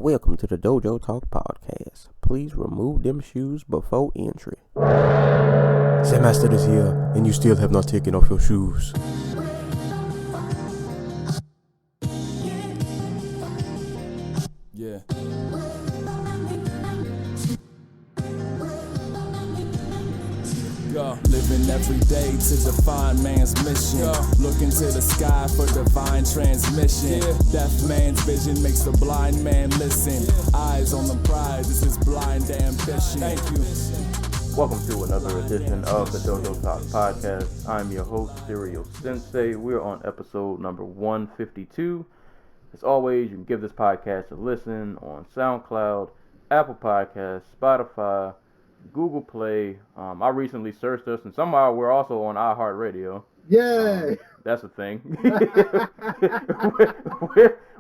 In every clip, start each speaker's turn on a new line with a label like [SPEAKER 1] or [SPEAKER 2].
[SPEAKER 1] welcome to the Dojo Talk Podcast. Please remove them shoes before entry.
[SPEAKER 2] Sam Master is here, and you still have not taken off your shoes. Yeah. Living every day to define man's mission. Looking to the sky for divine transmission. Deaf man's vision makes the blind man listen. Eyes on the prize, this is blind ambition. Thank you.
[SPEAKER 1] Welcome to another edition of the Dojo Talk Podcast. I'm your host, Serial Sensei. We're on episode number 152. As always, you can give this podcast a listen on SoundCloud, Apple Podcasts, Spotify, Google Play. I recently searched us, and somehow we're also on iHeartRadio.
[SPEAKER 3] Yay!
[SPEAKER 1] That's a thing.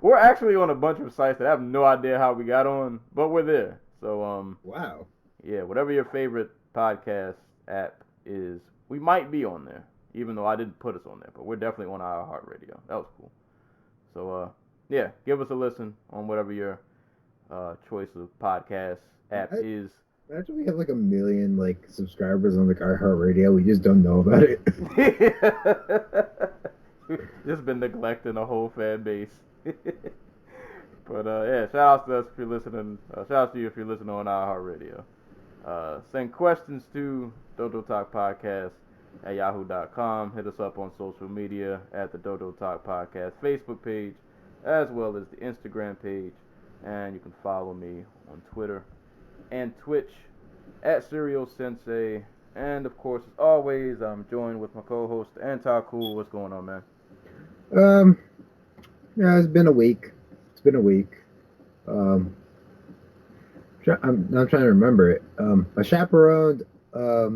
[SPEAKER 1] we're actually on a bunch of sites that I have no idea how we got on, but we're there. So
[SPEAKER 3] wow.
[SPEAKER 1] Yeah, whatever your favorite podcast app is, we might be on there, even though I didn't put us on there, but we're definitely on iHeartRadio. That was cool. So yeah, give us a listen on whatever your choice of podcast app is.
[SPEAKER 3] Imagine we have like 1 million subscribers on iHeartRadio. We just don't know about it.
[SPEAKER 1] Just been neglecting the whole fan base. But yeah, shout out to us if you're listening. Shout out to you if you're listening on iHeartRadio. Send questions to Dojo Talk Podcast at yahoo.com. Hit us up on social media at the Dojo Talk Podcast Facebook page, as well as the Instagram page. And you can follow me on Twitter and Twitch at Serial Sensei. And of course, as always, I'm joined with my co-host Antacool. What's going on, man?
[SPEAKER 3] Yeah, it's been a week. I'm trying to remember it. I chaperoned a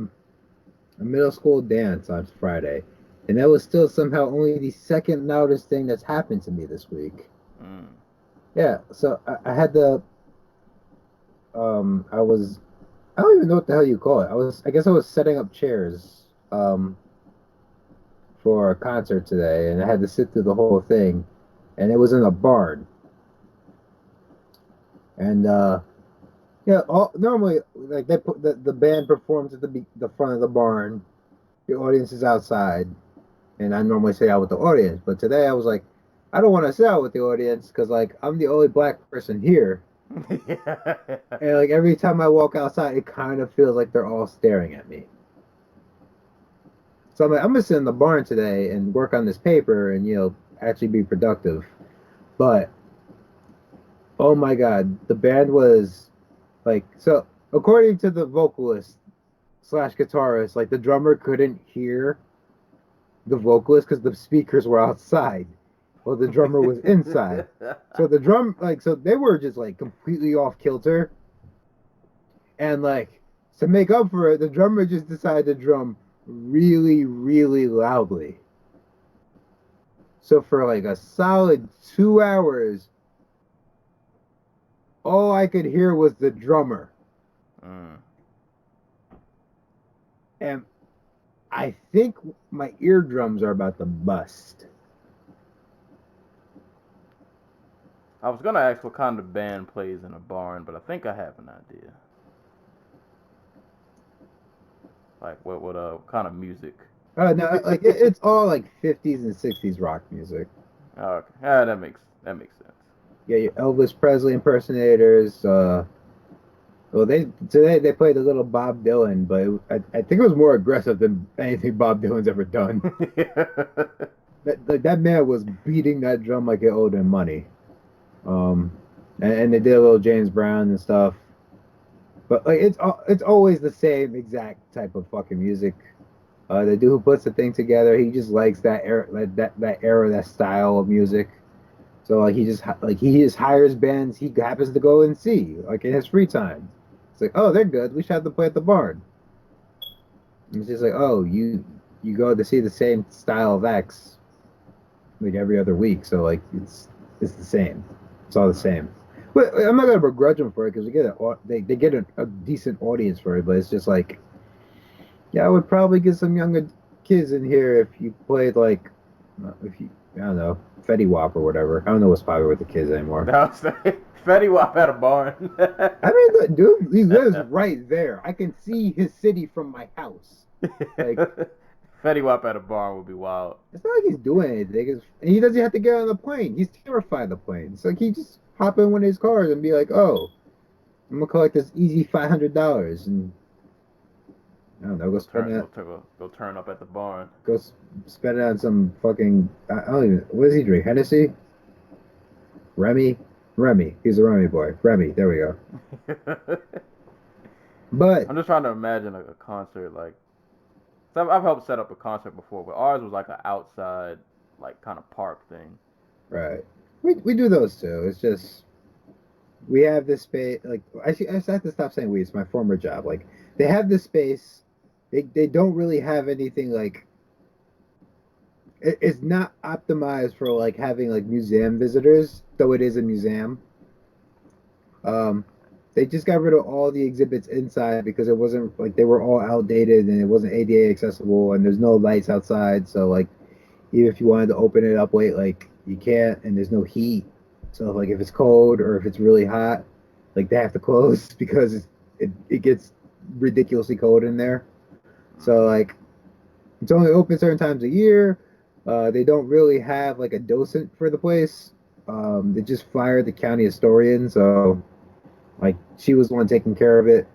[SPEAKER 3] middle school dance on Friday, and that was still somehow only the second loudest thing that's happened to me this week. Yeah, so I had the I don't even know what the hell you call it. I guess I was setting up chairs for a concert today, and I had to sit through the whole thing, and it was in a barn. And yeah, normally they put the band performs at the front of the barn, the audience is outside, and I normally sit out with the audience. But today I was like, I don't want to sit out with the audience because I'm the only black person here. And every time I walk outside, it kind of feels like they're all staring at me. So I'm gonna sit in the barn today and work on this paper and actually be productive. But oh my god, the band was so according to the vocalist / guitarist, the drummer couldn't hear the vocalist because the speakers were outside. Well, the drummer was inside. So the drum, so they were just completely off kilter. And to make up for it, the drummer just decided to drum really, really loudly. So for a solid 2 hours, all I could hear was the drummer. And I think my eardrums are about to bust.
[SPEAKER 1] I was going to ask what kind of band plays in a barn, but I think I have an idea. What kind of music?
[SPEAKER 3] No, it's all 50s and 60s rock music.
[SPEAKER 1] Oh, okay. That makes sense.
[SPEAKER 3] Yeah, your Elvis Presley impersonators. Today they played a little Bob Dylan, but I think it was more aggressive than anything Bob Dylan's ever done. That man was beating that drum like it owed him money. And they did a little James Brown and stuff, but it's always the same exact type of fucking music. The dude who puts the thing together, he just likes that era, that style of music. So he just hires bands he happens to go and see in his free time. It's oh, they're good, we should have to play at the barn. And it's just oh, you go to see the same style of acts every other week, so it's the same. It's all the same. But I'm not gonna begrudge them for it because they get a decent audience for it. But it's just yeah, I would probably get some younger kids in here if you played I don't know, Fetty Wap or whatever. I don't know what's popular with the kids anymore.
[SPEAKER 1] No, Fetty Wap at a barn.
[SPEAKER 3] I mean, look, dude, he lives right there. I can see his city from my house. Like,
[SPEAKER 1] Fetty Wap at a barn would be wild.
[SPEAKER 3] it's not like he's doing anything. And he doesn't have to get on the plane. He's terrified of the plane. It's like he just hop in one of his cars and be like, "Oh, I'm gonna collect this easy $500 and I don't know,
[SPEAKER 1] Go turn up at the barn.
[SPEAKER 3] go spend it on some fucking I don't even what does he drink? Hennessy? Remy? Remy. He's a Remy boy. Remy. There we go. But
[SPEAKER 1] I'm just trying to imagine a concert like. So I've helped set up a concert before, but ours was like an outside, like kind of park thing.
[SPEAKER 3] right, we do those too. It's just we have this space. Like I have to stop saying we. It's my former job. Like they have this space. They don't really have anything like. It's not optimized for like having like museum visitors, though it is a museum. Um, they just got rid of all the exhibits inside because it wasn't like they were all outdated and it wasn't ADA accessible and there's no lights outside. So like even if you wanted to open it up late, like you can't and there's no heat. So like if it's cold or if it's really hot, like they have to close because it gets ridiculously cold in there. So like it's only open certain times a year. They don't really have like a docent for the place. They just fired the county historian, so like she was the one taking care of it.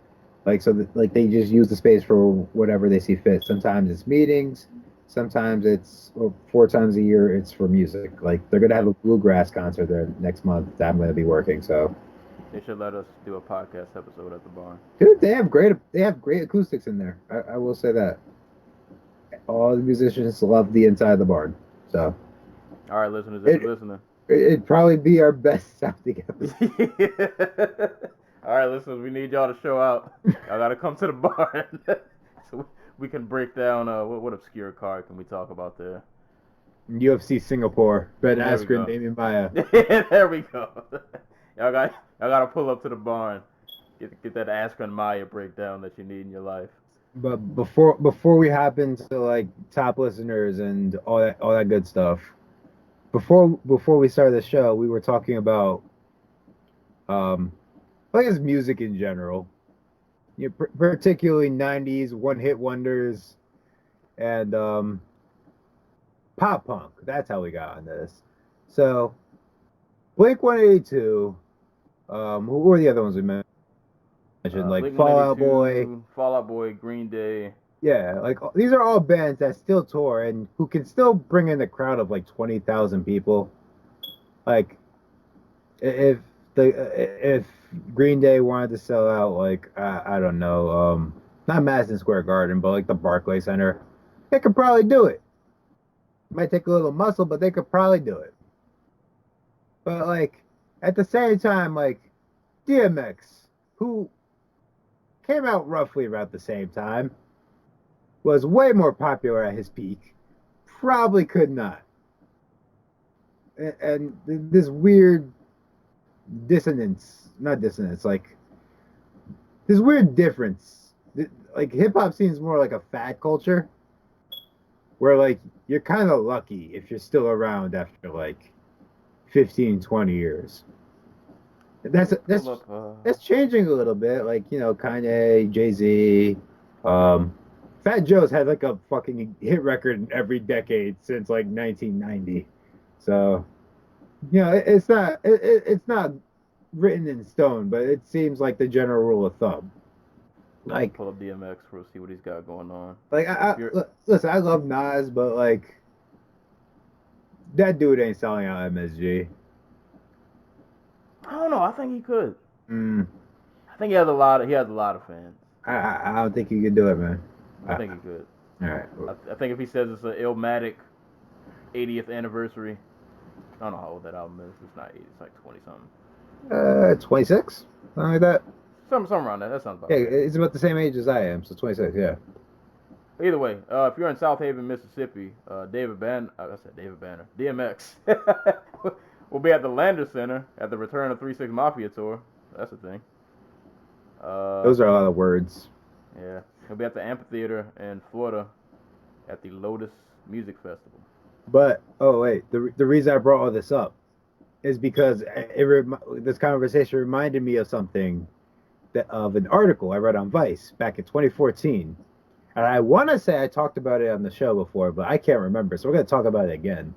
[SPEAKER 3] Like so, like they just use the space for whatever they see fit. Sometimes it's meetings, sometimes it's well, 4 times a year. It's for music. Like they're gonna have a bluegrass concert there next month that I'm gonna be working. So,
[SPEAKER 1] They should let us do a podcast episode at the barn.
[SPEAKER 3] dude, they have great acoustics in there. I will say that. All the musicians love the inside of the barn. So,
[SPEAKER 1] All right, listeners, if you're listening.
[SPEAKER 3] it'd probably be our best sounding episode.
[SPEAKER 1] All right, listeners, we need y'all to show out. Y'all gotta come to the barn so we can break down. What obscure card can we talk about there?
[SPEAKER 3] UFC Singapore, Ben
[SPEAKER 1] There we
[SPEAKER 3] Askren,
[SPEAKER 1] go.
[SPEAKER 3] Damian Maia.
[SPEAKER 1] There we go. Y'all gotta pull up to the barn. Get that Askren Maya breakdown that you need in your life.
[SPEAKER 3] But before we hop into like top listeners and all that good stuff, before we started the show, we were talking about I guess music in general, particularly '90s one-hit wonders and pop punk. That's how we got on this. So Blink 182. Who were the other ones we mentioned? Like
[SPEAKER 1] Blink
[SPEAKER 3] Fall Out
[SPEAKER 1] 182,
[SPEAKER 3] Boy.
[SPEAKER 1] Fall Out Boy, Green Day.
[SPEAKER 3] Yeah, like these are all bands that still tour and who can still bring in a crowd of like 20,000 people. Like if Green Day wanted to sell out like I don't know, not Madison Square Garden, but like the Barclays Center, they could probably do it. Might take a little muscle, but they could probably do it. But like at the same time, like DMX, who came out roughly about the same time, was way more popular at his peak, probably could not. And this weird not dissonance, like this weird difference. Like hip hop seems more like a fad culture, where like you're kind of lucky if you're still around after like 15, 20 years. That's changing a little bit. Like, Kanye, Jay-Z, Fat Joe's had like a fucking hit record in every decade since like 1990. So, it's not written in stone, but it seems like the general rule of thumb. Like,
[SPEAKER 1] pull up DMX for see what he's got going on.
[SPEAKER 3] Like, listen, I love Nas, but like, that dude ain't selling out MSG.
[SPEAKER 1] I don't know. I think he could.
[SPEAKER 3] I
[SPEAKER 1] think he has a lot of fans.
[SPEAKER 3] I don't think he could do it, man.
[SPEAKER 1] I think he could.
[SPEAKER 3] All right.
[SPEAKER 1] I think if he says it's an Illmatic 80th anniversary, I don't know how old that album is. It's not 80. It's like 20 something.
[SPEAKER 3] 26, something like that.
[SPEAKER 1] Something around that. That sounds about
[SPEAKER 3] Yeah,
[SPEAKER 1] right.
[SPEAKER 3] it's about the same age as I am, so 26. Yeah.
[SPEAKER 1] Either way, if you're in South Haven, Mississippi, DMX will be at the Lander Center at the Return of 3-6 Mafia tour. That's the thing.
[SPEAKER 3] Those are a lot of words.
[SPEAKER 1] Yeah. He'll be at the amphitheater in Florida at the Lotus Music Festival.
[SPEAKER 3] But oh wait, the reason I brought all this up is because this conversation reminded me of something of an article I read on Vice back in 2014, and I want to say I talked about it on the show before, but I can't remember. So we're gonna talk about it again.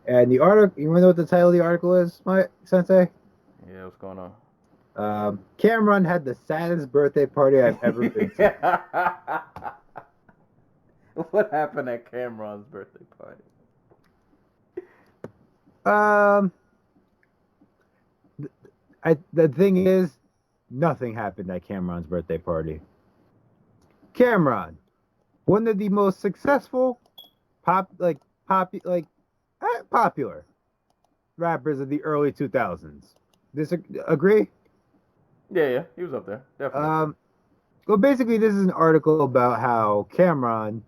[SPEAKER 3] And the article, you want to know what the title of the article is, my sensei?
[SPEAKER 1] Yeah, what's going on?
[SPEAKER 3] Cameron had the saddest birthday party I've ever been to.
[SPEAKER 1] What happened at Cameron's birthday party?
[SPEAKER 3] The thing is, nothing happened at Cameron's birthday party. Cameron, one of the most successful popular rappers of the early 2000s. Agree?
[SPEAKER 1] Yeah, he was up there, definitely.
[SPEAKER 3] Well, basically, this is an article about how Cameron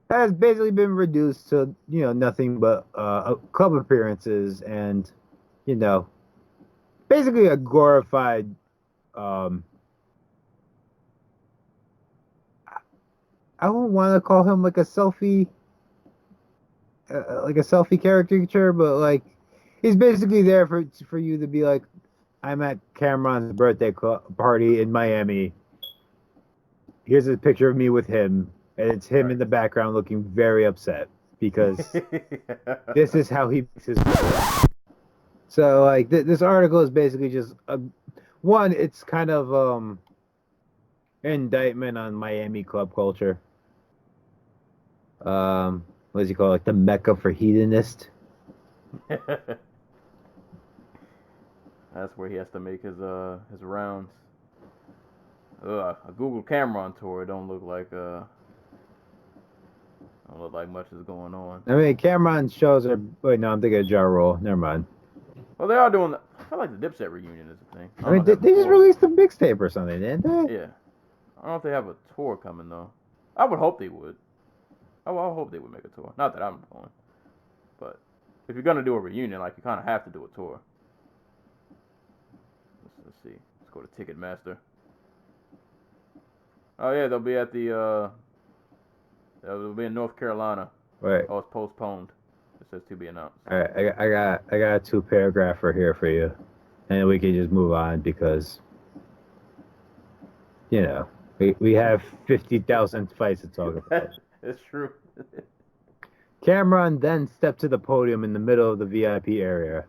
[SPEAKER 3] has basically been reduced to, nothing but club appearances and, basically a glorified, I don't want to call him like a selfie caricature, but like he's basically there for you to be like, I'm at Cameron's birthday party in Miami. Here's a picture of me with him, and it's him in the background looking very upset because this is how he makes his birthday. So like this article is basically just one. It's kind of an indictment on Miami club culture. What does he call it? Like the mecca for hedonists.
[SPEAKER 1] That's where he has to make his rounds. A Google Cameron tour. It don't look like much is going on.
[SPEAKER 3] I mean, Cameron shows are. Wait, no, I'm thinking of Ja Rule. Never mind.
[SPEAKER 1] Well, they are doing. I feel like the Dipset reunion is a thing.
[SPEAKER 3] I mean, they just released a mixtape or something, didn't they?
[SPEAKER 1] Yeah. I don't know if they have a tour coming though. I would hope they would. I hope they would make a tour. Not that I'm going, but if you're gonna do a reunion, like you kind of have to do a tour. Let's see. Let's go to Ticketmaster. Oh yeah, they'll be at they'll be in North Carolina.
[SPEAKER 3] Right.
[SPEAKER 1] Oh, it's postponed. It says to be announced.
[SPEAKER 3] All right, I got a 2-paragrapher here for you, and we can just move on because we have 50,000 fights to talk about.
[SPEAKER 1] It's true.
[SPEAKER 3] Cameron then stepped to the podium in the middle of the VIP area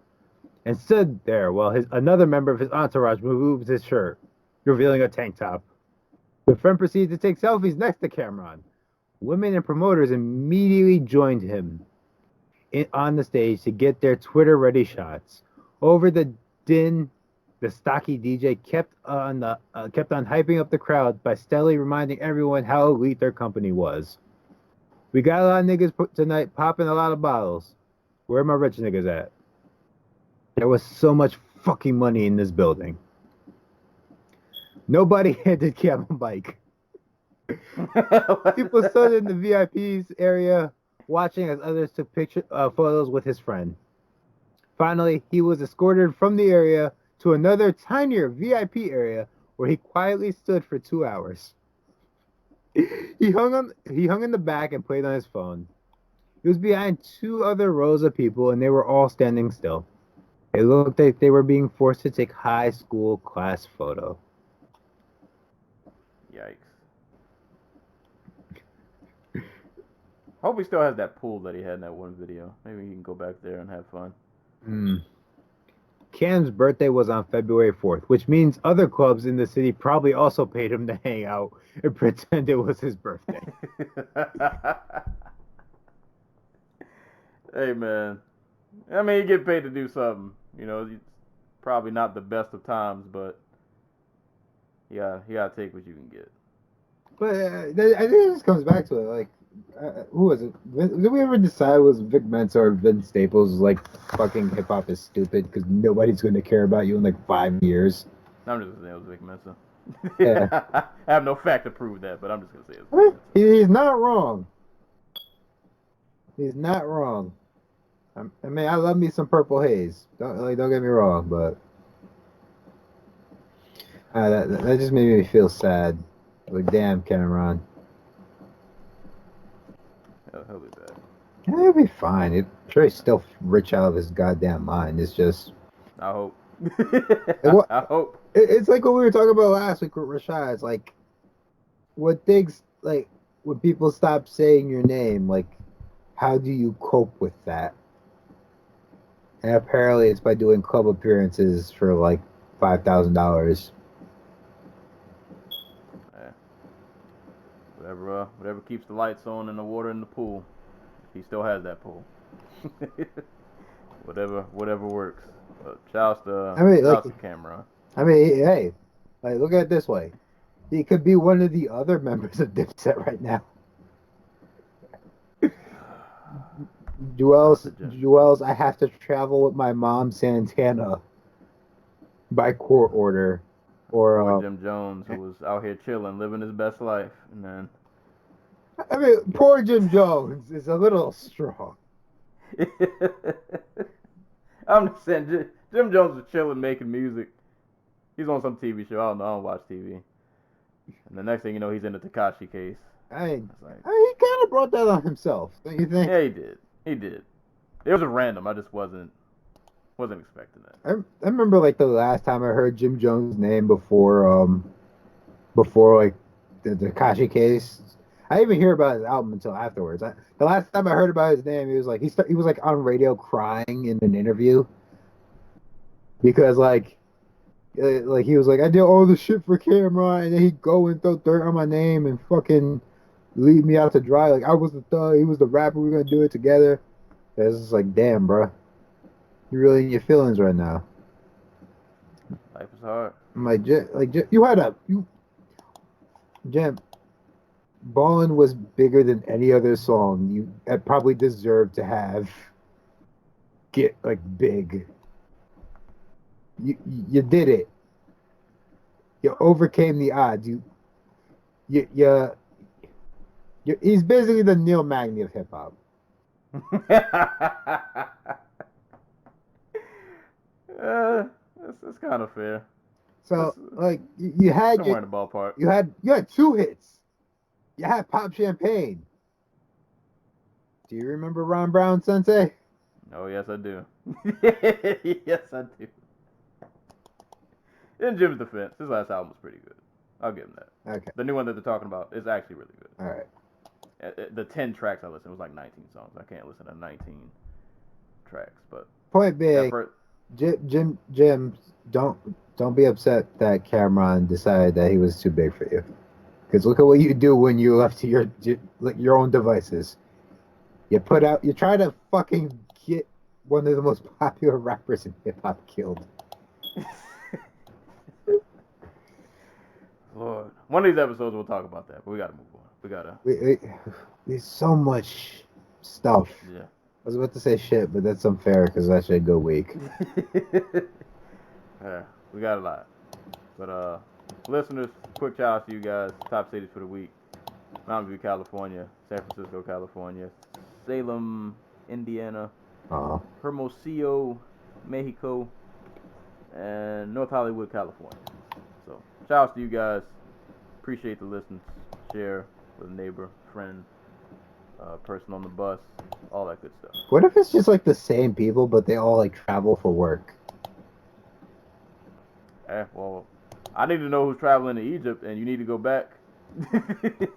[SPEAKER 3] and stood there while another member of his entourage removed his shirt, revealing a tank top. The friend proceeded to take selfies next to Cameron. Women and promoters immediately joined him on the stage to get their Twitter-ready shots. Over the din, the stocky DJ kept on hyping up the crowd by steadily reminding everyone how elite their company was. We got a lot of niggas tonight popping a lot of bottles. Where are my rich niggas at? There was so much fucking money in this building. Nobody handed Cam a bike. People stood in the VIP's area watching as others took photos with his friend. Finally, he was escorted from the area to another tinier VIP area where he quietly stood for 2 hours. He hung in the back and played on his phone. He was behind 2 other rows of people, and they were all standing still. It looked like they were being forced to take high school class photo.
[SPEAKER 1] Yikes. Hope he still has that pool that he had in that one video. Maybe he can go back there and have fun.
[SPEAKER 3] Cam's birthday was on February 4th, which means other clubs in the city probably also paid him to hang out and pretend it was his birthday.
[SPEAKER 1] Hey, man. I mean, you get paid to do something. It's probably not the best of times, but you gotta take what you can get.
[SPEAKER 3] But I think this comes back to it. Like, who was it? Did we ever decide was Vic Mensa or Vince Staples like fucking hip hop is stupid because nobody's going to care about you in like 5 years?
[SPEAKER 1] I'm just gonna say it was Vic Mensa.
[SPEAKER 3] Yeah.
[SPEAKER 1] I have no fact to prove that, but I'm just gonna say it was Vic
[SPEAKER 3] Mensa. He's not wrong. He's not wrong. I mean, I love me some Purple Haze. Don't get me wrong, but that just made me feel sad. Like, damn, Cameron.
[SPEAKER 1] He'll be back.
[SPEAKER 3] Yeah, he'll be fine. I'm sure he's still rich out of his goddamn mind. It's just
[SPEAKER 1] I hope.
[SPEAKER 3] what
[SPEAKER 1] I hope.
[SPEAKER 3] it's like what we were talking about last week with Rashad. It's like what things like when people stop saying your name, like how do you cope with that? And apparently it's by doing club appearances for like $5,000.
[SPEAKER 1] Yeah. Whatever keeps the lights on and the water in the pool. He still has that pool. whatever works. But shouts to Cameron.
[SPEAKER 3] I mean, hey, like look at it this way. He could be one of the other members of Dipset right now.
[SPEAKER 1] Shouts to Jim.
[SPEAKER 3] Joel's, I have to travel with my mom Santana by court order.
[SPEAKER 1] Poor
[SPEAKER 3] Or,
[SPEAKER 1] Jim Jones, who was out here chilling, living his best life, and then
[SPEAKER 3] I mean, poor Jim Jones is a little strong.
[SPEAKER 1] I'm just saying, Jim Jones was chilling, making music. He's on some TV show. I don't know. I don't watch TV. And the next thing you know, he's in the Tekashi case.
[SPEAKER 3] I mean,
[SPEAKER 1] Like,
[SPEAKER 3] he kind of brought that on himself, don't you think?
[SPEAKER 1] yeah, he did. He did. It was a random. I just wasn't expecting that.
[SPEAKER 3] I remember like the last time I heard Jim Jones' name before like the Tekashi case. I didn't even hear about his album until afterwards. The last time I heard about his name, he was like he was like on radio crying in an interview because like he was like I did all the shit for camera and then he'd go and throw dirt on my name and fucking leave me out to dry. Like I was the thug, he was the rapper. We were gonna do it together. It's just like damn, bro, you're really in your feelings right now.
[SPEAKER 1] Life is hard.
[SPEAKER 3] I'm like, you had Jim. Ballin' was bigger than any other song you probably deserved to have get like big. You did it. You overcame the odds. You he's basically the Neil Magny of hip hop.
[SPEAKER 1] That's kind of fair.
[SPEAKER 3] So like you had
[SPEAKER 1] somewhere in the ballpark.
[SPEAKER 3] You had two hits. You had Pop Champagne. Do you remember Ron Brown Sensei?
[SPEAKER 1] Oh yes, I do. Yes, I do. In Jim's defense, his last album was pretty good. I'll give him that.
[SPEAKER 3] Okay.
[SPEAKER 1] The new one that they're talking about is actually really good.
[SPEAKER 3] All right.
[SPEAKER 1] The 10 tracks I listened, it was like 19 songs. I can't listen to 19 tracks, but
[SPEAKER 3] point being, Jim, don't be upset that Cameron decided that he was too big for you. Because look at what you do when you left to your own devices. You try to fucking get one of the most popular rappers in hip hop killed.
[SPEAKER 1] Lord, one of these episodes we'll talk about that, but we gotta move on.
[SPEAKER 3] There's so much stuff.
[SPEAKER 1] Yeah.
[SPEAKER 3] I was about to say shit, but that's unfair because that should go weak.
[SPEAKER 1] Yeah, we got a lot. But listeners, quick shout out to you guys. Top cities for the week: Mountain View, California; San Francisco, California; Salem, Indiana; Hermosillo, Mexico; and North Hollywood, California. So, shout out to you guys. Appreciate the listens. Share with a neighbor, friend, person on the bus, all that good stuff.
[SPEAKER 3] What if it's just like the same people, but they all like travel for work?
[SPEAKER 1] Well, I need to know who's traveling to Egypt, and you need to go back. You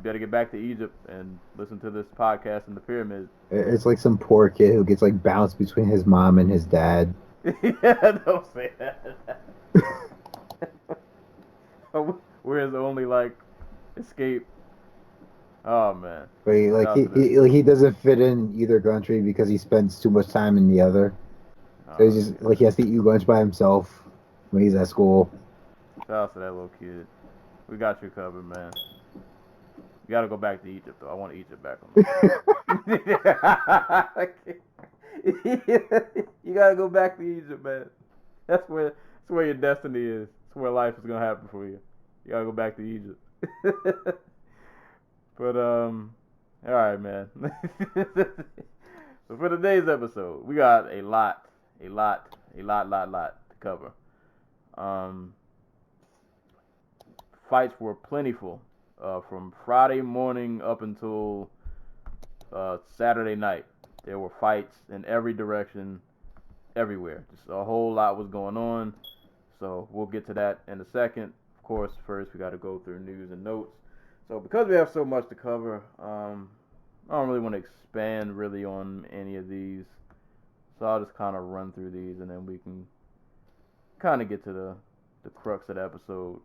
[SPEAKER 1] better get back to Egypt and listen to this podcast in the pyramids.
[SPEAKER 3] It's like some poor kid who gets like bounced between his mom and his dad.
[SPEAKER 1] Yeah, don't say that. We're his only like escape. Oh man.
[SPEAKER 3] But he doesn't fit in either country because he spends too much time in the other. So he's just like he has to eat lunch by himself when he's at school.
[SPEAKER 1] Shout out to that little kid. We got you covered, man. You gotta go back to Egypt though. I want Egypt back on. You gotta go back to Egypt, man. That's where your destiny is. That's where life is gonna happen for you. You gotta go back to Egypt. But all right, man. So for today's episode, we got a lot to cover. Fights were plentiful from Friday morning up until Saturday night. There were fights in every direction, everywhere. Just a whole lot was going on. So we'll get to that in a second. Of course, first we got to go through news and notes. So because we have so much to cover, I don't really want to expand really on any of these. So I'll just kind of run through these, and then we can kind of get to the crux of the episode.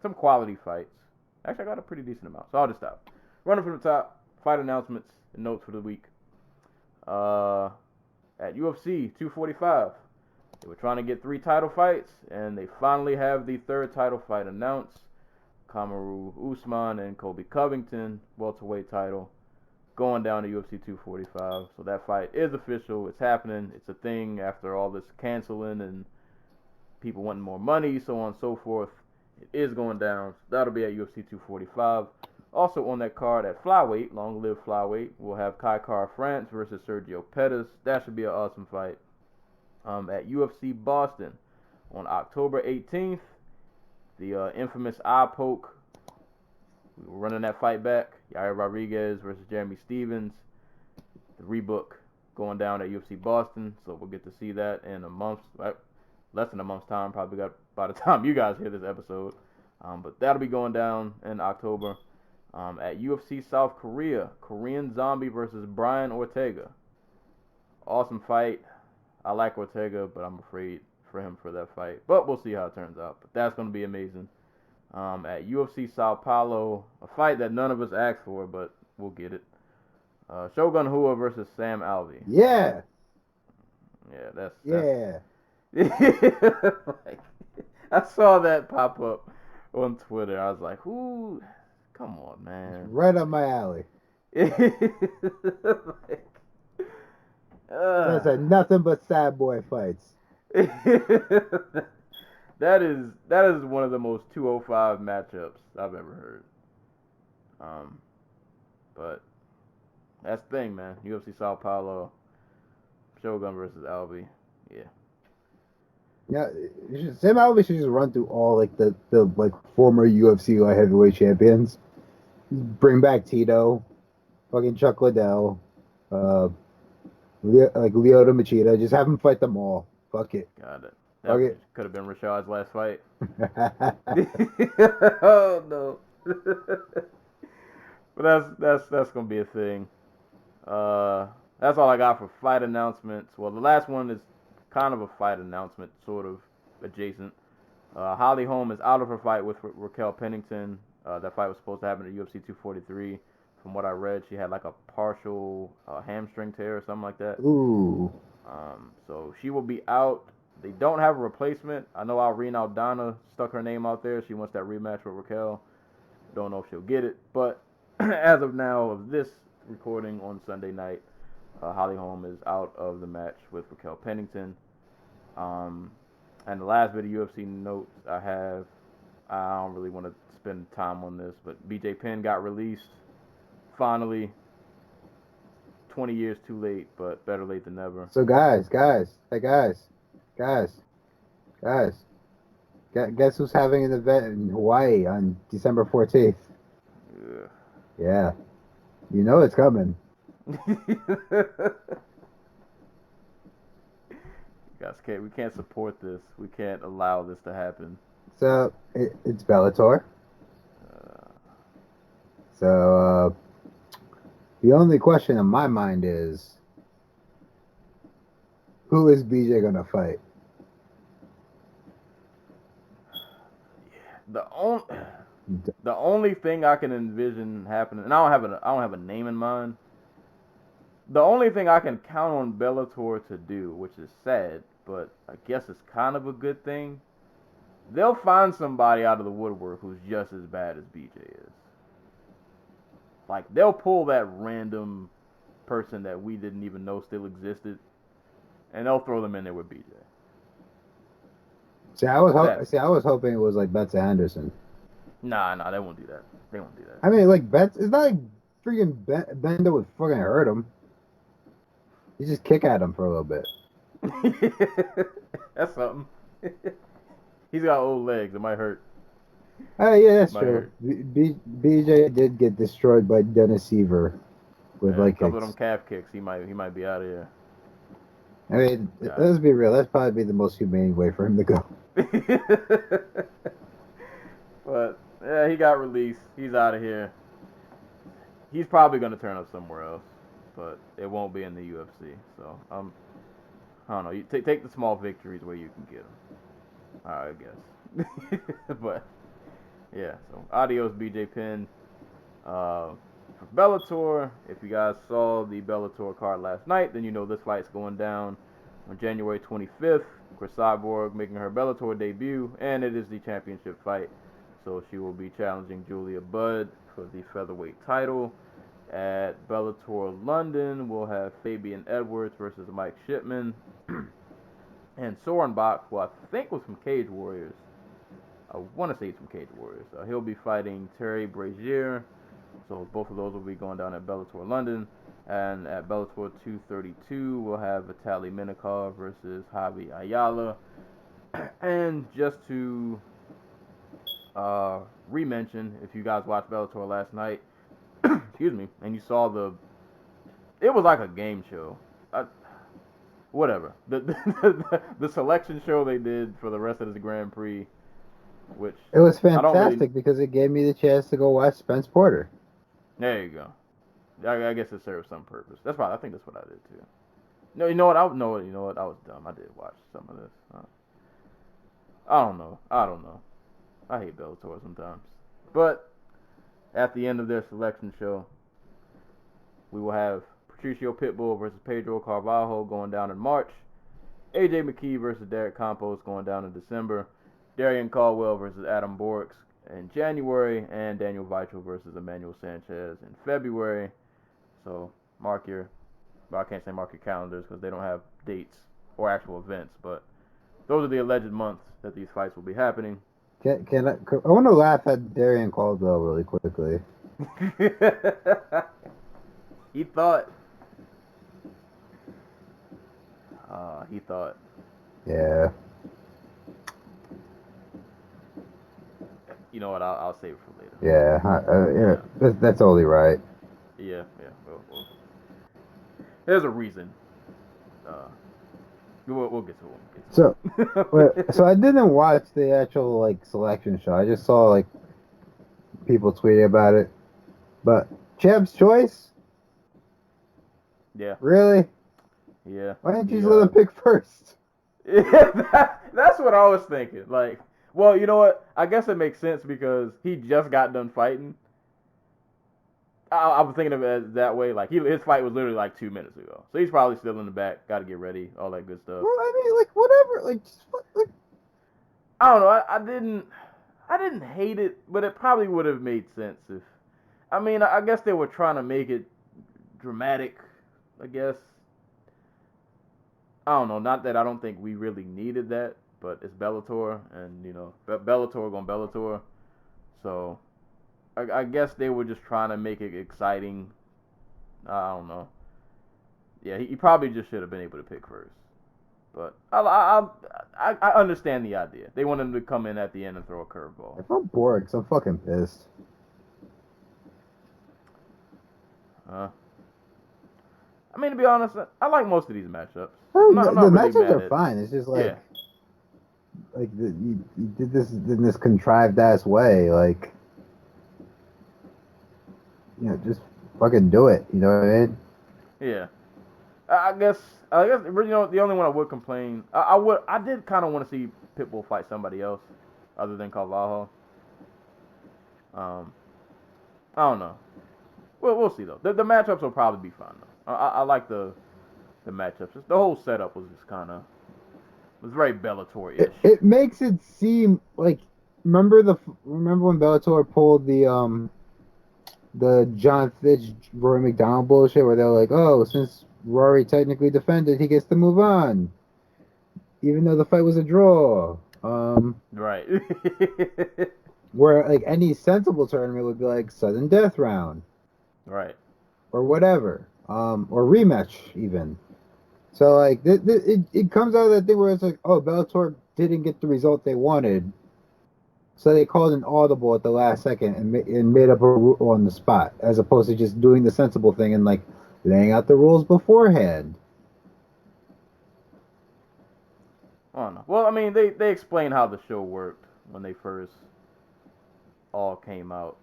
[SPEAKER 1] Some quality fights. Actually, I got a pretty decent amount, so I'll just stop. Running from the top, fight announcements and notes for the week. At UFC 245, they were trying to get 3 title fights, and they finally have the 3rd title fight announced. Kamaru Usman and Colby Covington, welterweight title, going down to UFC 245. So that fight is official. It's happening. It's a thing after all this canceling and people wanting more money, so on and so forth. It is going down. So that'll be at UFC 245. Also on that card at flyweight, long live flyweight, we'll have Kai Kara France versus Sergio Pettis. That should be an awesome fight. At UFC Boston on October 18th, the infamous eye poke. We were running that fight back. Yair Rodriguez versus Jeremy Stevens. The rebook going down at UFC Boston, so we'll get to see that in a month, less than a month's time. Probably got by the time you guys hear this episode. But that'll be going down in October. At UFC South Korea, Korean Zombie versus Brian Ortega. Awesome fight. I like Ortega, but I'm afraid for him for that fight. But we'll see how it turns out. But that's going to be amazing. At UFC Sao Paulo, a fight that none of us asked for, but we'll get it. Shogun Rua versus Sam Alvey.
[SPEAKER 3] Yeah.
[SPEAKER 1] Yeah, that's
[SPEAKER 3] yeah.
[SPEAKER 1] Like, I saw that pop up on Twitter. I was like, "Who? Come on, man!"
[SPEAKER 3] Right up my alley.
[SPEAKER 1] Like,
[SPEAKER 3] That's a nothing but sad boy fights.
[SPEAKER 1] That is one of the most 205 matchups I've ever heard. But that's the thing, man. UFC Sao Paulo, Shogun versus Alvey. Yeah.
[SPEAKER 3] Yeah, Sam Alvey should just run through all like the like former UFC light heavyweight champions. Bring back Tito, fucking Chuck Liddell, like Lyoto Machida. Just have him fight them all. Fuck it.
[SPEAKER 1] Got it.
[SPEAKER 3] Okay.
[SPEAKER 1] Could have been Rashad's last fight. Oh no. But that's gonna be a thing. That's all I got for fight announcements. Well, the last one is kind of a fight announcement, sort of adjacent. Holly Holm is out of her fight with Raquel Pennington. That fight was supposed to happen at UFC 243. From what I read, she had like a partial hamstring tear or something like that.
[SPEAKER 3] Ooh.
[SPEAKER 1] So she will be out. They don't have a replacement. I know Irene Aldana stuck her name out there. She wants that rematch with Raquel. Don't know if she'll get it. But as of now, of this recording on Sunday night, Holly Holm is out of the match with Raquel Pennington. And the last bit of UFC notes I have, I don't really want to spend time on this, but BJ Penn got released. Finally. 20 years too late, but better late than never.
[SPEAKER 3] So guys, guess who's having an event in Hawaii on December 14th? Yeah. You know it's coming.
[SPEAKER 1] Guys, we can't support this. We can't allow this to happen.
[SPEAKER 3] So it's Bellator. So the only question in my mind is, who is BJ gonna fight?
[SPEAKER 1] The only thing I can envision happening, and I don't have a name in mind. The only thing I can count on Bellator to do, which is sad, but I guess it's kind of a good thing, they'll find somebody out of the woodwork who's just as bad as BJ is. Like, they'll pull that random person that we didn't even know still existed, and they'll throw them in there with BJ.
[SPEAKER 3] See, I was hoping it was like Betts Anderson.
[SPEAKER 1] Nah, they won't do that.
[SPEAKER 3] I mean, like, Betts, it's not like freaking Bender would fucking hurt him. You just kick at him for a little bit.
[SPEAKER 1] That's something. He's got old legs. It might hurt.
[SPEAKER 3] Yeah, that's true. BJ did get destroyed by Dennis Seaver with
[SPEAKER 1] a
[SPEAKER 3] like
[SPEAKER 1] couple of them calf kicks, he might be out of here.
[SPEAKER 3] I mean,
[SPEAKER 1] Yeah.
[SPEAKER 3] let's be real. That's probably be the most humane way for him to go.
[SPEAKER 1] But yeah, he got released. He's out of here. He's probably gonna turn up somewhere else, but it won't be in the UFC. So I don't know. You take the small victories where you can get them. I guess. But yeah. So adios, BJ Penn. For Bellator, if you guys saw the Bellator card last night, then you know this fight's going down on January 25th. Chris Cyborg making her Bellator debut, and it is the championship fight. So she will be challenging Julia Budd for the featherweight title. At Bellator London, we'll have Fabian Edwards versus Mike Shipman. And Sorenbach, who I think was from Cage Warriors. I want to say he's from Cage Warriors. He'll be fighting Terry Brazier. So both of those will be going down at Bellator London. And at Bellator 232, we'll have Vitaly Minakov versus Javi Ayala. And just to re-mention, if you guys watched Bellator last night, excuse me, and you saw it was like a game show. Whatever. The selection show they did for the rest of this Grand Prix, which
[SPEAKER 3] it was fantastic because it gave me the chance to go watch Spence Porter.
[SPEAKER 1] There you go. I guess it served some purpose. I think that's what I did too. No, you know what? I was dumb. I did watch some of this. I don't know. I hate Bellator sometimes. But at the end of their selection show, we will have Patricio Pitbull versus Pedro Carvalho going down in March. AJ McKee versus Derek Campos going down in December. Darian Caldwell versus Adam Borks in January. And Daniel Weichel versus Emmanuel Sanchez in February. So I can't say mark your calendars because they don't have dates or actual events. But those are the alleged months that these fights will be happening.
[SPEAKER 3] I want to laugh at Darian Caldwell really quickly.
[SPEAKER 1] He thought.
[SPEAKER 3] Yeah.
[SPEAKER 1] You know what? I'll save it for later.
[SPEAKER 3] Yeah. That's only right.
[SPEAKER 1] Yeah. Well, there's a reason. We'll get to it.
[SPEAKER 3] So I didn't watch the actual selection show. I just saw people tweeting about it. But Champ's choice?
[SPEAKER 1] Yeah.
[SPEAKER 3] Really?
[SPEAKER 1] Yeah.
[SPEAKER 3] Why didn't you just let him pick first?
[SPEAKER 1] Yeah, that's what I was thinking. Well, you know what? I guess it makes sense because he just got done fighting. I was thinking of it that way. His fight was literally 2 minutes ago. So he's probably still in the back. Got to get ready. All that good stuff.
[SPEAKER 3] Well, I mean, whatever.
[SPEAKER 1] I don't know. I didn't hate it, but it probably would have made sense if. I mean, I guess they were trying to make it dramatic. I guess. I don't know. Not that I don't think we really needed that, but it's Bellator, and Bellator going Bellator, so. I guess they were just trying to make it exciting. I don't know. Yeah, he probably just should have been able to pick first. But I understand the idea. They want him to come in at the end and throw a curveball.
[SPEAKER 3] If I'm bored, I'm fucking pissed.
[SPEAKER 1] I mean, to be honest, I like most of these matchups.
[SPEAKER 3] The
[SPEAKER 1] really
[SPEAKER 3] matchups are fine. It's just you did this in this contrived ass way, just fucking do it. You know what I mean?
[SPEAKER 1] Yeah. I guess the only one I would complain, I did kind of want to see Pitbull fight somebody else other than Carvalho. I don't know. We'll see though. The matchups will probably be fun though. I like the matchups. Just the whole setup was just was very Bellator-ish.
[SPEAKER 3] It makes it seem like remember when Bellator pulled the John Fitch, Rory McDonald bullshit where they're like, oh, since Rory technically defended, he gets to move on, even though the fight was a draw.
[SPEAKER 1] Right.
[SPEAKER 3] Where any sensible tournament would be sudden death round,
[SPEAKER 1] right,
[SPEAKER 3] or whatever, or rematch even. So it comes out of that thing where it's oh, Bellator didn't get the result they wanted, So they called an audible at the last second and made up a rule on the spot, as opposed to just doing the sensible thing and like laying out the rules beforehand.
[SPEAKER 1] I don't know. Well, I mean, they explained how the show worked when they first all came out,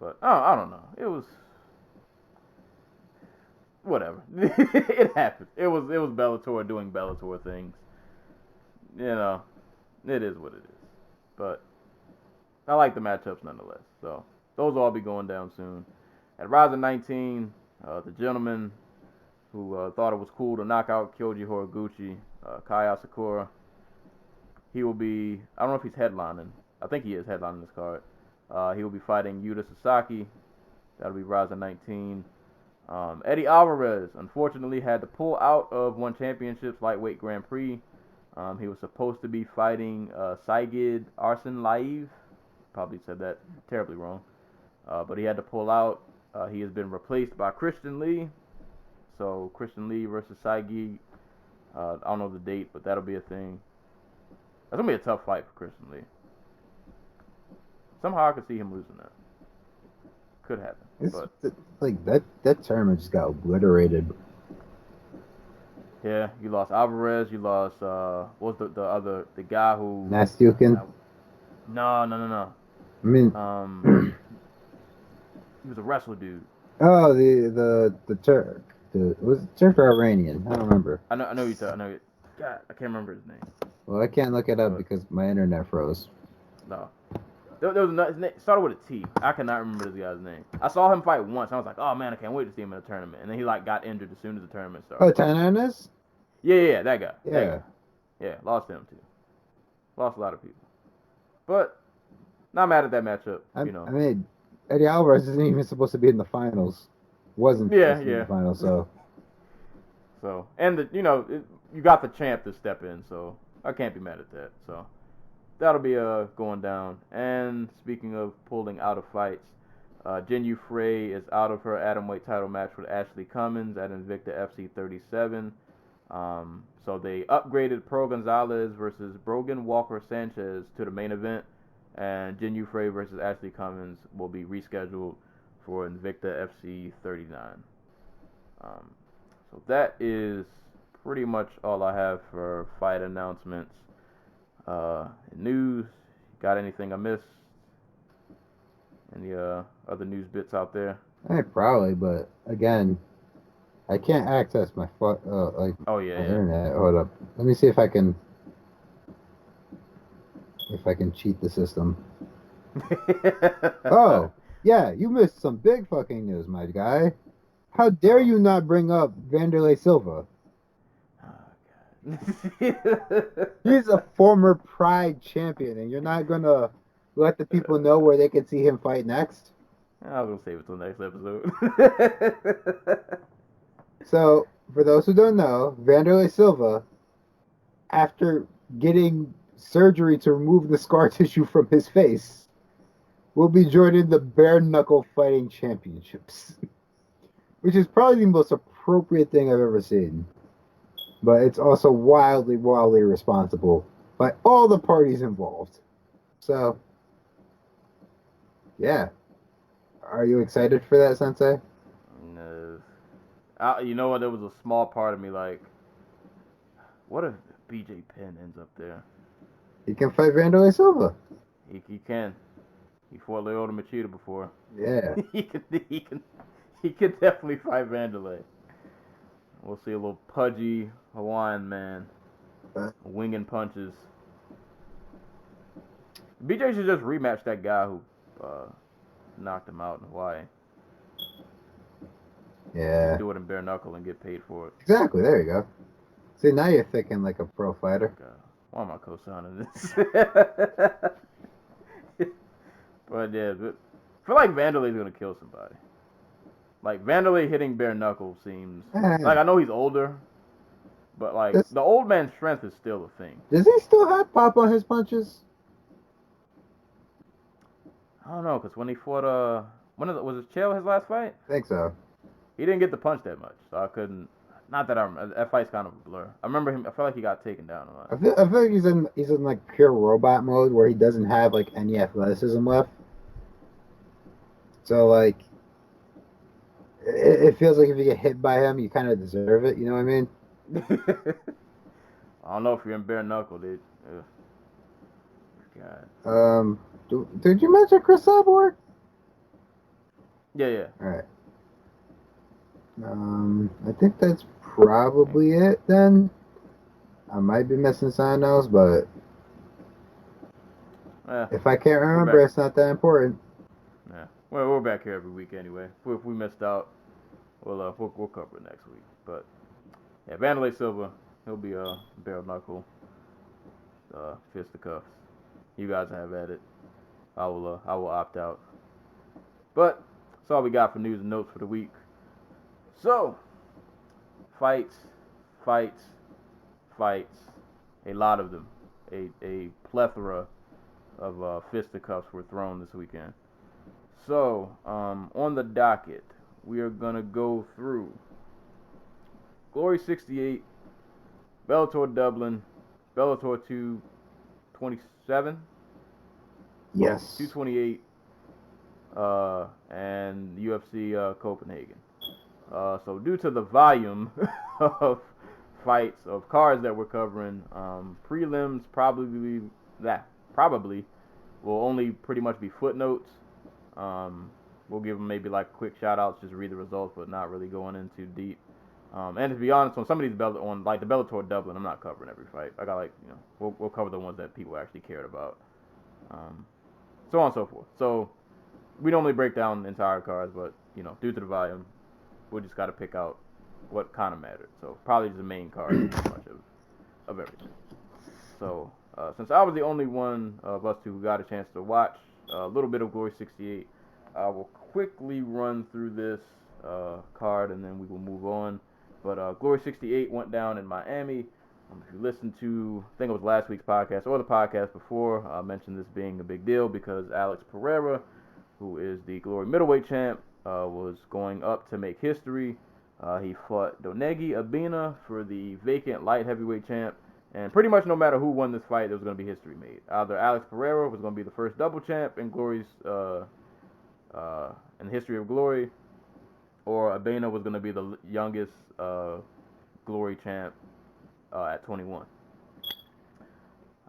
[SPEAKER 1] but I don't know. It was whatever. It happened. It was Bellator doing Bellator things. You know, it is what it is. But I like the matchups nonetheless. So those will all be going down soon. At Rise 19, the gentleman who thought it was cool to knock out Kyoji Horiguchi, Kai Asakura, he will be, I don't know if he's headlining. I think he is headlining this card. He will be fighting Yuta Sasaki. That'll be Rise 19. Eddie Alvarez, unfortunately, had to pull out of One Championship's Lightweight Grand Prix. He was supposed to be fighting Saigid Arsenlaiv. Probably said that terribly wrong. But he had to pull out. He has been replaced by Christian Lee. So Christian Lee versus Saigid. I don't know the date, but that'll be a thing. That's going to be a tough fight for Christian Lee. Somehow I could see him losing that. Could happen. But
[SPEAKER 3] Like that tournament just got obliterated.
[SPEAKER 1] yeah, you lost Alvarez. You lost what was the guy who
[SPEAKER 3] Nastyukin.
[SPEAKER 1] No.
[SPEAKER 3] I mean,
[SPEAKER 1] he was a wrestler dude.
[SPEAKER 3] oh, the Turk. Was it Turk or Iranian? I don't remember.
[SPEAKER 1] I know you. God, I can't remember his name.
[SPEAKER 3] Well, I can't look it up because my internet froze.
[SPEAKER 1] No. There was his name started with a T. I cannot remember this guy's name. I saw him fight once. I was like, oh man, I can't wait to see him in a tournament. And then he like got injured as soon as the tournament started.
[SPEAKER 3] Oh, Tananis?
[SPEAKER 1] Yeah, that guy.
[SPEAKER 3] Yeah.
[SPEAKER 1] That guy. Yeah, lost him too. Lost a lot of people. But not mad at that matchup.
[SPEAKER 3] I mean, Eddie Alvarez isn't even supposed to be in the finals. Wasn't supposed to be in the finals, so.
[SPEAKER 1] So, and you got the champ to step in, so I can't be mad at that. So that'll be going down. And speaking of pulling out of fights, Jin Frey is out of her atomweight title match with Ashley Cummins at Invicta FC 37. So they upgraded Pro Gonzalez versus Brogan Walker Sanchez to the main event, and Jin Frey versus Ashley Cummins will be rescheduled for Invicta FC 39. So that is pretty much all I have for fight announcements. News, got anything I missed? Any other news bits out there?
[SPEAKER 3] Probably, but again, I can't access my internet. Hold up, let me see if I can cheat the system. Oh yeah, you missed some big fucking news, my guy. How dare you not bring up Wanderlei Silva?
[SPEAKER 1] Oh, God.
[SPEAKER 3] He's a former Pride champion, and you're not gonna let the people know where they can see him fight next?
[SPEAKER 1] I was gonna save it till next episode.
[SPEAKER 3] So, for those who don't know, Wanderlei Silva, after getting surgery to remove the scar tissue from his face, will be joining the Bareknuckle Fighting Championships, which is probably the most appropriate thing I've ever seen. But it's also wildly irresponsible by all the parties involved. So, yeah. Are you excited for that, Sensei?
[SPEAKER 1] No. You know what? There was a small part of me like, what if BJ Penn ends up there?
[SPEAKER 3] He can fight Wanderlei Silva.
[SPEAKER 1] He can. He fought Lyoto Machida before.
[SPEAKER 3] Yeah.
[SPEAKER 1] he can definitely fight Wanderlei. We'll see a little pudgy Hawaiian man winging punches. BJ should just rematch that guy who knocked him out in Hawaii.
[SPEAKER 3] Yeah.
[SPEAKER 1] Do it in bare knuckle and get paid for it.
[SPEAKER 3] Exactly. There you go. See, now you're thinking like a pro fighter.
[SPEAKER 1] God, why am I co-signing this? But yeah, I feel like Wanderlei's gonna kill somebody. Like Wanderlei hitting bare knuckle seems like, I know he's older, but like the old man's strength is still a thing.
[SPEAKER 3] Does he still have pop on his punches?
[SPEAKER 1] I don't know, cause when he fought was it Chael his last fight?
[SPEAKER 3] I think so.
[SPEAKER 1] He didn't get the punch that much, so I Not that that fight's kind of a blur. I remember him. I felt like he got taken down a lot.
[SPEAKER 3] I feel like he's in like pure robot mode where he doesn't have like any athleticism left. So like, it feels like if you get hit by him, you kind of deserve it. You know what I mean?
[SPEAKER 1] I don't know if you're in bare knuckle, dude. Ugh. God.
[SPEAKER 3] Did you mention Chris Cyborg?
[SPEAKER 1] Yeah.
[SPEAKER 3] All right. I think that's probably it then. I might be missing something else, but if I can't remember, it's not that important.
[SPEAKER 1] Yeah. Well, we're back here every week anyway. If we missed out, we'll cover it next week. But yeah, Wanderlei Silva, he'll be bare knuckle, fisticuffs. You guys have at it. I will opt out. But that's all we got for news and notes for the week. So, fights. A lot of them. A plethora of fisticuffs were thrown this weekend. So, on the docket, we are going to go through Glory 68, Bellator Dublin, Bellator 227,
[SPEAKER 3] Yes.
[SPEAKER 1] 228, and UFC Copenhagen. So due to the volume of fights, of cards that we're covering, prelims probably will only pretty much be footnotes. We'll give them maybe like quick shout outs, just read the results, but not really going in too deep. And to be honest, on some of these like the Bellator Dublin, I'm not covering every fight. I got we'll cover the ones that people actually cared about. So on and so forth. So we normally break down the entire cards, but due to the volume, we just got to pick out what kind of mattered. So probably just the main card, pretty much of everything. So since I was the only one of us two who got a chance to watch a little bit of Glory 68, I will quickly run through this card and then we will move on. But Glory 68 went down in Miami. If you listen to, I think it was last week's podcast or the podcast before, I mentioned this being a big deal because Alex Pereira, who is the Glory middleweight champ, was going up to make history. He fought Donegi Abina for the vacant light heavyweight champ. And pretty much no matter who won this fight, there was going to be history made. Either Alex Pereira was going to be the first double champ in Glory's in the history of Glory, or Abina was going to be the youngest Glory champ at 21.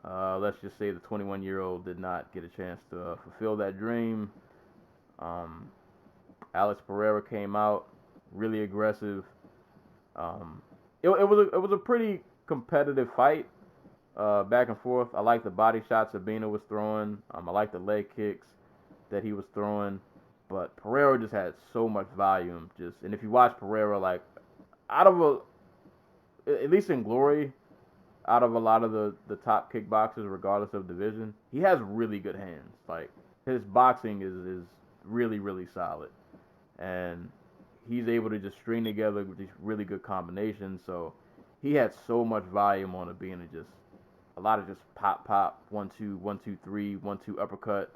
[SPEAKER 1] Let's just say the 21-year-old did not get a chance to fulfill that dream. Alex Pereira came out really aggressive. It was a pretty competitive fight, back and forth. I like the body shots Abina was throwing. I like the leg kicks that he was throwing, but Pereira just had so much volume. And if you watch Pereira, like at least in Glory, out of a lot of the top kickboxers, regardless of division, he has really good hands. Like his boxing is really, really solid, and he's able to just string together with these really good combinations. So he had so much volume on it, being just a lot of just pop, 1, 2, 1, 2, 3, 1, 2 uppercut,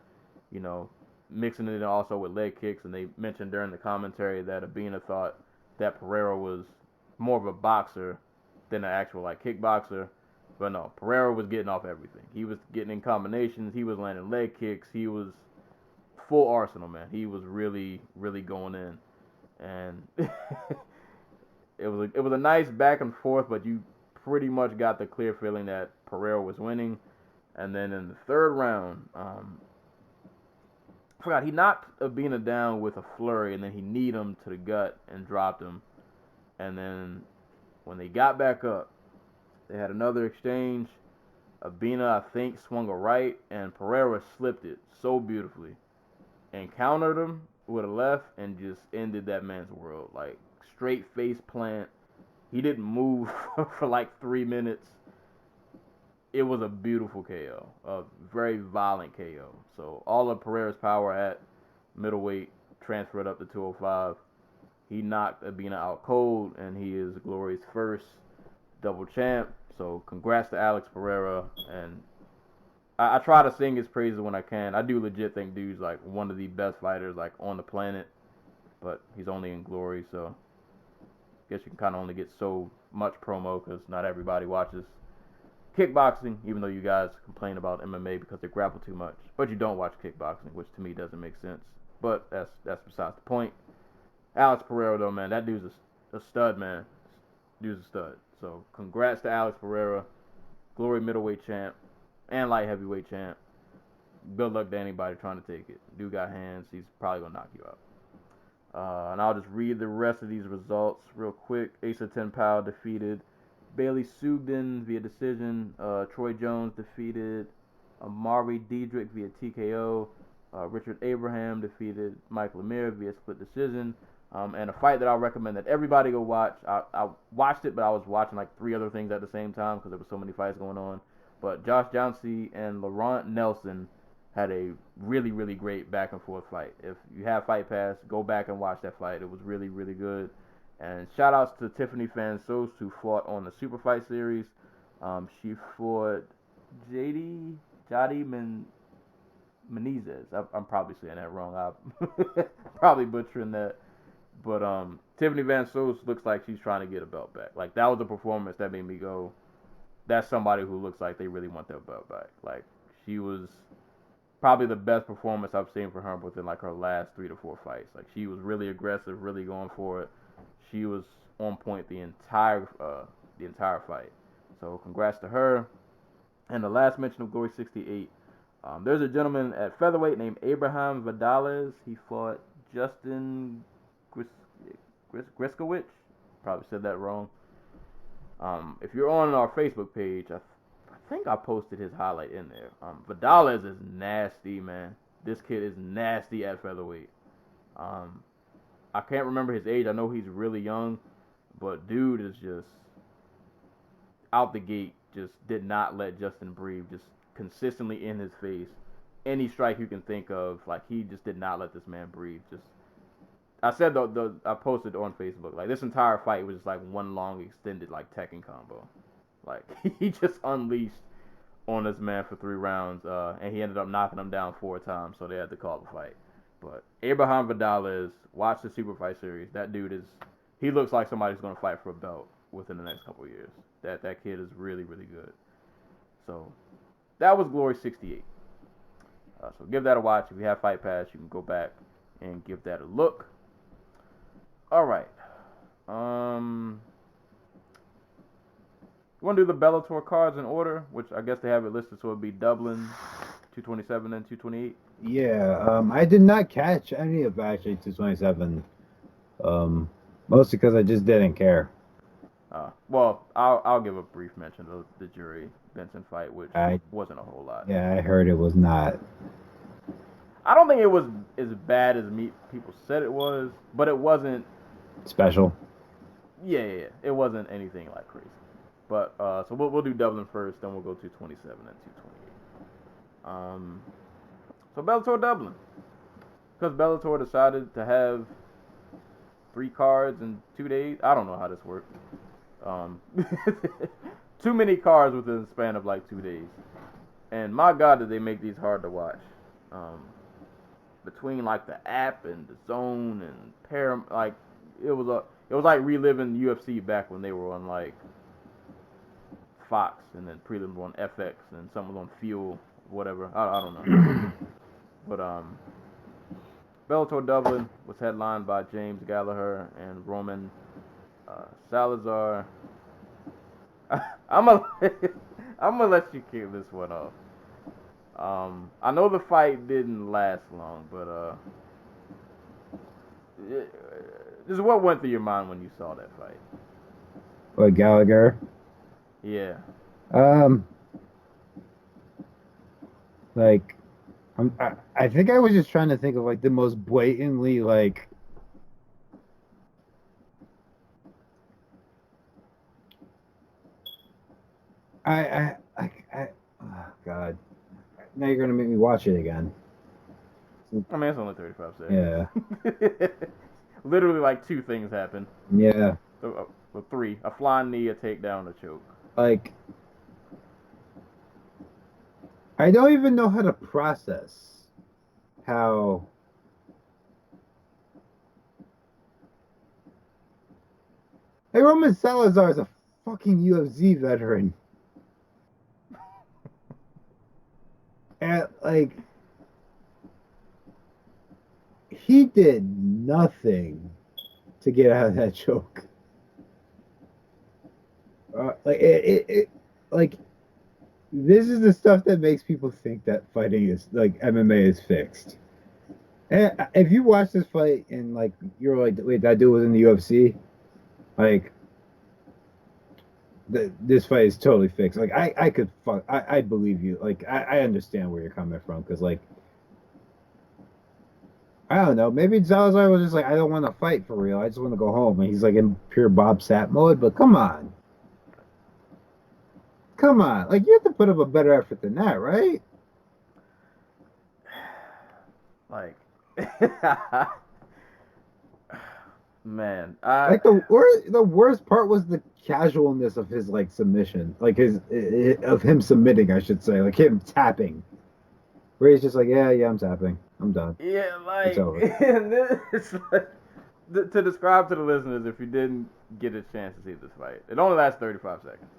[SPEAKER 1] mixing it in also with leg kicks. And they mentioned during the commentary that Abina thought that Pereira was more of a boxer than an actual like kickboxer. But no, Pereira was getting off everything. He was getting in combinations. He was landing leg kicks. He was full arsenal, man. He was really, really going in. And it was a nice back and forth, but you pretty much got the clear feeling that Pereira was winning. And then in the third round, I forgot, he knocked Abina down with a flurry, and then he kneed him to the gut and dropped him. And then when they got back up, they had another exchange. Abina, I think, swung a right, and Pereira slipped it so beautifully and countered him with a left and just ended that man's world. Like, straight face plant. He didn't move for like 3 minutes. It was a beautiful KO, a very violent KO. So all of Pereira's power at middleweight transferred up to 205. He knocked Abina out cold, and he is Glory's first double champ. So congrats to Alex Pereira, and I try to sing his praises when I can. I do legit think dude's like one of the best fighters like on the planet, but he's only in Glory, so guess you can kind of only get so much promo because not everybody watches kickboxing, even though you guys complain about MMA because they grapple too much. But you don't watch kickboxing, which to me doesn't make sense. But that's besides the point. Alex Pereira, though, man, that dude's a stud, man. Dude's a stud. So congrats to Alex Pereira, Glory middleweight champ and light heavyweight champ. Good luck to anybody trying to take it. Dude got hands. He's probably going to knock you out. And I'll just read the rest of these results real quick. Asa 10 Pound defeated Bailey Sugden via decision. Troy Jones defeated Amari Diedrich via TKO. Richard Abraham defeated Mike Lemire via split decision. And a fight that I'll recommend that everybody go watch. I watched it, but I was watching like 3 other things at the same time because there were so many fights going on. But Josh Jouncy and Laurent Nelson had a really, really great back and forth fight. If you have Fight Pass, go back and watch that fight. It was really, really good. And shout outs to Tiffany Fansos who fought on the Super Fight series. She fought Jadi Menezes. I'm probably saying that wrong. I'm probably butchering that. But Tiffany Fansos looks like she's trying to get a belt back. Like, that was a performance that made me go, that's somebody who looks like they really want their belt back. Like, she was probably the best performance I've seen for her within like her last 3 to 4 fights. Like, she was really aggressive, really going for it. She was on point the entire fight. So congrats to her. And the last mention of Glory 68, there's a gentleman at featherweight named Abraham Vidales. He fought Justin Griskowicz. Probably said that wrong. If you're on our Facebook page, I think I posted his highlight in there. Vidales is nasty, man. This kid is nasty at featherweight. I can't remember his age. I know he's really young, but dude is just out the gate. Just did not let Justin breathe. Just consistently in his face. Any strike you can think of, like, he just did not let this man breathe. Just, I said I posted on Facebook, like, this entire fight was just like one long extended like Tekken combo. Like, he just unleashed on this man for 3 rounds, and he ended up knocking him down 4 times, so they had to call the fight. But Abraham Vidales, watch the Super Fight series. That dude he looks like somebody who's going to fight for a belt within the next couple of years. That kid is really, really good. So that was Glory 68. So give that a watch. If you have Fight Pass, you can go back and give that a look. All right. You want to do the Bellator cards in order, which I guess they have it listed, so it'd be Dublin, 227 and 228.
[SPEAKER 3] Yeah, I did not catch any of actually 227. Mostly because I just didn't care.
[SPEAKER 1] Well, I'll give a brief mention of the Jury Benson fight, which wasn't a whole lot.
[SPEAKER 3] Yeah, I heard it was not.
[SPEAKER 1] I don't think it was as bad as people said it was, but it wasn't
[SPEAKER 3] special.
[SPEAKER 1] Yeah. It wasn't anything like crazy. But so we'll do Dublin first, then we'll go to 227 and 228. So Bellator Dublin, because Bellator decided to have 3 cards in 2 days. I don't know how this works. Too many cards within the span of like 2 days, and my God, did they make these hard to watch. Between like the app and the Zone and Paramount, like it was like reliving UFC back when they were on like Fox, and then prelims were on FX, and some was on Fuel, whatever. I don't know. But Bellator Dublin was headlined by James Gallagher and Roman Salazar. I'm gonna let you kick this one off. I know the fight didn't last long, but just what went through your mind when you saw that fight?
[SPEAKER 3] What, Gallagher?
[SPEAKER 1] Yeah.
[SPEAKER 3] Like, I think I was just trying to think of like the most blatantly like. Oh God. Now you're gonna make me watch it again.
[SPEAKER 1] I mean, it's only 35 seconds.
[SPEAKER 3] Yeah.
[SPEAKER 1] Literally, like 2 things happen.
[SPEAKER 3] Yeah.
[SPEAKER 1] Well, 3: a flying knee, a takedown, a choke.
[SPEAKER 3] Like, I don't even know how to process how Hey, Roman Salazar is a fucking UFC veteran. And, like, he did nothing to get out of that choke. Like, this is the stuff that makes people think that fighting is, like, MMA is fixed. And if you watch this fight and, like, you're like, wait, that dude was in the UFC, like, this fight is totally fixed. Like, I believe you. Like, I understand where you're coming from because, like, I don't know. Maybe Salazar was just like, I don't want to fight for real. I just want to go home. And he's like in pure Bob Sapp mode. But come on. Come on. Like, you have to put up a better effort than that, right?
[SPEAKER 1] Like, man,
[SPEAKER 3] Like, the worst part was the casualness of his, like, submission. Like, of him submitting, I should say. Like, him tapping. Where he's just like, yeah, I'm tapping. I'm done.
[SPEAKER 1] yeah,
[SPEAKER 3] It's
[SPEAKER 1] like,
[SPEAKER 3] over.
[SPEAKER 1] and this, like, to describe to the listeners, if you didn't get a chance to see this fight, it only lasts 35 seconds.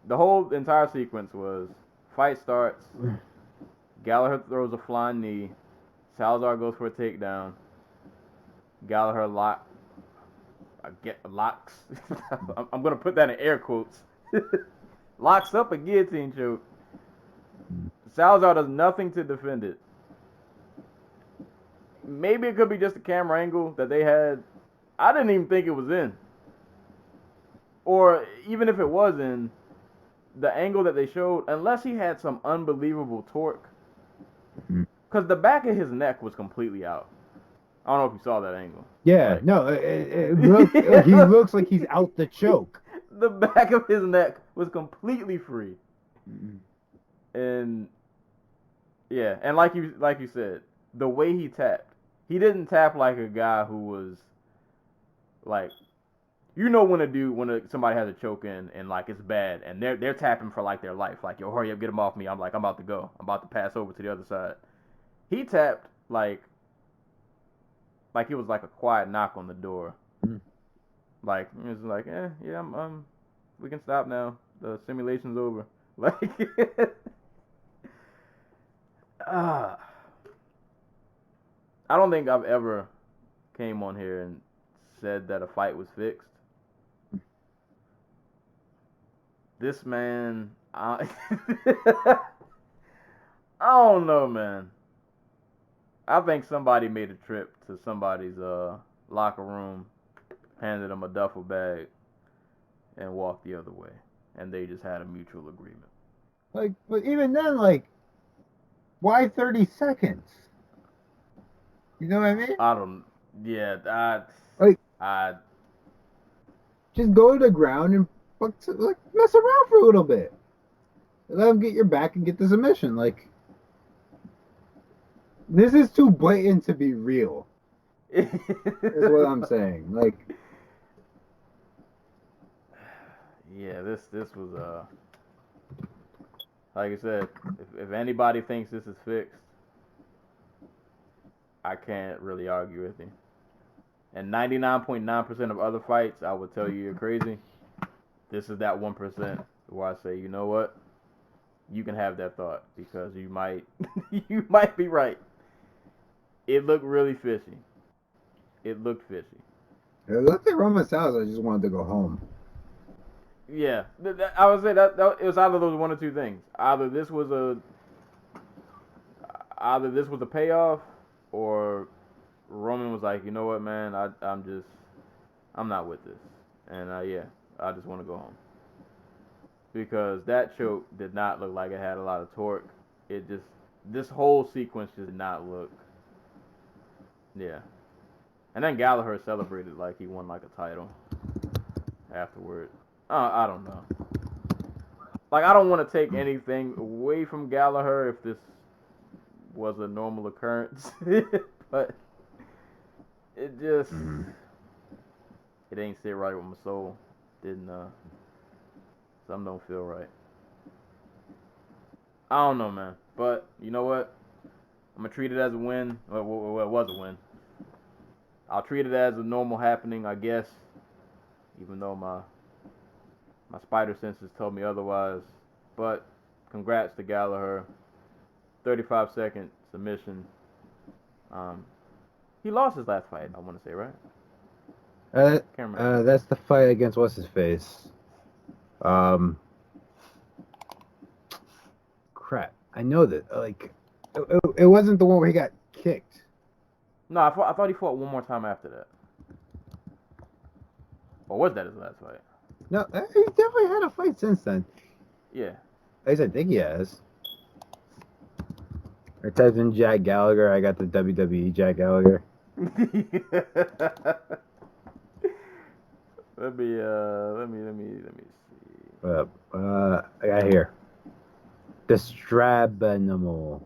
[SPEAKER 1] The whole entire sequence was fight starts, Gallagher throws a flying knee, Salazar goes for a takedown, Gallagher locks. I'm gonna put that in air quotes. Locks up a guillotine choke. Salazar does nothing to defend it. Maybe it could be just a camera angle that they had. I didn't even think it was in. Or even if it was in, the angle that they showed, unless he had some unbelievable torque, because the back of his neck was completely out. I don't know if you saw that angle.
[SPEAKER 3] Yeah,
[SPEAKER 1] Like,
[SPEAKER 3] no, he looks like he's out the choke.
[SPEAKER 1] the back of his neck was completely free. And yeah, and like you said, the way he tapped, he didn't tap like a guy who was like, when somebody has a choke in and like it's bad and they're tapping for like their life, like, yo, hurry up, get him off me. I'm about to go. I'm about to pass over to the other side. He tapped like it was like a quiet knock on the door. Like it was like, yeah, we can stop now. The simulation's over. Like, I don't think I've ever came on here and said that a fight was fixed. This man, I don't know, man. I think somebody made a trip to somebody's locker room, handed them a duffel bag, and walked the other way, and they just had a mutual agreement.
[SPEAKER 3] Like, but even then, like, why 30 seconds? You know what I mean?
[SPEAKER 1] I don't. Yeah,
[SPEAKER 3] Like,
[SPEAKER 1] I
[SPEAKER 3] just go to the ground and like mess around for a little bit. Let him get your back and get the submission. Like, this is too blatant to be real. Is what I'm saying. Like,
[SPEAKER 1] yeah, this was like I said, if anybody thinks this is fixed, I can't really argue with you. And 99.9% of other fights, I would tell you you're crazy. This is that 1% where I say, you know what? You can have that thought because you might you might be right. It looked really fishy. It looked fishy.
[SPEAKER 3] it looked like Roman Salazar just wanted to go home.
[SPEAKER 1] Yeah, I would say that it was either those one or two things. Either this was a payoff, or Roman was like, you know what, man, I'm not with this, and yeah, I just want to go home because that choke did not look like it had a lot of torque. This whole sequence just did not look, yeah. And then Gallagher celebrated like he won like a title afterward. I don't know. Like, I don't want to take anything away from Gallagher if this was a normal occurrence, but it just it ain't sit right with my soul. Didn't something don't feel right. I don't know, man. But you know what? I'm gonna treat it as a win. Well, it was a win. I'll treat it as a normal happening, I guess. even though my spider senses told me otherwise. But congrats to Gallagher. 35-second submission. He lost his last fight, I want to say, right? Can't remember.
[SPEAKER 3] That's the fight against what's his face. Crap. I know that. Like, it wasn't the one where he got kicked.
[SPEAKER 1] No, I thought he fought one more time after that. Or was that his last fight?
[SPEAKER 3] No, he definitely had a fight since then.
[SPEAKER 1] Yeah.
[SPEAKER 3] At least I think he has. I typed in Jack Gallagher. I got the WWE Jack Gallagher.
[SPEAKER 1] Let me see.
[SPEAKER 3] I got here. The Strabanimal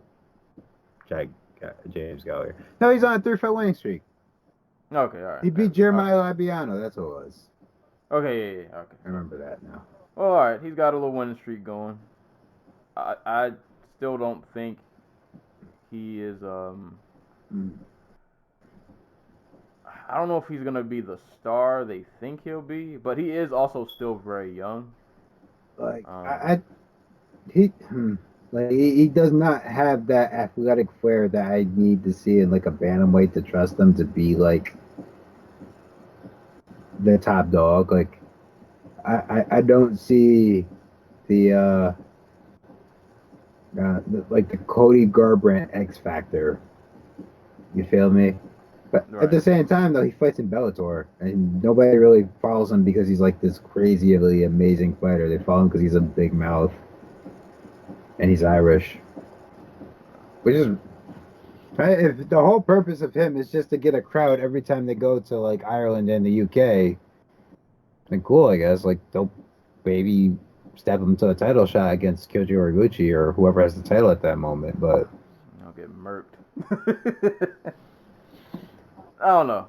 [SPEAKER 3] James Gallagher. No, he's on a 3-fight winning streak.
[SPEAKER 1] Okay, all right.
[SPEAKER 3] He beat Jeremiah Labiano. That's what it was.
[SPEAKER 1] Okay, yeah, okay.
[SPEAKER 3] I remember that now.
[SPEAKER 1] Well, all right. He's got a little winning streak going. I still don't think he is. I don't know if he's gonna be the star they think he'll be, but he is also still very young.
[SPEAKER 3] Like he does not have that athletic flair that I need to see in like a bantamweight to trust him to be like the top dog. Like I don't see the Cody Garbrandt X Factor. You feel me? But
[SPEAKER 1] Right.
[SPEAKER 3] at the same time, though, he fights in Bellator, and nobody really follows him because he's like this crazily amazing fighter. They follow him because he's a big mouth, and he's Irish. Which is, if the whole purpose of him is just to get a crowd every time they go to like Ireland and the UK, then cool, I guess. Like, don't maybe step him to a title shot against Kyoji Horiguchi or whoever has the title at that moment, but
[SPEAKER 1] I'll get murked. I don't know.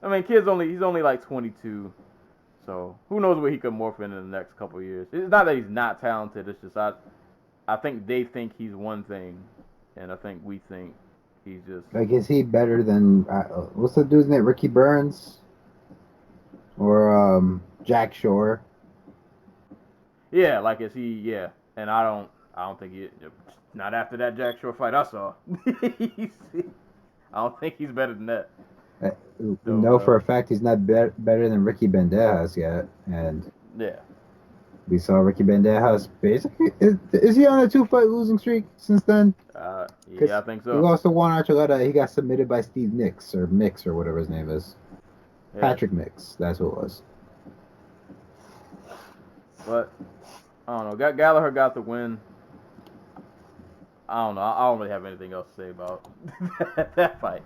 [SPEAKER 1] I mean, he's only like 22, so who knows what he could morph into in the next couple of years. It's not that he's not talented. It's just I think they think he's one thing, and I think we think he's just
[SPEAKER 3] like, is he better than what's the dude's name? Ricky Burns or Jack Shore?
[SPEAKER 1] yeah. Like, is he? Yeah, and I don't think he. Not after that Jack Shore fight I saw. I don't think he's better than that.
[SPEAKER 3] No, for a fact, he's not better than Ricky Bandejas yet, and
[SPEAKER 1] yeah,
[SPEAKER 3] we saw Ricky Bandejas basically. Is he on a 2-fight losing streak since then?
[SPEAKER 1] yeah, I think so.
[SPEAKER 3] He lost to Juan Archuleta. He got submitted by Steve Mix or whatever his name is. Yeah. Patrick Mix, that's who it was.
[SPEAKER 1] But I don't know. Gallagher got the win. I don't know. I don't really have anything else to say about that fight.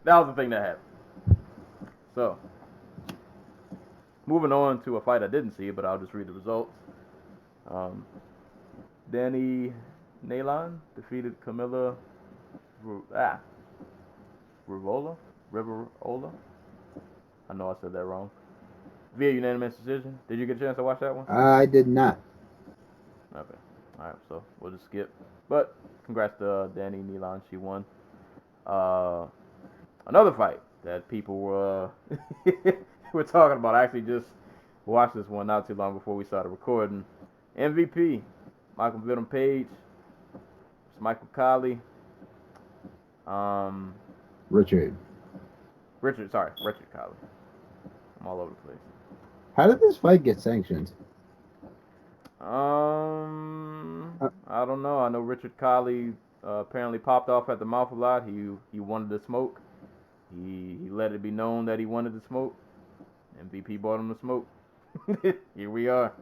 [SPEAKER 1] That was the thing that happened. So, moving on to a fight I didn't see, but I'll just read the results. Danny Nalon defeated Camilla Rivola. I know I said that wrong. Via unanimous decision. Did you get a chance to watch that one?
[SPEAKER 3] I did not.
[SPEAKER 1] Okay. All right. So we'll just skip. But congrats to Danny Nalon. She won. Another fight that people were were talking about. I actually just watched this one not too long before we started recording. MVP, Michael Venom Page, Michael Colley,
[SPEAKER 3] Richard
[SPEAKER 1] Colley. I'm all over the place.
[SPEAKER 3] How did this fight get sanctioned?
[SPEAKER 1] I don't know. I know Richard Colley apparently popped off at the mouth a lot. He wanted to smoke. He let it be known that he wanted to smoke. MVP bought him the smoke. Here we are.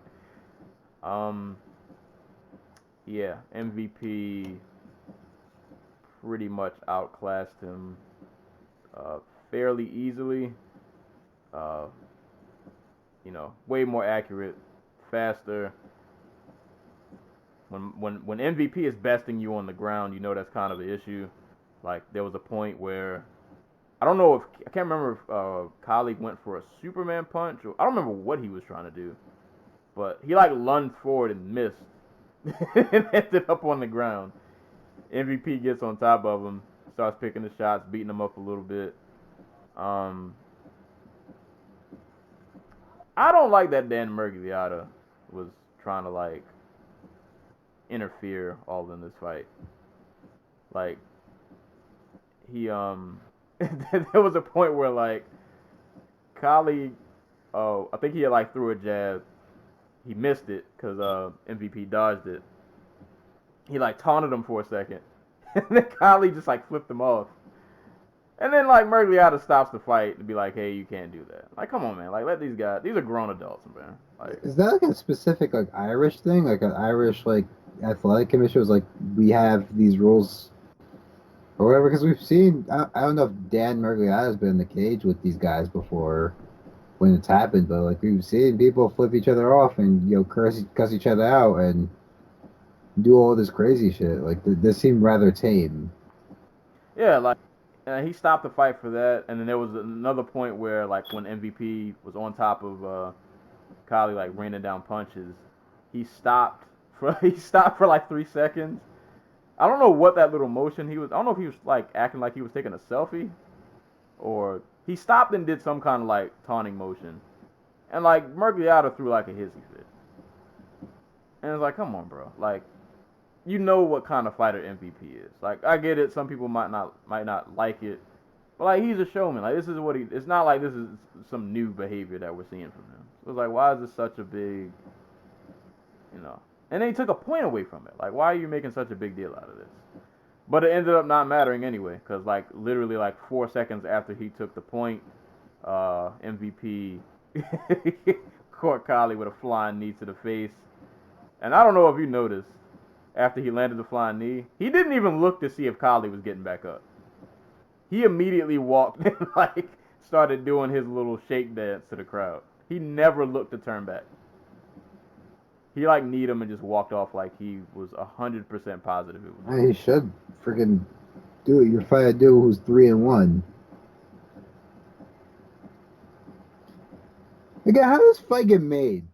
[SPEAKER 1] Yeah, MVP pretty much outclassed him fairly easily. Way more accurate, faster. When MVP is besting you on the ground, you know that's kind of the issue. Like, there was a point where I can't remember if Colleague went for a Superman punch, or I don't remember what he was trying to do, but he like lunged forward and missed and ended up on the ground. MVP gets on top of him, starts picking the shots, beating him up a little bit. I don't like that Dan Miragliotta was trying to like interfere all in this fight. Like he there was a point where like Kali, I think he had like threw a jab. He missed it because MVP dodged it. He like taunted him for a second, and then Kali just like flipped him off. And then like Miragliotta stops the fight to be like, "Hey, you can't do that." Like, come on, man. Like, let these guys. These are grown adults, man. Like,
[SPEAKER 3] Is that like a specific like Irish thing? Like an Irish like athletic commission was like, we have these rules or whatever? Because we've seen. I don't know if Dan Miragliotta has been in the cage with these guys before when it's happened, but like we've seen people flip each other off and cuss each other out and do all this crazy shit. Like this seemed rather tame.
[SPEAKER 1] yeah, like he stopped the fight for that, and then there was another point where like when MVP was on top of Kali, like raining down punches, he stopped for like 3 seconds. I don't know what that little motion he was. I don't know if he was like acting like he was taking a selfie, or he stopped and did some kind of like taunting motion, and like Miragliotta threw like a hissy fit, and it's like, come on, bro, like. You know what kind of fighter MVP is. Like, I get it. Some people might not like it, but like he's a showman. Like this is what he. It's not like this is some new behavior that we're seeing from him. So it's like, why is this such a big, you know? And then he took a point away from it. Like, why are you making such a big deal out of this? But it ended up not mattering anyway, because like literally like 4 seconds after he took the point, MVP caught Kali with a flying knee to the face. And I don't know if you noticed. After he landed the flying knee, he didn't even look to see if Kali was getting back up. He immediately walked and like started doing his little shake dance to the crowd. He never looked to turn back. He like kneed him and just walked off like he was 100% positive it was.
[SPEAKER 3] He should freaking do it. You're fighting a dude who's 3-1. Again, how does this fight get made?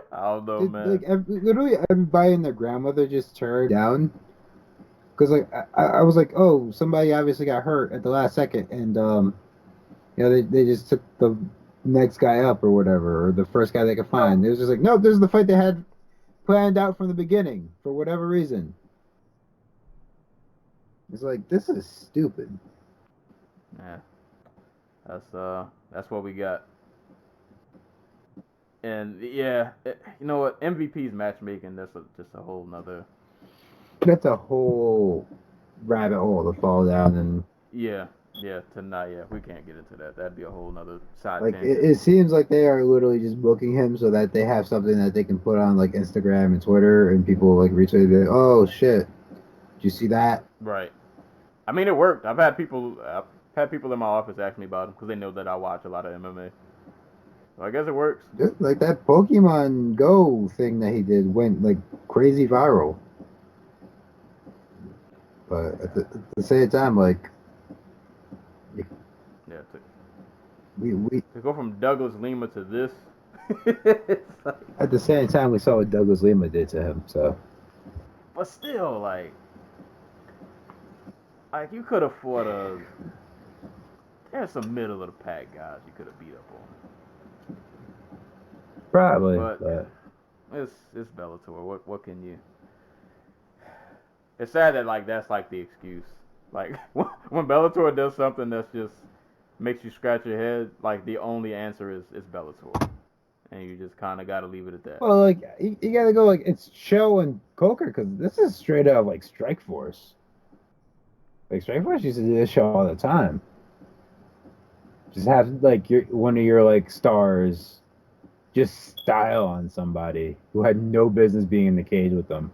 [SPEAKER 1] I don't know, man.
[SPEAKER 3] Literally everybody and their grandmother just turned down because like I was like, oh, somebody obviously got hurt at the last second, and they just took the next guy up or whatever, or the first guy they could find. It was just like, nope, this is the fight they had planned out from the beginning for whatever reason. It's like, this is stupid.
[SPEAKER 1] Yeah, that's what we got. And yeah, you know what? MVP's matchmaking. That's just a whole nother.
[SPEAKER 3] That's a whole rabbit hole to fall down and.
[SPEAKER 1] Yeah, tonight. Yeah, we can't get into that. That'd be a whole nother side.
[SPEAKER 3] Like it seems like they are literally just booking him so that they have something that they can put on like Instagram and Twitter, and people like retweet it. Oh shit! Did you see that?
[SPEAKER 1] Right. I mean, it worked. I've had people in my office ask me about him because they know that I watch a lot of MMA. So I guess it works.
[SPEAKER 3] Just like that Pokemon Go thing that he did went like crazy viral. But at the same time, like,
[SPEAKER 1] yeah,
[SPEAKER 3] we
[SPEAKER 1] to go from Douglas Lima to this. Like,
[SPEAKER 3] at the same time we saw what Douglas Lima did to him. So,
[SPEAKER 1] but still, like you could have fought there's some middle of the pack guys you could have beat up on.
[SPEAKER 3] probably,
[SPEAKER 1] but it's Bellator. What can you? It's sad that like that's like the excuse. Like when Bellator does something that's just makes you scratch your head, like the only answer is Bellator, and you just kind of got to leave it at that.
[SPEAKER 3] Well, like you got to go like it's Cho and Coker because this is straight out like Strikeforce. Like Strikeforce used to do this show all the time. Just have like one of your like stars just style on somebody who had no business being in the cage with them.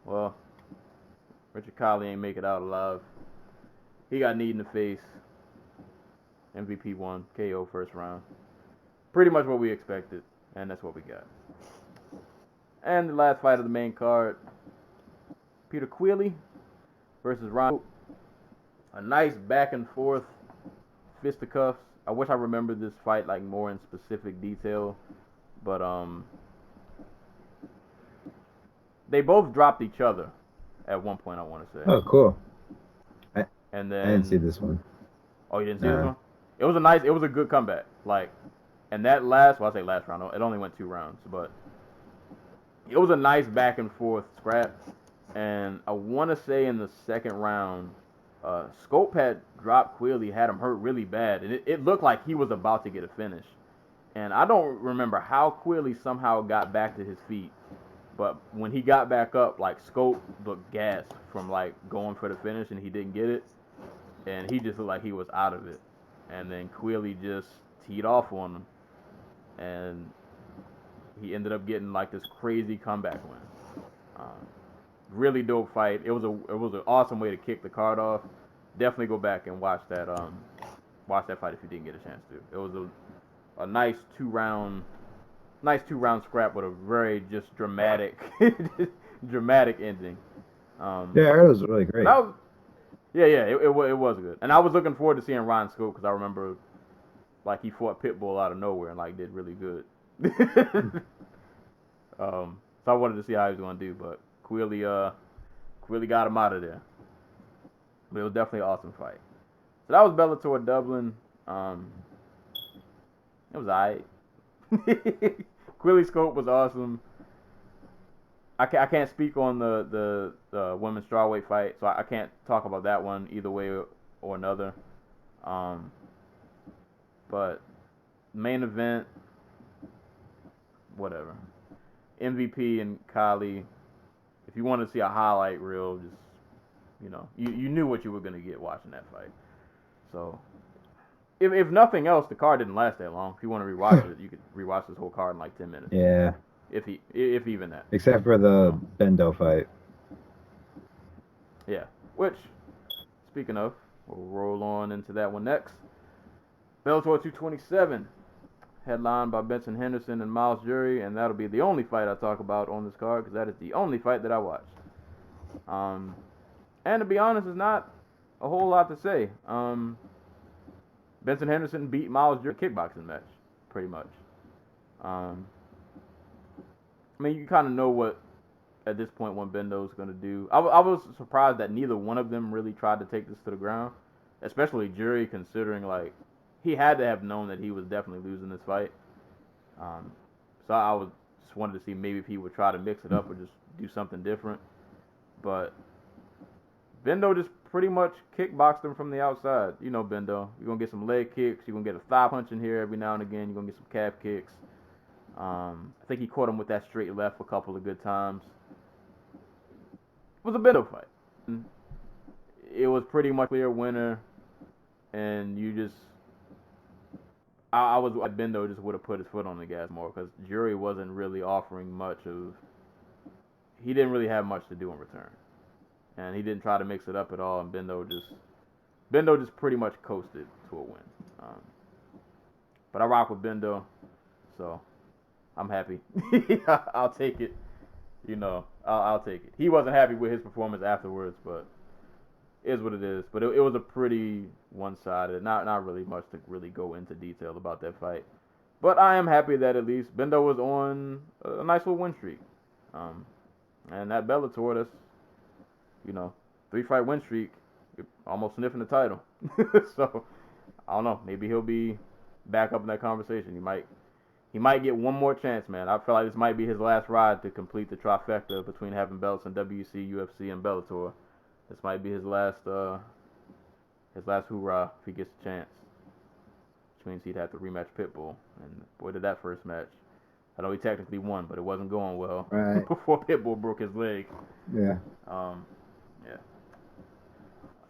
[SPEAKER 1] Well, Richard Colley ain't make it out alive. He got kneed in the face. MVP won. KO first round. Pretty much what we expected, and that's what we got. And the last fight of the main card, Peter Queally versus Ron. A nice back and forth fisticuffs. I wish I remembered this fight like more in specific detail, but they both dropped each other at one point, I want to say.
[SPEAKER 3] Oh, cool. I
[SPEAKER 1] And
[SPEAKER 3] I didn't see
[SPEAKER 1] then,
[SPEAKER 3] this one.
[SPEAKER 1] oh, you didn't see this one? It was a good comeback. Like, and that last round, it only went 2 rounds, but it was a nice back and forth scrap. And I want to say in the second round, Scope had dropped Queally, had him hurt really bad, and it looked like he was about to get a finish. And I don't remember how Queally somehow got back to his feet, but when he got back up, like, Scope looked gassed from like going for the finish, and he didn't get it, and he just looked like he was out of it. And then Queally just teed off on him, and he ended up getting like this crazy comeback win. Really dope fight. It was an awesome way to kick the card off. Definitely go back and watch that fight if you didn't get a chance to. It was a nice 2-round scrap with a very just dramatic dramatic ending.
[SPEAKER 3] Yeah, I heard it was really great.
[SPEAKER 1] It was good. And I was looking forward to seeing Ryan Scope because I remember like he fought Pitbull out of nowhere and like did really good. So I wanted to see how he was gonna do, but Queally got him out of there. But it was definitely an awesome fight. So that was Bellator Dublin. It was alright. Queally Scope was awesome. I can't speak on the women's strawweight fight, so I can't talk about that one either way or another. But main event, whatever. MVP and Kylie. If you want to see a highlight reel, just you knew what you were gonna get watching that fight. So if nothing else, the card didn't last that long. If you want to rewatch it, you could rewatch this whole card in like 10 minutes.
[SPEAKER 3] Yeah.
[SPEAKER 1] If even that.
[SPEAKER 3] Except for the Bendo fight.
[SPEAKER 1] Yeah. Which, speaking of, we'll roll on into that one next. Bellator 227, headlined by Benson Henderson and Miles Jury, and that'll be the only fight I talk about on this card because that is the only fight that I watched. And to be honest, there's not a whole lot to say. Benson Henderson beat Miles Jury in a kickboxing match, pretty much. I mean, you kind of know what, at this point, what Bendo's going to do. I was surprised that neither one of them really tried to take this to the ground, especially Jury, considering, like, he had to have known that he was definitely losing this fight. So I just wanted to see maybe if he would try to mix it up or just do something different. But Bendo just pretty much kickboxed him from the outside. You know Bendo. You're going to get some leg kicks. You're going to get a thigh punch in here every now and again. You're going to get some calf kicks. I think he caught him with that straight left a couple of good times. It was a Bendo fight. It was pretty much a clear winner. And you just... I was like Bendo just would have put his foot on the gas more because Jury wasn't really offering much of... He didn't really have much to do in return. And he didn't try to mix it up at all, and Bendo just pretty much coasted to a win. But I rock with Bendo, so I'm happy. I'll take it. I'll take it. He wasn't happy with his performance afterwards, but it is what it is. But it was a pretty one-sided. Not really much to really go into detail about that fight. But I am happy that at least Bendo was on a nice little win streak. And that Bellator, that's 3-fight win streak, almost sniffing the title. So, I don't know. Maybe he'll be back up in that conversation. He might get one more chance, man. I feel like this might be his last ride to complete the trifecta between having belts in WC, UFC, and Bellator. This might be his last hoorah if he gets a chance. Which means he'd have to rematch Pitbull. And boy, did that first match. I know he technically won, but it wasn't going well.
[SPEAKER 3] Right.
[SPEAKER 1] Before Pitbull broke his leg.
[SPEAKER 3] Yeah.
[SPEAKER 1] Yeah.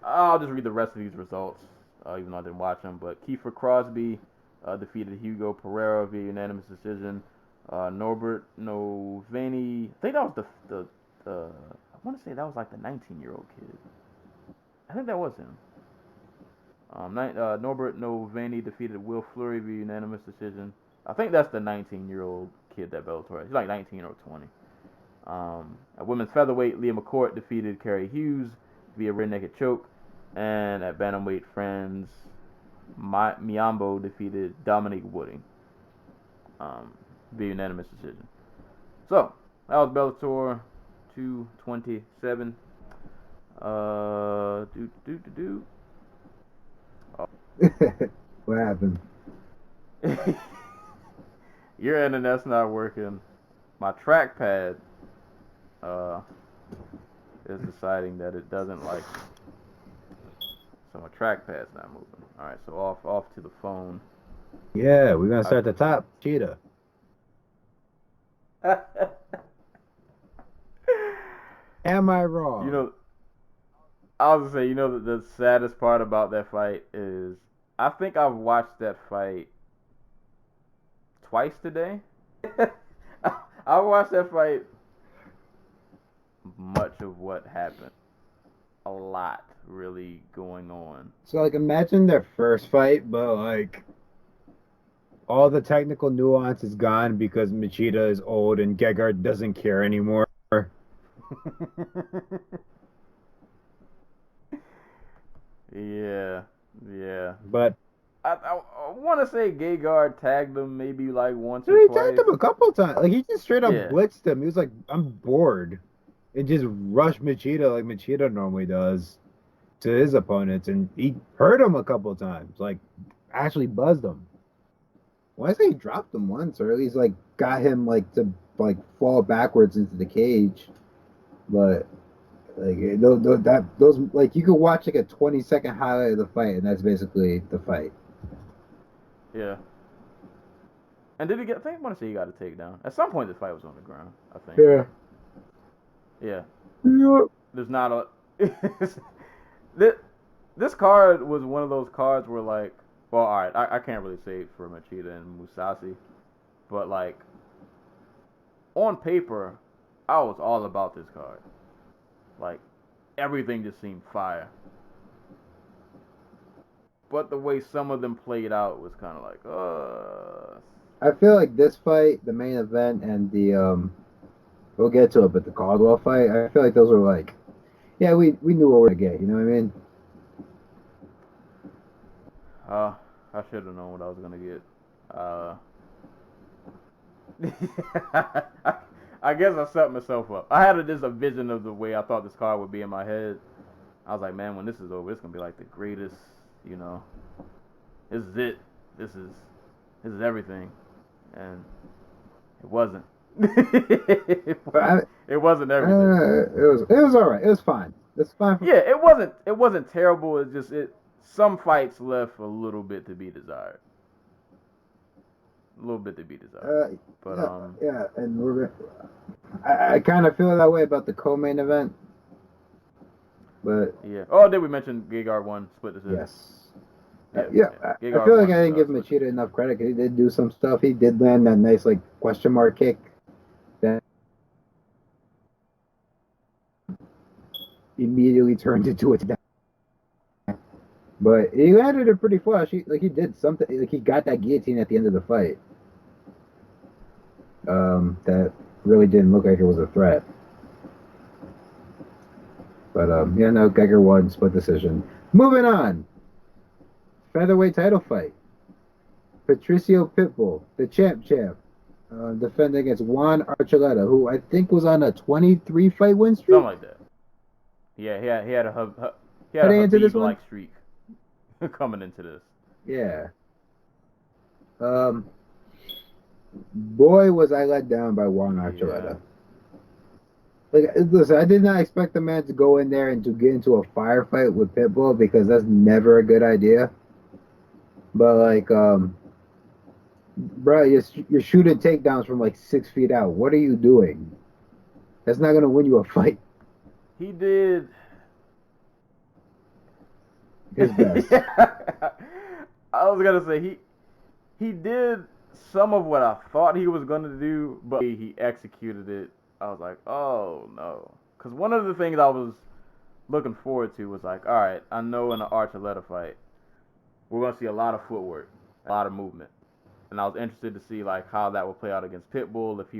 [SPEAKER 1] I'll just read the rest of these results, even though I didn't watch them. But Kiefer Crosby defeated Hugo Pereira via unanimous decision. Norbert Novani, I think that was I want to say that was like the 19-year-old kid. I think that was him. Norbert Novani defeated Will Fleury via unanimous decision. I think that's the 19-year-old kid that Bellator has. He's like 19 or 20. At women's featherweight, Leah McCourt defeated Carrie Hughes via rear naked choke. And at bantamweight, Franz Miambo defeated Dominique Wooding via unanimous decision. So, that was Bellator 227.
[SPEAKER 3] What happened?
[SPEAKER 1] Your internet's not working. My trackpad is deciding that it doesn't like it. So my trackpad's not moving. All right, so off to the phone.
[SPEAKER 3] Yeah, we're gonna start at the top. Cheetah. Am I wrong?
[SPEAKER 1] You know, I was gonna say, the saddest part about that fight is I think I've watched that fight twice today. I watched that fight much of what happened. A lot really going on.
[SPEAKER 3] So like imagine their first fight, but like all the technical nuance is gone because Machida is old and Gegard doesn't care anymore.
[SPEAKER 1] Yeah, yeah.
[SPEAKER 3] But
[SPEAKER 1] I want to say Gegard tagged him maybe like once or
[SPEAKER 3] dude, he
[SPEAKER 1] twice.
[SPEAKER 3] tagged him a couple times. Like he just straight up
[SPEAKER 1] Yeah.
[SPEAKER 3] blitzed him. He was like, "I'm bored," and just rushed Machida like Machida normally does to his opponents, and he hurt him a couple times. Like actually buzzed him. Well, I say he dropped him once, or at least like got him like to like fall backwards into the cage. But like those like you could watch like a 20-second highlight of the fight, and that's basically the fight.
[SPEAKER 1] Yeah. And did he get? I think I want to say he got a takedown. At some point, the fight was on the ground. I think.
[SPEAKER 3] Yeah.
[SPEAKER 1] Yeah.
[SPEAKER 3] Yeah.
[SPEAKER 1] There's not a. This card was one of those cards where like, well, all right, I can't really say for Machida and Mousasi, but like, on paper, I was all about this card. Like, everything just seemed fire. But the way some of them played out was kind of like,
[SPEAKER 3] I feel like this fight, the main event, and the we'll get to it, but the Caldwell fight, I feel like those were like, yeah, we knew what we were gonna get. You know what I mean?
[SPEAKER 1] I should have known what I was gonna get. I guess I set myself up. I had just a vision of the way I thought this card would be in my head. I was like, man, when this is over, it's gonna be like the greatest. This is it. This is everything, and it wasn't. It wasn't everything.
[SPEAKER 3] It was all right. It was fine. It's fine.
[SPEAKER 1] Yeah, it wasn't terrible. It's just some fights left a little bit to be desired. A little bit to be desired. But
[SPEAKER 3] yeah, and I kind of feel that way about the co-main event. But
[SPEAKER 1] yeah. Oh, did we mention Gegard won split decision?
[SPEAKER 3] yes.
[SPEAKER 1] Yeah.
[SPEAKER 3] I feel like I didn't give Machida enough credit. He did do some stuff. He did land that nice like question mark kick that immediately turned into a down. But he landed it pretty flush. He did something. Like he got that guillotine at the end of the fight. That really didn't look like it was a threat. But yeah, no, Geiger won split decision. Moving on. Featherweight title fight. Patricio Pitbull, the champ, defending against Juan Archuleta, who I think was on a 23 fight win streak.
[SPEAKER 1] Something like that. Yeah, he had a Habib-like streak coming into this.
[SPEAKER 3] Yeah. Boy, was I let down by Juan Archuleta. Like, listen, I did not expect the man to go in there and to get into a firefight with Pitbull because that's never a good idea. But like, bro, you're shooting takedowns from like 6 feet out. What are you doing? That's not gonna win you a fight.
[SPEAKER 1] He did
[SPEAKER 3] his best.
[SPEAKER 1] I was gonna say he did some of what I thought he was gonna do, but he executed it. I was like, oh no, because one of the things I was looking forward to was like, all right, I know in an Archuleta fight, we're gonna see a lot of footwork, a lot of movement, and I was interested to see like how that would play out against Pitbull if he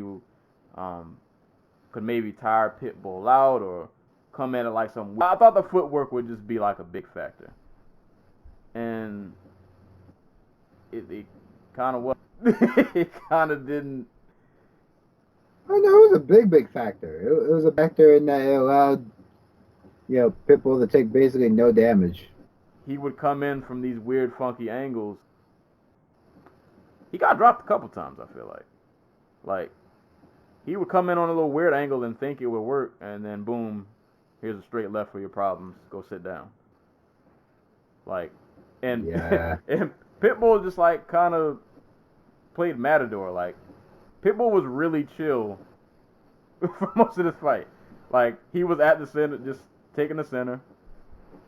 [SPEAKER 1] could maybe tire Pitbull out or come in at like some. I thought the footwork would just be like a big factor, and it kind of was. It kind of didn't.
[SPEAKER 3] Oh no, it was a big factor. It was a factor in that it allowed, Pitbull to take basically no damage.
[SPEAKER 1] he would come in from these weird, funky angles. He got dropped a couple times, I feel like. Like, he would come in on a little weird angle and think it would work, and then boom, here's a straight left for your problems. Go sit down. Like, and,
[SPEAKER 3] Yeah.
[SPEAKER 1] and Pitbull just, like, kind of played Matador. Like, Pitbull was really chill for most of this fight. Like, he was at the center, just taking the center.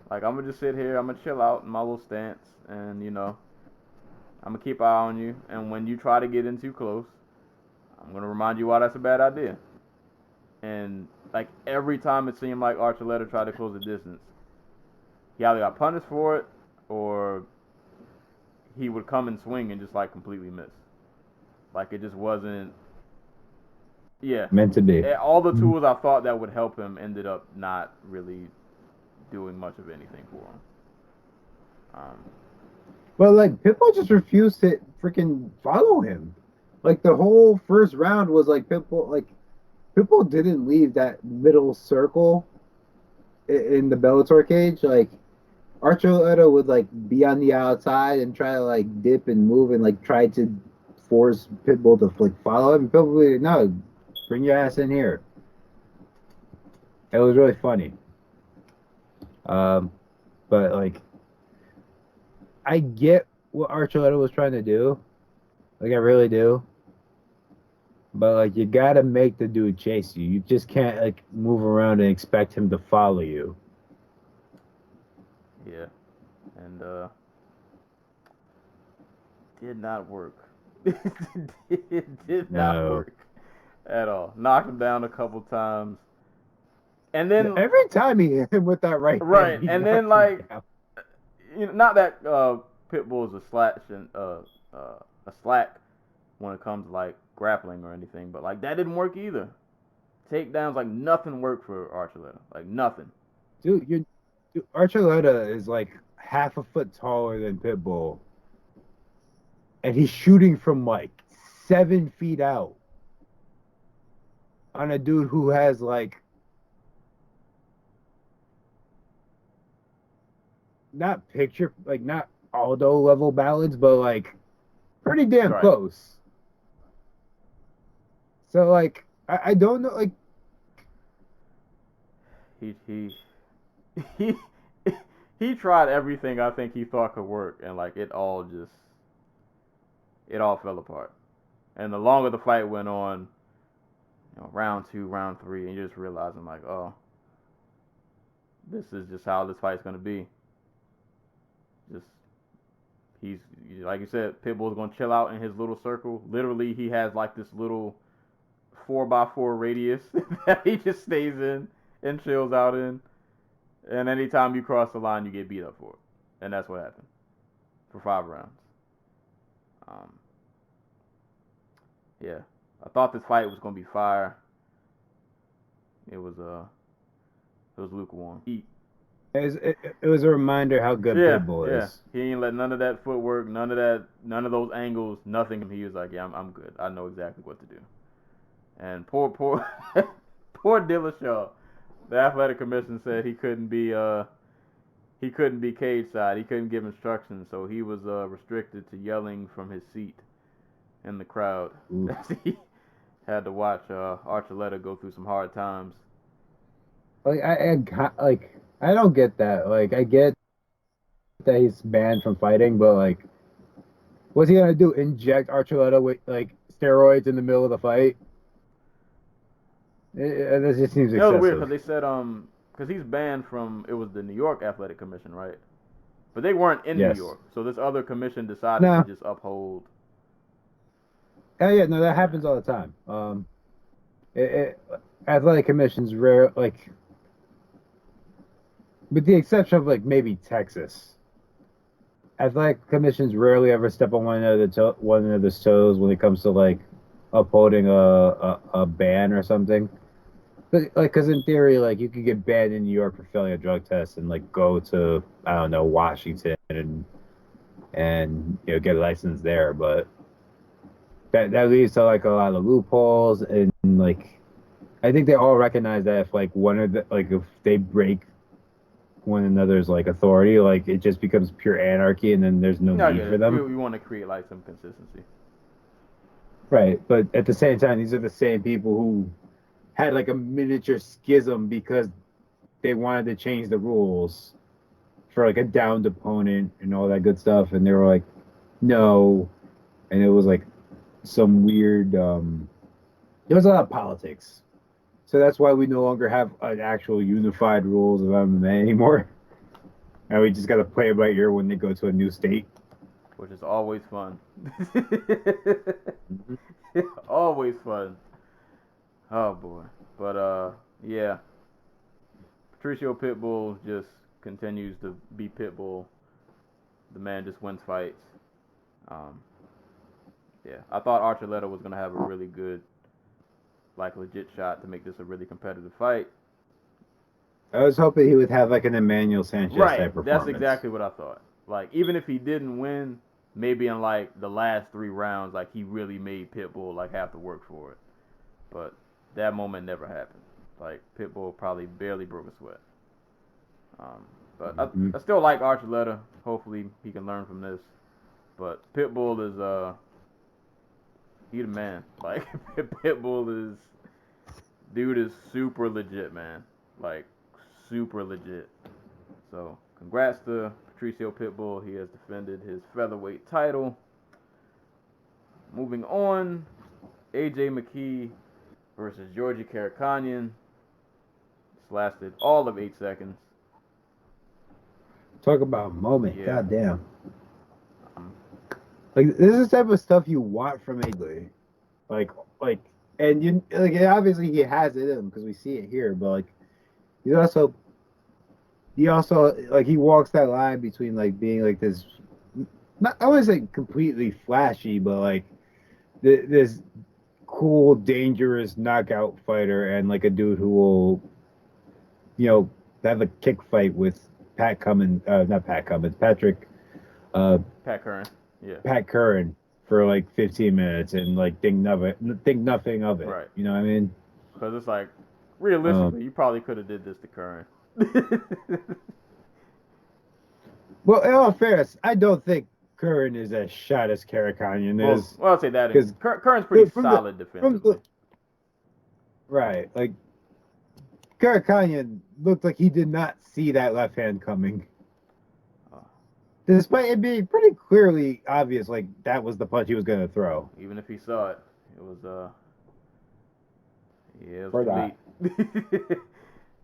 [SPEAKER 1] Like, I'm going to just sit here. I'm going to chill out in my little stance. And, you know, I'm going to keep an eye on you. And when you try to get in too close, I'm going to remind you why that's a bad idea. And, like, every time it seemed like Archuleta tried to close the distance, he either got punished for it or he would come and swing and just, like, completely miss. Like, it just wasn't... Yeah.
[SPEAKER 3] Meant to be.
[SPEAKER 1] All the tools I thought that would help him ended up not really doing much of anything for him.
[SPEAKER 3] But, like, Pitbull just refused to freaking follow him. Like, the whole first round was, like, Pitbull didn't leave that middle circle in the Bellator cage. Like, Archuleta would, like, be on the outside and try to, like, dip and move and, like, try to force Pitbull to, like, follow him. Pitbull would be like, no, bring your ass in here. It was really funny. But, like, I get what Archuleta was trying to do. Like, I really do. But, like, you gotta make the dude chase you. You just can't, like, move around and expect him to follow you.
[SPEAKER 1] Yeah. And, did not work. It did not work at all. Knocked him down a couple times. And then...
[SPEAKER 3] Every time he hit him with that right hand,
[SPEAKER 1] right, and then, like... You know, not that Pitbull is a slack when it comes to, like, grappling or anything, but, like, that didn't work either. Takedowns, like, nothing worked for Archuleta. Like, nothing.
[SPEAKER 3] Dude, Archuleta is, like, half a foot taller than Pitbull. And he's shooting from, like, 7 feet out on a dude who has, like, not Aldo level balance, but, like, pretty damn close. So, like, I don't know, like,
[SPEAKER 1] he tried everything I think he thought could work, and, like, it all fell apart. And the longer the fight went on, you know, round 2, round 3, and you just realizing, like, oh, this is just how this fight's gonna be. Just, he's, like you said, Pitbull's gonna chill out in his little circle. Literally, he has, like, this little 4x4 radius that he just stays in and chills out in. And anytime you cross the line, you get beat up for it. And that's what happened for 5 rounds. Yeah, I thought this fight was gonna be fire. It was lukewarm.
[SPEAKER 3] it was a reminder how good Pitbull is.
[SPEAKER 1] He ain't let none of that footwork, none of those angles, nothing. He was like, yeah, I'm good. I know exactly what to do. And poor Dillashaw. The athletic commission said he couldn't be cage side. He couldn't give instructions, so he was restricted to yelling from his seat in the crowd. He had to watch Archuleta go through some hard times.
[SPEAKER 3] Like I don't get that. Like, I get that he's banned from fighting, but, like, what's he gonna do? Inject Archuleta with, like, steroids in the middle of the fight? That just seems excessive.
[SPEAKER 1] It was weird because they said because he's banned from, it was the New York Athletic Commission, right? But they weren't in New York, so this other commission decided to just uphold.
[SPEAKER 3] Oh yeah, no, that happens all the time. Athletic commissions rare, like, with the exception of, like, maybe Texas. Athletic commissions rarely ever step on one another's toes when it comes to, like, upholding a ban or something. But, like, because in theory, like, you could get banned in New York for failing a drug test and, like, go to, I don't know, Washington and you know, get a license there, but that leads to, like, a lot of loopholes, and, like, I think they all recognize that if, like, if they break one another's like authority. Like it just becomes pure anarchy, and then there's no need for them.
[SPEAKER 1] You want to create like some consistency,
[SPEAKER 3] right? But at the same time, these are the same people who had like a miniature schism because they wanted to change the rules for like a downed opponent and all that good stuff, and they were like, no, and it was like some weird. There was a lot of politics. So that's why we no longer have an actual unified rules of MMA anymore. And we just got to play it by ear when they go to a new state.
[SPEAKER 1] which is always fun.
[SPEAKER 3] Mm-hmm.
[SPEAKER 1] Always fun. Oh boy. But yeah. Patricio Pitbull just continues to be Pitbull. The man just wins fights. Yeah, I thought Archuleta was gonna have a really good, like, legit shot to make this a really competitive fight.
[SPEAKER 3] I was hoping he would have like an Emmanuel Sanchez type performance.
[SPEAKER 1] That's exactly what I thought. Like, even if he didn't win, maybe in like the last 3 rounds, like he really made Pitbull like have to work for it. But that moment never happened. Like Pitbull probably barely broke a sweat. But I still like Archuleta. Hopefully he can learn from this. But Pitbull is he the man. Like Pitbull is, dude is super legit, man. Like super legit. So congrats to Patricio Pitbull. He has defended his featherweight title. Moving on, AJ McKee versus Georgi Karakhanyan. This lasted all of 8 seconds.
[SPEAKER 3] Talk about a moment.
[SPEAKER 1] Yeah.
[SPEAKER 3] Goddamn. Like this is the type of stuff you want from AJ. Like, and you like obviously he has it in him because we see it here, but like he also like he walks that line between like being like this, not I wouldn't say completely flashy, but like this cool, dangerous knockout fighter and like a dude who will, have a kick fight with Pat Curran. Pat
[SPEAKER 1] Curran. Yeah.
[SPEAKER 3] Pat Curran for like 15 minutes and like think nothing of it.
[SPEAKER 1] Right.
[SPEAKER 3] You know what I mean?
[SPEAKER 1] Because it's like, realistically, you probably could have did this to Curran.
[SPEAKER 3] Well, in all fairness, I don't think Curran is as shot as Karakhanyan is.
[SPEAKER 1] Well, I'll say that because Curran's pretty solid defensively.
[SPEAKER 3] Right, like Karakhanyan looked like he did not see that left hand coming. Despite it being pretty clearly obvious, like that was the punch he was going to throw.
[SPEAKER 1] Even if he saw it, it was it was late.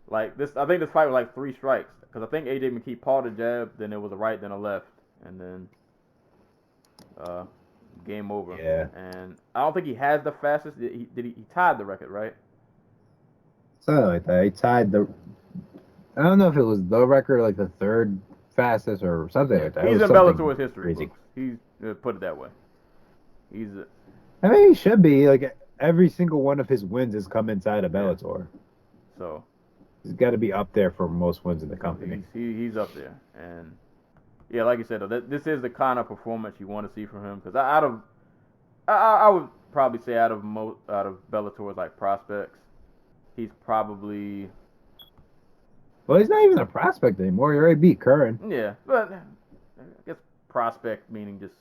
[SPEAKER 1] Like this, I think this fight was like 3 strikes because I think AJ McKee paused a jab, then it was a right, then a left, and then game over.
[SPEAKER 3] Yeah.
[SPEAKER 1] And I don't think he has the fastest. He tied the record, right?
[SPEAKER 3] Something like that. He tied the. I don't know if it was the record, or like the 3rd fastest or something like that.
[SPEAKER 1] He's in Bellator's history books. He's put it that way.
[SPEAKER 3] I mean, he should be. Like every single one of his wins has come inside of Bellator.
[SPEAKER 1] Yeah. So
[SPEAKER 3] he's got to be up there for most wins in the company.
[SPEAKER 1] He's up there, and yeah, like you said, though, this is the kind of performance you want to see from him. Because I would probably say out of Bellator's like prospects, he's probably.
[SPEAKER 3] Well, he's not even a prospect anymore. He already beat Curran.
[SPEAKER 1] Yeah, but I guess prospect meaning just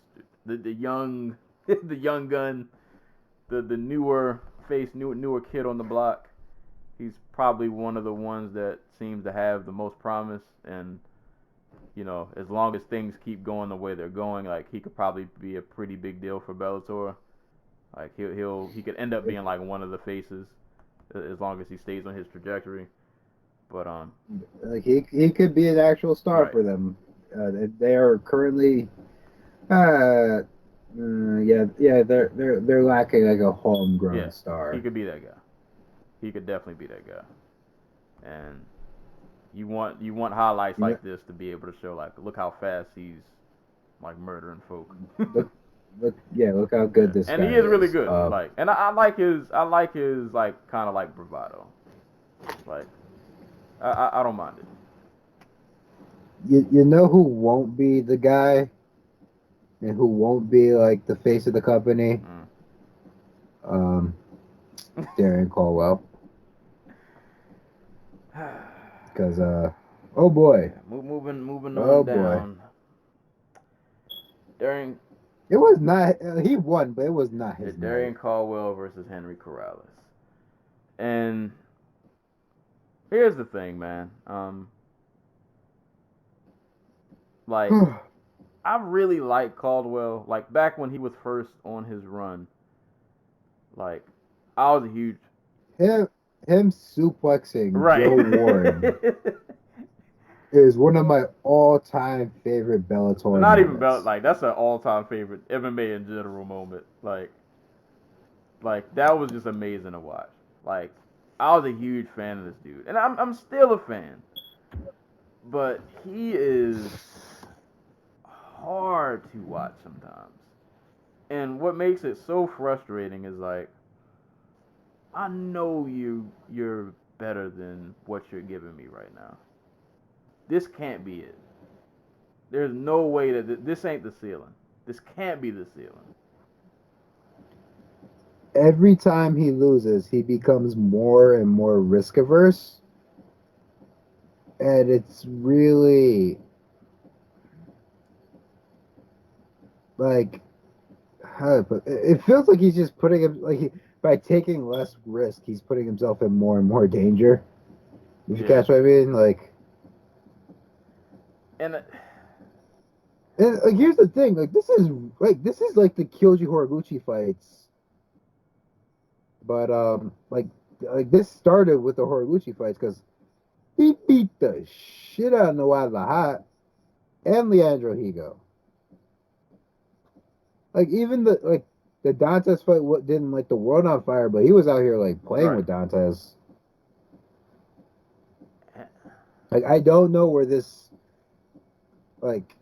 [SPEAKER 1] the young the young gun, the newer face, newer kid on the block. He's probably one of the ones that seems to have the most promise, and as long as things keep going the way they're going, like he could probably be a pretty big deal for Bellator. Like he could end up being like one of the faces as long as he stays on his trajectory. But
[SPEAKER 3] like he could be an actual star for them. They are currently, they're lacking like a homegrown star.
[SPEAKER 1] He could be that guy. He could definitely be that guy. And you want highlights like this to be able to show like, look how fast he's like murdering folk.
[SPEAKER 3] Look how good this guy is.
[SPEAKER 1] And he is really good. And I like his like kind of like bravado. Like. I don't mind it.
[SPEAKER 3] You know who won't be the guy and who won't be like the face of the company? Darren Caldwell. Because Oh boy.
[SPEAKER 1] Moving
[SPEAKER 3] Oh
[SPEAKER 1] on
[SPEAKER 3] boy.
[SPEAKER 1] down. During
[SPEAKER 3] It was not. He won, but it was not his
[SPEAKER 1] Darian
[SPEAKER 3] night.
[SPEAKER 1] Caldwell versus Henry Corrales. And here's the thing, man. Like I really like Caldwell. Like back when he was first on his run, like I was a huge
[SPEAKER 3] him suplexing
[SPEAKER 1] right.
[SPEAKER 3] Joe Warren is one of my all-time favorite Bellator
[SPEAKER 1] Not even belt.
[SPEAKER 3] moments.
[SPEAKER 1] Like that's an all-time favorite MMA in general moment. Like that was just amazing to watch. Like I was a huge fan of this dude, and I'm still a fan. But he is hard to watch sometimes. And what makes it so frustrating is like I know you're better than what you're giving me right now. This can't be it. There's no way that this ain't the ceiling. This can't be the ceiling.
[SPEAKER 3] Every time he loses, he becomes more and more risk averse, and it's really like but it feels like he's just putting him by taking less risk, he's putting himself in more and more danger. If you
[SPEAKER 1] Yeah.
[SPEAKER 3] catch what I mean, like,
[SPEAKER 1] And
[SPEAKER 3] and here's the thing, like this is like the Kyoji Horiguchi fights, but like this started with the Horiguchi fights because he beat the shit out of Noah Lahat and Leandro Higo. Like even the Dantes fight didn't light the world on fire, but he was out here like playing
[SPEAKER 1] right.
[SPEAKER 3] with Dantes. Like I don't know where this like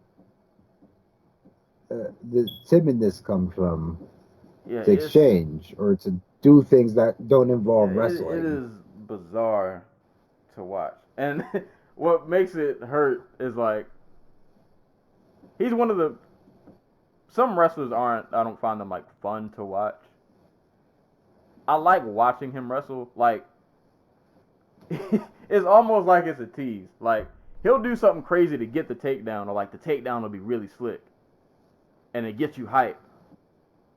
[SPEAKER 3] the timidness comes from
[SPEAKER 1] Yeah,
[SPEAKER 3] to exchange or to do things that don't involve
[SPEAKER 1] it
[SPEAKER 3] wrestling.
[SPEAKER 1] is bizarre to watch. And what makes it hurt is like he's one of the some wrestlers aren't I don't find them like fun to watch. I like watching him wrestle. Like it's almost like it's a tease. Like he'll do something crazy to get the takedown, or like the takedown will be really slick, and it gets you hype.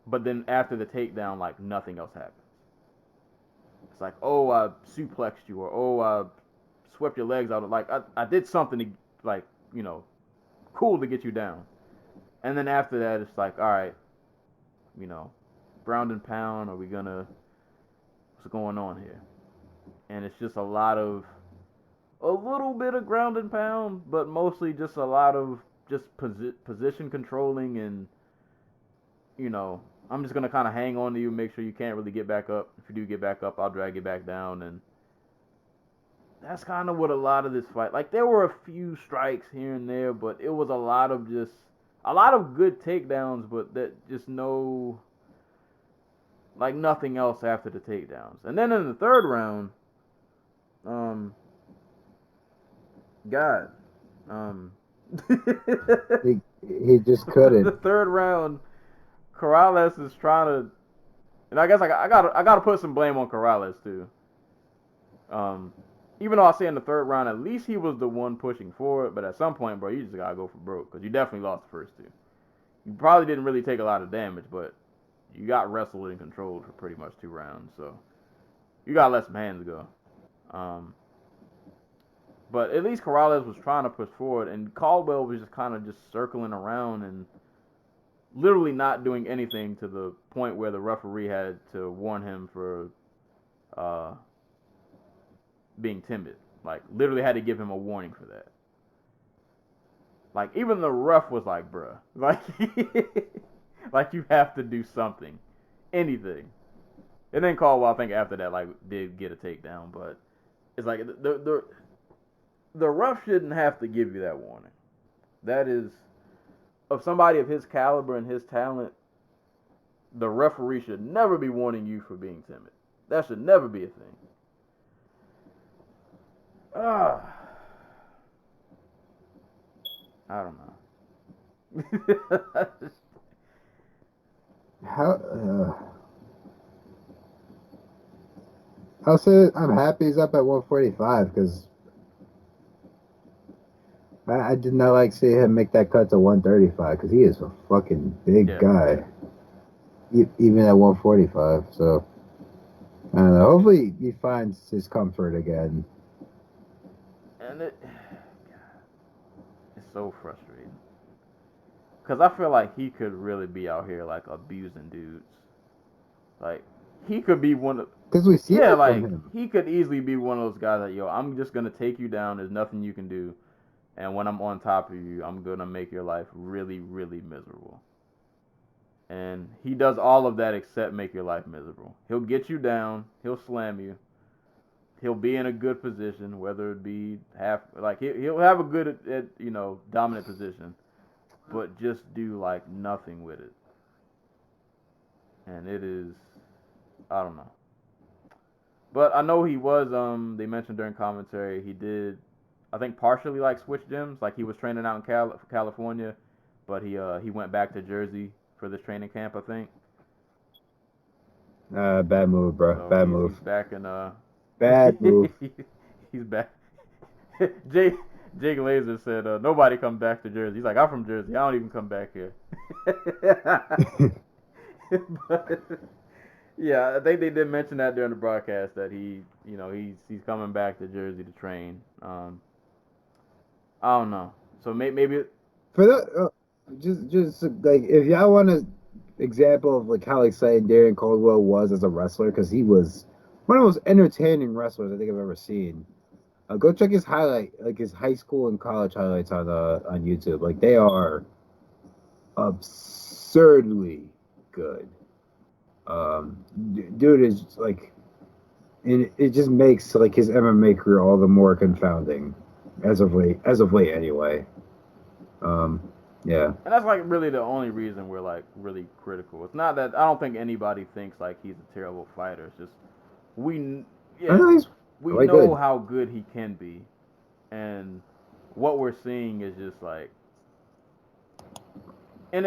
[SPEAKER 1] But then after the takedown, like nothing else happens. It's like, oh, I suplexed you, or oh, I swept your legs out. Like I did something to like cool to get you down. And then after that, it's like, all right, you know, ground and pound. Are we gonna what's going on here? And it's just a little bit of ground and pound, but mostly just a lot of just position controlling and I'm just gonna kind of hang on to you, make sure you can't really get back up. If you do get back up, I'll drag you back down, and that's kind of what a lot of this fight. Like there were a few strikes here and there, but it was a lot of good takedowns, but that just no like nothing else after the takedowns. And then in the third round, um, God, um,
[SPEAKER 3] He just couldn't.
[SPEAKER 1] the third round, Corrales is trying to, and I guess I gotta put some blame on Corrales too. Um, even though I say in the third round, at least he was the one pushing forward. But at some point, bro, you just gotta go for broke because you definitely lost the first two. You probably didn't really take a lot of damage, but you got wrestled and controlled for pretty much 2 rounds. So you gotta let some hands go. Um, but at least Corrales was trying to push forward, and Caldwell was just kind of just circling around and literally not doing anything to the point where the referee had to warn him for uh, being timid. Like literally had to give him a warning for that. Like even the ref was like, "Bruh, like, like you have to do something, anything." And then Caldwell, I think after that, like did get a takedown, but it's like the ref shouldn't have to give you that warning. That is of somebody of his caliber and his talent. The referee should never be warning you for being timid. That should never be a thing. Ah, I don't know.
[SPEAKER 3] How I'll say I'm happy he's up at 145 because I did not like seeing him make that cut to 135 because he is a fucking big guy, even at 145. So I don't know. Hopefully he finds his comfort again.
[SPEAKER 1] And it's so frustrating because I feel like he could really be out here like abusing dudes. Like he could be one of
[SPEAKER 3] Because we see
[SPEAKER 1] yeah,
[SPEAKER 3] it from
[SPEAKER 1] like
[SPEAKER 3] him.
[SPEAKER 1] he could easily be one of those guys that yo, I'm just gonna take you down. There's nothing you can do, and when I'm on top of you, I'm gonna make your life really, really miserable. And he does all of that except make your life miserable. He'll get you down. He'll slam you. He'll be in a good position, whether it be half like he'll have a good dominant position, but just do like nothing with it. And it is, I don't know. But I know he was they mentioned during commentary he did I think partially like switch gyms, like he was training out in California, but he went back to Jersey for this training camp, I think.
[SPEAKER 3] Bad move, bro.
[SPEAKER 1] So
[SPEAKER 3] Bad
[SPEAKER 1] he's
[SPEAKER 3] move.
[SPEAKER 1] back in
[SPEAKER 3] Bad move.
[SPEAKER 1] he's back. Jake Laser said nobody come back to Jersey. He's like, I'm from Jersey. I don't even come back here. But, yeah, I think they did mention that during the broadcast that he's coming back to Jersey to train. I don't know. So maybe
[SPEAKER 3] For the just like if y'all want an example of like how exciting Darren Caldwell was as a wrestler, because he was one of the most entertaining wrestlers I think I've ever seen. Go check his like his high school and college highlights on YouTube. Like they are absurdly good. Dude is like, and it just makes like his MMA career all the more confounding as of late. As of late, anyway. Um, yeah.
[SPEAKER 1] and that's like really the only reason we're like really critical. It's not that I don't think anybody thinks like he's a terrible fighter. It's just we
[SPEAKER 3] I
[SPEAKER 1] yeah
[SPEAKER 3] know he's
[SPEAKER 1] we
[SPEAKER 3] quite
[SPEAKER 1] know
[SPEAKER 3] good.
[SPEAKER 1] how good he can be, and what we're seeing is just like and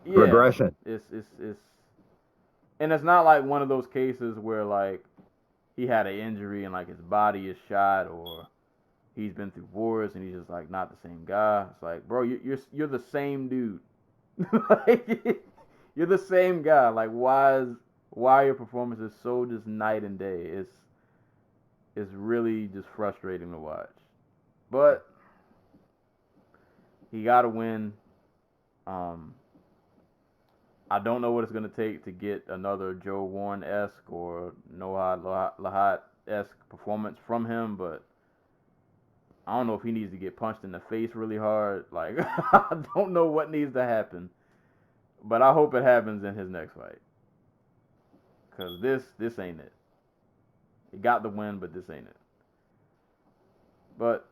[SPEAKER 1] yeah
[SPEAKER 3] Regression.
[SPEAKER 1] it's and it's not like one of those cases where like he had an injury and like his body is shot or he's been through wars and he's just like not the same guy. It's like, bro, you're the same dude. Like, you're the same guy. Like, why are your performances so just night and day? It's really just frustrating to watch. But he got to win. Um, I don't know what it's gonna take to get another Joe Warren esque or Noah Lahat esque performance from him, but I don't know if he needs to get punched in the face really hard. Like, I don't know what needs to happen, but I hope it happens in his next fight. Cause this ain't it. He got the win, but this ain't it. But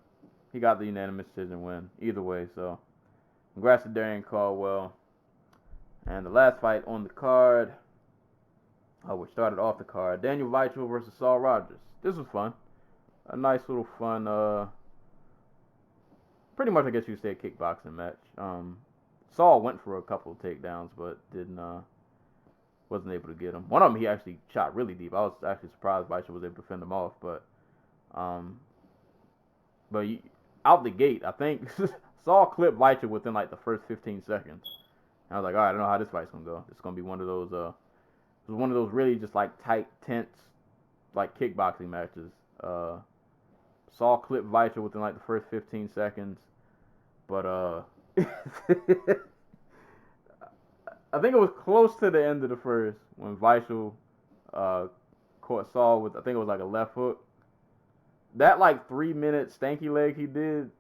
[SPEAKER 1] he got the unanimous decision win either way. So congrats to Darian Caldwell. And the last fight on the card, we started off the card. Daniel Weichel versus Saul Rogers. This was fun. A nice little fun. Pretty much I guess you could say a kickboxing match. Saul went for a couple of takedowns, but didn't wasn't able to get him. One of them he actually shot really deep. I was actually surprised Weichel was able to fend him off, um, but out the gate, I think Saul clipped Weichel within like the first 15 seconds. And I was like, all right, I don't know how this fight's gonna go. It's gonna be one of those it was one of those really just like tight, tense, like kickboxing matches. Saul clipped Weichel within like the first 15 seconds, but I think it was close to the end of the first when Weichel caught Saul with I think it was like a left hook. That like 3 minute stanky leg he did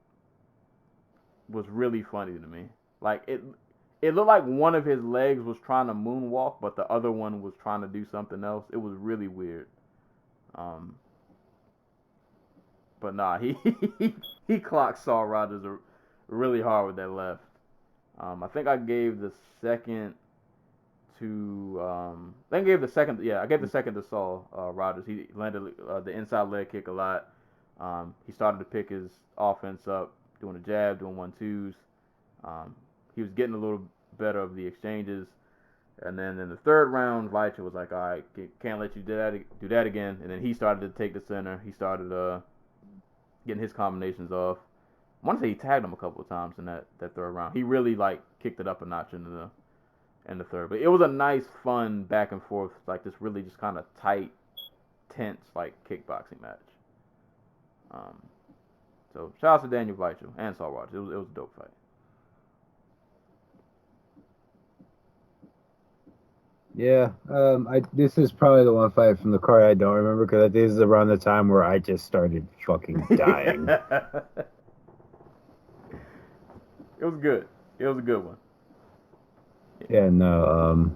[SPEAKER 1] was really funny to me. Like it looked like one of his legs was trying to moonwalk, but the other one was trying to do something else. It was really weird. But nah, he clocked Saul Rogers really hard with that left. I think I gave the second to I gave the second to Saul Rogers. He landed the inside leg kick a lot. He started to pick his offense up, doing a jab, doing 1-2s. He was getting a little better of the exchanges. And then in the third round, Weichel was like, all right, can't let you do that again. And then he started to take the center. He started getting his combinations off. want to say he tagged him a couple of times in that third round. He really like kicked it up a notch in the third. But it was a nice, fun back and forth, like this really just kind of tight, tense like kickboxing match. So shout out to Daniel Weichel and Saul Rogers. It was a dope fight.
[SPEAKER 3] Yeah, this is probably the one fight from the card I don't remember because this is around the time where I just started fucking dying.
[SPEAKER 1] It was good. It was a good one.
[SPEAKER 3] Yeah, no,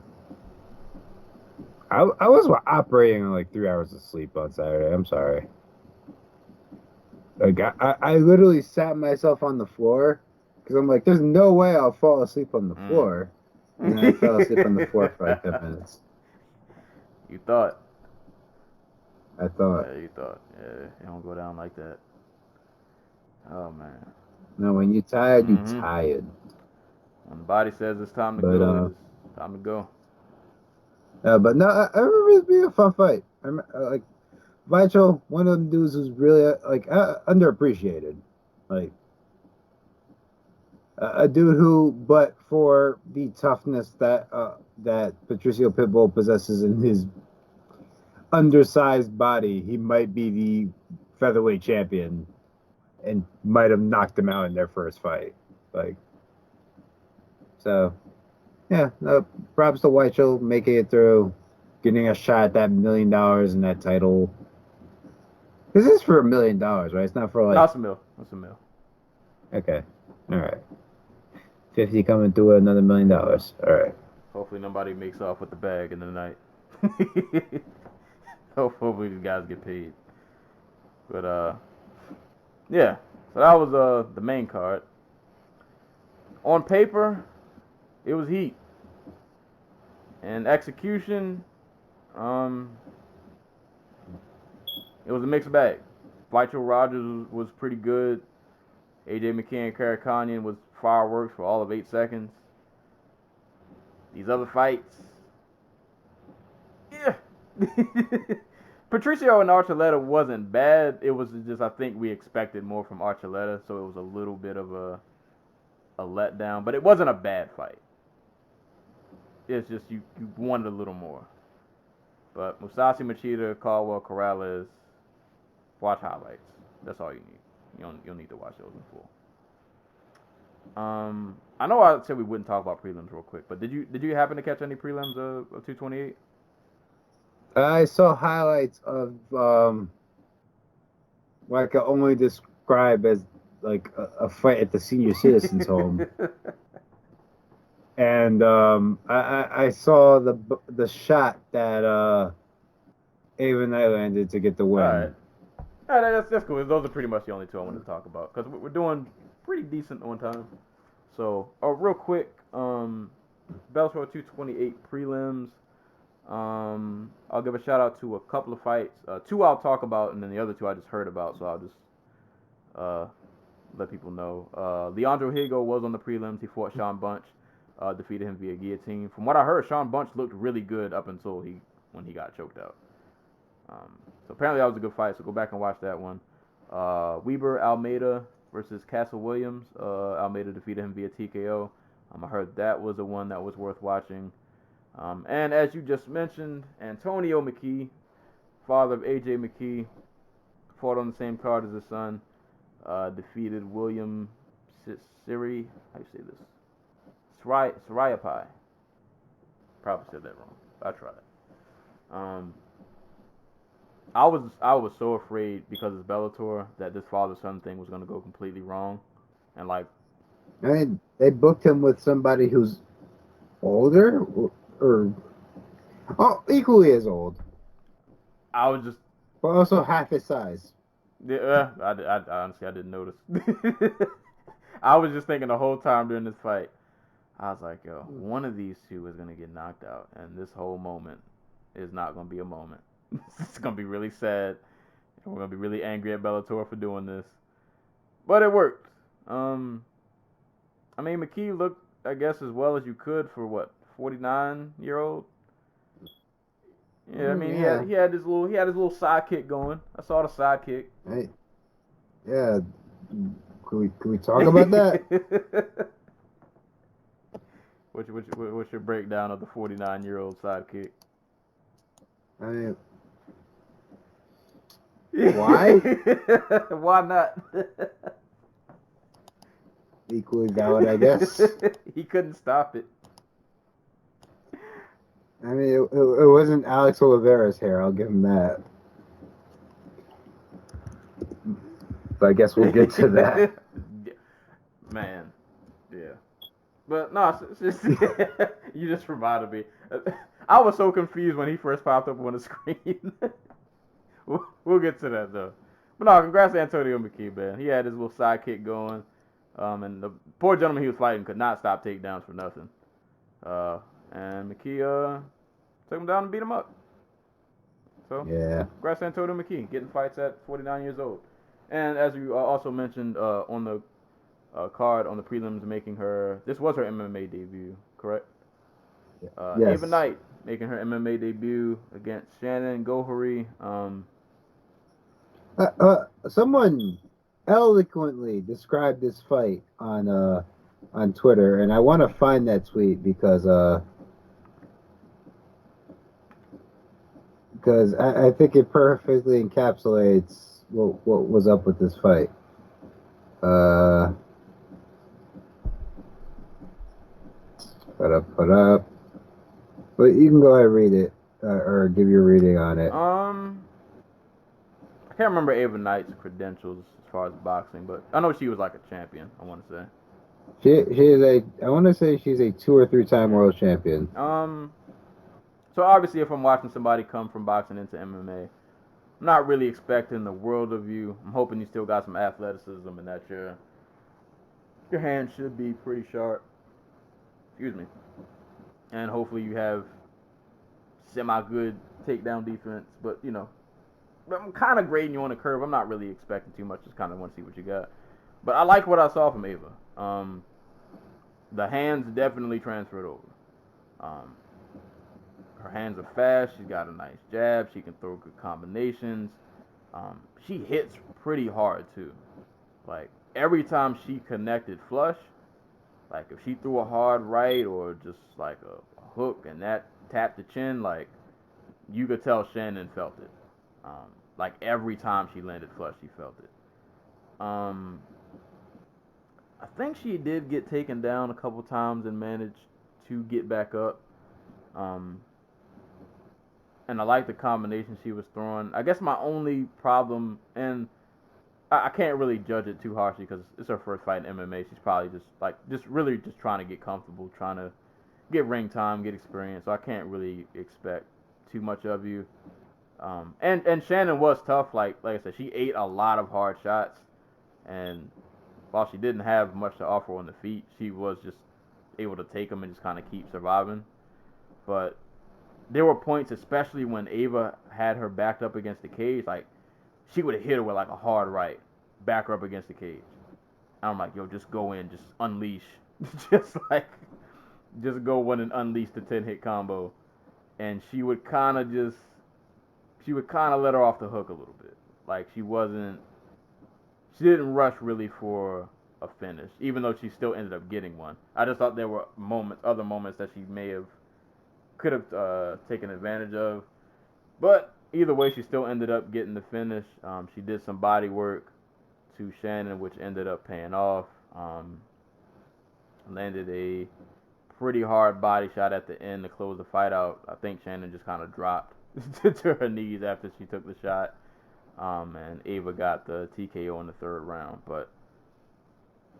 [SPEAKER 3] I was operating on like 3 hours of sleep on Saturday. I'm sorry. Like I literally sat myself on the floor because I'm like, there's no way I'll fall asleep on the floor. And then I fell asleep on the floor for like 10 minutes.
[SPEAKER 1] You thought.
[SPEAKER 3] I thought.
[SPEAKER 1] Yeah, you thought. Yeah, it don't go down like that. Oh, man.
[SPEAKER 3] No, when you're tired, you're tired.
[SPEAKER 1] When the body says it's time to go, it's time to go.
[SPEAKER 3] But no, I remember it being a fun fight. Like, Weichel, one of them dudes who's really, like, underappreciated. Like, a dude who, but for the toughness that Patricio Pitbull possesses in his undersized body, he might be the featherweight champion and might have knocked him out in their first fight. Like, so, yeah, props to Weichel making it through, getting a shot at that $1 million in that title. This is for $1 million, right? It's not for like.
[SPEAKER 1] That's a mil. That's a mil.
[SPEAKER 3] Okay, all right. 50 coming through another $1 million. All right.
[SPEAKER 1] Hopefully nobody makes off with the bag in the night. Hopefully these guys get paid. But yeah. So that was the main card. On paper, it was heat. And execution, it was a mixed bag. Weichel Rogers was pretty good. AJ McKee and Cannonier was fireworks for all of 8 seconds. These other fights, yeah. Patricio and Archuleta wasn't bad. It was just I think we expected more from Archuleta, so it was a little bit of a letdown. But it wasn't a bad fight. It's just you wanted a little more. But Mousasi Machida, Caldwell Corrales, watch highlights. That's all you need. You don't need to watch those in full. I know I said we wouldn't talk about prelims real quick, but did you happen to catch any prelims of 228?
[SPEAKER 3] I saw highlights of what I can only describe as like a fight at the senior citizens home. And I saw the shot that Ava Nyland did to get the win.
[SPEAKER 1] All right, that's cool. Those are pretty much the only two I wanted to talk about because we're doing pretty decent on time. So, real quick, Bellator 228 prelims. I'll give a shout out to a couple of fights. Two I'll talk about, and then the other two I just heard about. So I'll just let people know. Leandro Higo was on the prelims. He fought Shawn Bunch, defeated him via guillotine. From what I heard, Shawn Bunch looked really good up until when he got choked out. So apparently that was a good fight. So go back and watch that one. Weber Almeida versus Castle Williams. Almeida defeated him via TKO. I heard that was the one that was worth watching. And as you just mentioned, Antonio McKee, father of AJ McKee, fought on the same card as his son. Defeated William Siri. How do you say this? Sarayapai. Probably said that wrong. I tried. I was so afraid because it's Bellator that this father-son thing was gonna go completely wrong, and like.
[SPEAKER 3] I mean, they booked him with somebody who's older or equally as old.
[SPEAKER 1] I was just.
[SPEAKER 3] But also half his size.
[SPEAKER 1] Yeah, I honestly I didn't notice. I was just thinking the whole time during this fight. I was like, yo, one of these two is gonna get knocked out, and this whole moment is not gonna be a moment. It's gonna be really sad. And we're gonna be really angry at Bellator for doing this, but it worked. I mean, McKee looked, I guess, as well as you could for what 49-year-old. Yeah, I mean,
[SPEAKER 3] yeah.
[SPEAKER 1] he had his little sidekick going. I saw the sidekick.
[SPEAKER 3] Right. Yeah, Can we talk about that?
[SPEAKER 1] What's your breakdown of the 49-year-old sidekick?
[SPEAKER 3] I mean, why?
[SPEAKER 1] Why not?
[SPEAKER 3] Equally valid, I guess.
[SPEAKER 1] He couldn't stop it.
[SPEAKER 3] I mean, it wasn't Alex Oliveira's hair. I'll give him that. But I guess we'll get to that.
[SPEAKER 1] Man, yeah. But no, it's just you just reminded me. I was so confused when he first popped up on the screen. We'll get to that though. But no, congrats to Antonio McKee, man. He had his little sidekick going, and the poor gentleman he was fighting could not stop takedowns for nothing. And McKee took him down and beat him up. So
[SPEAKER 3] yeah,
[SPEAKER 1] congrats to Antonio McKee, getting fights at 49 years old. And as you also mentioned on the card on the prelims, this was her MMA debut, correct?
[SPEAKER 3] yes.
[SPEAKER 1] Ava Knight making her MMA debut against Shannon Gohary.
[SPEAKER 3] Someone eloquently described this fight on Twitter, and I want to find that tweet because I think it perfectly encapsulates what was up with this fight. Put up. But you can go ahead and read it or give your reading on it.
[SPEAKER 1] I can't remember Ava Knight's credentials as far as boxing, but I know she was like a champion. I want to say.
[SPEAKER 3] She is I want to say she's a 2 or 3 time world champion.
[SPEAKER 1] So obviously, if I'm watching somebody come from boxing into MMA, I'm not really expecting the world of you. I'm hoping you still got some athleticism and that your hand should be pretty sharp. Excuse me. And hopefully you have semi-good takedown defense. But, I'm kind of grading you on the curve. I'm not really expecting too much. Just kind of want to see what you got. But I like what I saw from Ava. The hands definitely transferred over. Her hands are fast. She's got a nice jab. She can throw good combinations. She hits pretty hard, too. Like, every time she connected flush, like, if she threw a hard right or just, like, a hook and that tapped the chin, like, you could tell Shannon felt it. Like, every time she landed flush, she felt it. I think she did get taken down a couple times and managed to get back up. And I like the combination she was throwing. I guess my only problem, and I can't really judge it too harshly because it's her first fight in MMA. She's probably just really trying to get comfortable, trying to get ring time, get experience. So I can't really expect too much of you. And Shannon was tough. Like I said, she ate a lot of hard shots, and while she didn't have much to offer on the feet, she was just able to take them and just kind of keep surviving. But there were points, especially when Ava had her backed up against the cage, like she would have hit her with like a hard right, back her up against the cage. And I'm like, yo, just go in, just unleash, just go in and unleash the 10-hit combo. And she would kind of let her off the hook a little bit. Like she didn't rush really for a finish, even though she still ended up getting one. I just thought there were other moments that she could have taken advantage of. But either way, she still ended up getting the finish. She did some body work to Shannon, which ended up paying off. Landed a pretty hard body shot at the end to close the fight out. I think Shannon just kind of dropped to her knees after she took the shot. And Ava got the TKO in the third round. But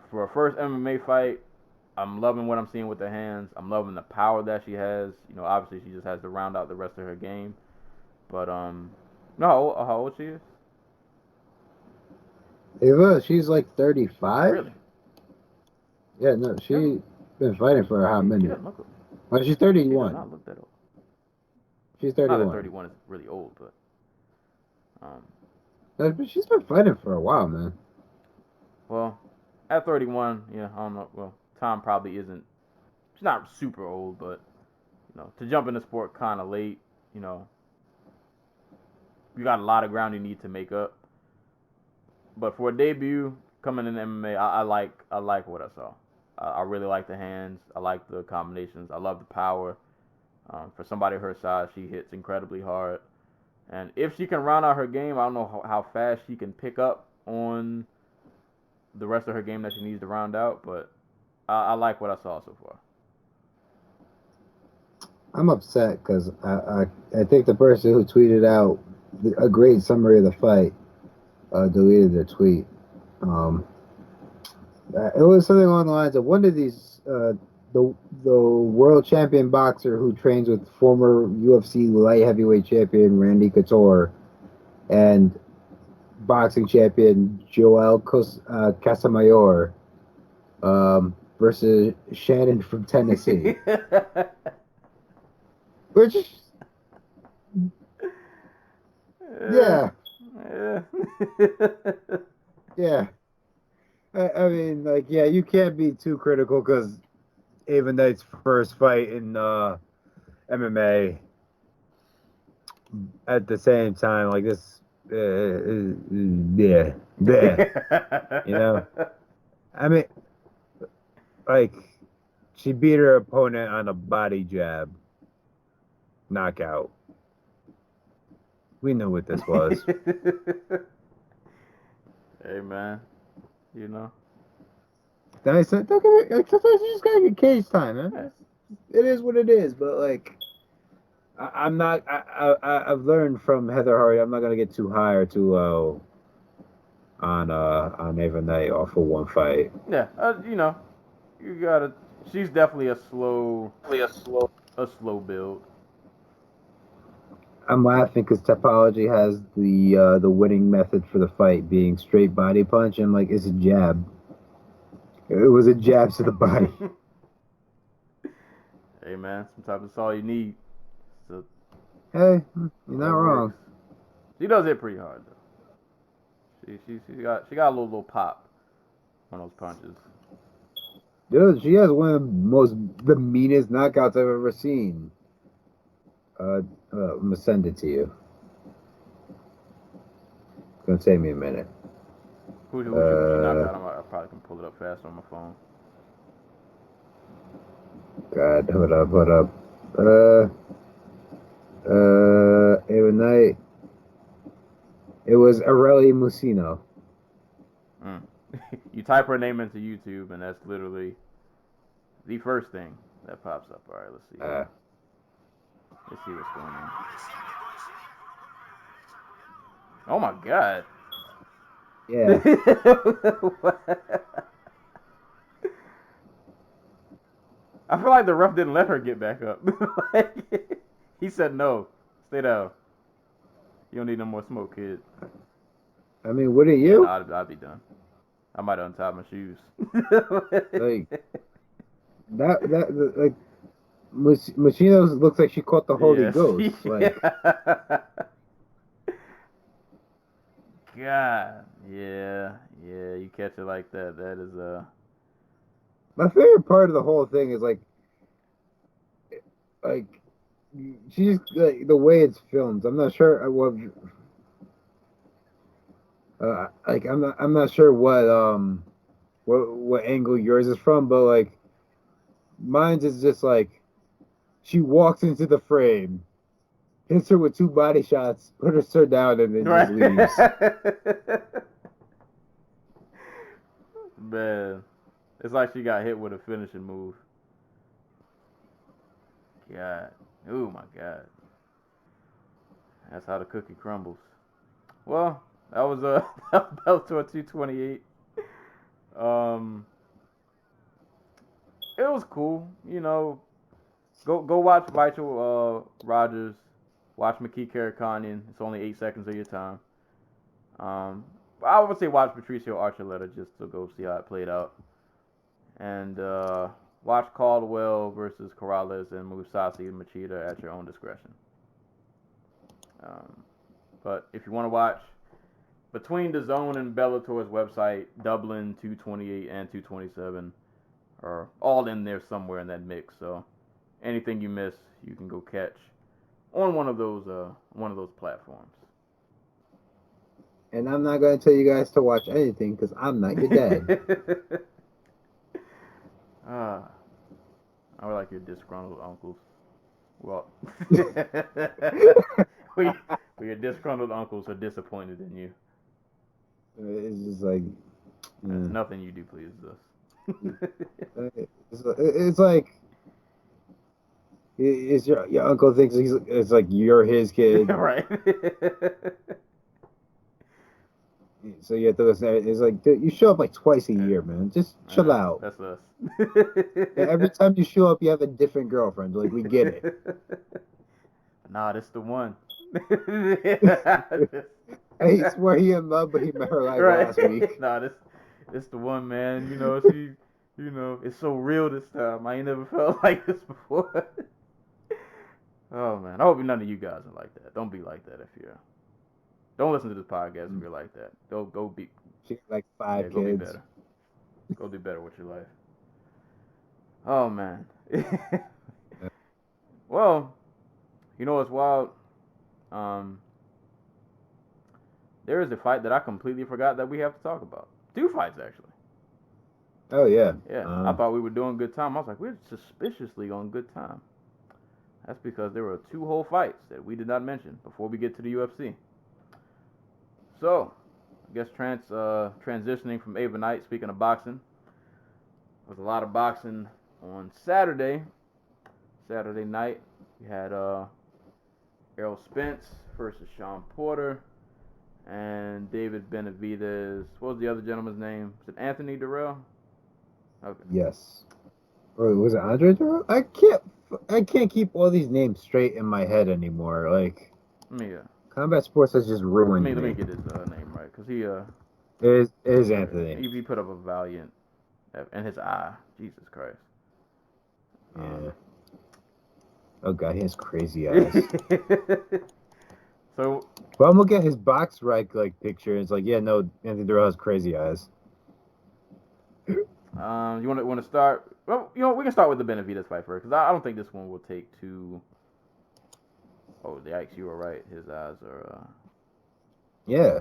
[SPEAKER 1] for a first MMA fight, I'm loving what I'm seeing with the hands. I'm loving the power that she has. Obviously she just has to round out the rest of her game. But no, how old she is?
[SPEAKER 3] Ava, she's like 35.
[SPEAKER 1] Really?
[SPEAKER 3] Yeah, no, she's been fighting for a hot minute. Well, she's 31.
[SPEAKER 1] She does not look that old.
[SPEAKER 3] She's 31.
[SPEAKER 1] Not that 31 is really old, but
[SPEAKER 3] but she's been fighting for a while, man.
[SPEAKER 1] Well, at 31, yeah, I don't know. Well, Tom probably isn't. She's not super old, but to jump in the sport kind of late, you got a lot of ground you need to make up. But for a debut, coming in MMA, I like what I saw. I really like the hands. I like the combinations. I love the power. For somebody her size, she hits incredibly hard. And if she can round out her game, I don't know how fast she can pick up on the rest of her game that she needs to round out. But I like what I saw so far.
[SPEAKER 3] I'm upset because I think the person who tweeted out a great summary of the fight deleted their tweet. It was something along the lines of one of these the world champion boxer who trains with former UFC light heavyweight champion Randy Couture and boxing champion Joel Casamayor versus Shannon from Tennessee. Which, yeah, yeah. I mean, like, yeah, you can't be too critical because Ava Knight's first fight in MMA. At the same time, like this, yeah, you know. I mean, like, she beat her opponent on a body jab, knockout. We knew what this was.
[SPEAKER 1] Hey man, you know.
[SPEAKER 3] Don't get me, like, sometimes you just gotta get cage time, man. It is what it is, but like, I'm not. I've learned from Heather Hardy. I'm not gonna get too high or too low on Ava Knight off of one fight.
[SPEAKER 1] Yeah, you know, you gotta. She's definitely a slow build.
[SPEAKER 3] I'm laughing because Topology has the winning method for the fight being straight body punch. And like, it's a jab. It was a jab to the body.
[SPEAKER 1] Hey man, sometimes that's all you need. So,
[SPEAKER 3] Hey, you're not wrong.
[SPEAKER 1] She does hit pretty hard though. She got a little pop on those punches.
[SPEAKER 3] Dude, she has one of the meanest knockouts I've ever seen. I'm gonna send it to you. It's gonna take me a minute.
[SPEAKER 1] Who she knocked out? I probably can pull it up fast on my phone.
[SPEAKER 3] God, hold up. Ava Knight. It was Errol Musino.
[SPEAKER 1] You type her name into YouTube, and that's literally the first thing that pops up. All right, let's see. Let's see what's going on. Oh my God.
[SPEAKER 3] Yeah.
[SPEAKER 1] I feel like the ref didn't let her get back up. He said no. Stay down. You don't need no more smoke, kid.
[SPEAKER 3] I mean, what are you?
[SPEAKER 1] I'd be done. I might untie my shoes.
[SPEAKER 3] Like like Machino looks like she caught the Holy Ghost. Like,
[SPEAKER 1] God, yeah, you catch it like that. That is
[SPEAKER 3] my favorite part of the whole thing is like she just like, the way it's filmed. I'm not sure I'm not sure what angle yours is from, but like mine's is just like she walks into the frame, hits her with 2 body shots, puts her down, and then just leaves.
[SPEAKER 1] Man, it's like she got hit with a finishing move. God, oh my God, that's how the cookie crumbles. Well, that was Bellator 228. It was cool, you know. Go watch Vital Rogers. Watch McKee Cannonier. It's only 8 seconds of your time. I would say watch Patricio Archuleta just to go see how it played out. And watch Caldwell versus Corrales and Mousasi and Machida at your own discretion. But if you want to watch between the Zone and Bellator's website, Dublin 228 and 227 are all in there somewhere in that mix. So anything you miss, you can go catch on one of those platforms.
[SPEAKER 3] And I'm not going to tell you guys to watch anything because I'm not your dad.
[SPEAKER 1] I would like your disgruntled uncles. Well, your disgruntled uncles are disappointed in you.
[SPEAKER 3] It's just like,
[SPEAKER 1] Nothing you do pleases us.
[SPEAKER 3] it's like, it's your uncle thinks it's like you're his kid.
[SPEAKER 1] Right.
[SPEAKER 3] So you have to listen. It's like, dude, you show up like twice a year, man. Just chill out.
[SPEAKER 1] That's us.
[SPEAKER 3] Every time you show up, you have a different girlfriend. Like, we get it.
[SPEAKER 1] Nah, that's the one.
[SPEAKER 3] I swear he in love, but he met her like
[SPEAKER 1] Right.
[SPEAKER 3] last week.
[SPEAKER 1] Nah, this the one, man. It's so real this time. I ain't never felt like this before. Oh man, I hope none of you guys are like that. Don't be like that if you're. Don't listen to this podcast if you're like that. Go be.
[SPEAKER 3] She got like 5
[SPEAKER 1] Go be
[SPEAKER 3] kids.
[SPEAKER 1] better. Go do better with your life. Oh man. Well, you know what's wild? There is a fight that I completely forgot that we have to talk about. 2 fights actually.
[SPEAKER 3] Oh yeah.
[SPEAKER 1] Yeah, I thought we were doing good time. I was like, we're suspiciously on good time. That's because there were 2 whole fights that we did not mention before we get to the UFC. So, I guess transitioning from Ava Knight, speaking of boxing, there was a lot of boxing on Saturday. Saturday night, we had Errol Spence versus Shawn Porter and David Benavidez. What was the other gentleman's name? Was it Anthony Dirrell? Okay.
[SPEAKER 3] Yes. Or was it Andre Dirrell? I can't keep all these names straight in my head anymore. Like, combat sports has just ruined me.
[SPEAKER 1] Let me get his name right, cause he
[SPEAKER 3] It is Anthony.
[SPEAKER 1] He put up a valiant, and his eye, Jesus Christ.
[SPEAKER 3] Yeah. Oh god, he has crazy eyes.
[SPEAKER 1] So.
[SPEAKER 3] Well, I'm looking at his box rec picture. And it's like, yeah, no, Anthony Dirrell has crazy eyes.
[SPEAKER 1] You want to start? Well, we can start with the Benavidez fight first, because I don't think this one will take too. Oh, yikes! You were right. His eyes are.
[SPEAKER 3] Yeah.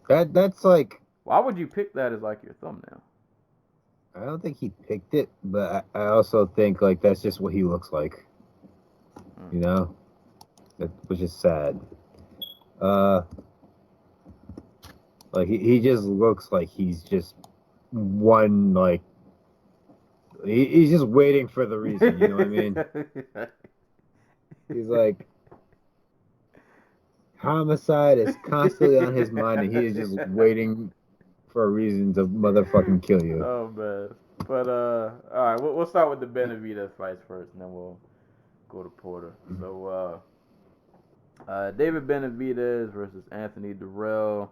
[SPEAKER 3] That's like.
[SPEAKER 1] Why would you pick that as like your thumbnail?
[SPEAKER 3] I don't think he picked it, but I also think that's just what he looks like. You know, which is sad. Like he just looks like he's just one he's just waiting for the reason. You know what I mean? He's like, homicide is constantly on his mind, and he is just waiting for a reason to motherfucking kill you.
[SPEAKER 1] Oh man, but all right, we'll start with the Benavidez fights first, and then we'll go to Porter. So David Benavidez versus Anthony Dirrell.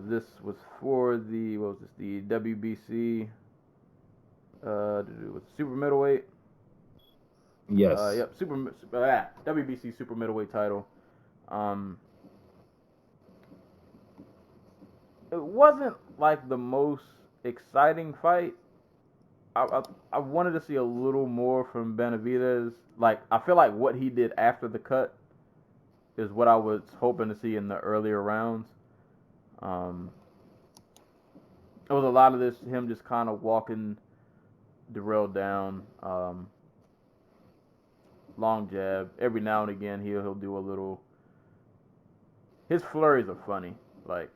[SPEAKER 1] This was for the the WBC. Was super middleweight.
[SPEAKER 3] Yes.
[SPEAKER 1] Yep. WBC super middleweight title. It wasn't like the most exciting fight. I wanted to see a little more from Benavidez. Like, I feel like what he did after the cut is what I was hoping to see in the earlier rounds. It was a lot of this, him just kind of walking Dirrell down. Long jab. Every now and again, he'll do a little. His flurries are funny. Like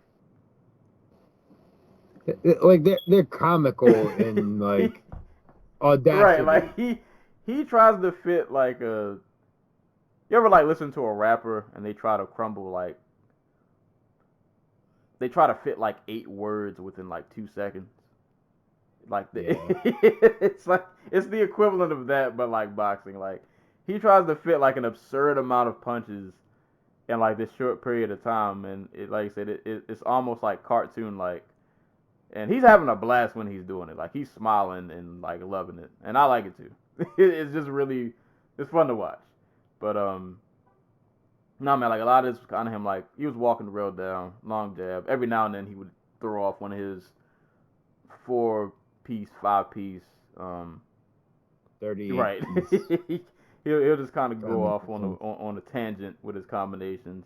[SPEAKER 3] they're comical and audacity.
[SPEAKER 1] Right, like he tries to fit like a. You ever listen to a rapper and they try to crumble they try to fit 8 words within 2 seconds. It's it's the equivalent of that, but boxing. He tries to fit an absurd amount of punches in this short period of time, and like I said, it's almost cartoon and he's having a blast when he's doing it. He's smiling and loving it, and I like it too. It's just really, it's fun to watch. But no man, a lot of this was kind of him he was walking the rail down, long jab. Every now and then he would throw off one of his 4-piece, 5-piece,
[SPEAKER 3] 38.
[SPEAKER 1] Right. he'll just kind of go off on a tangent with his combinations.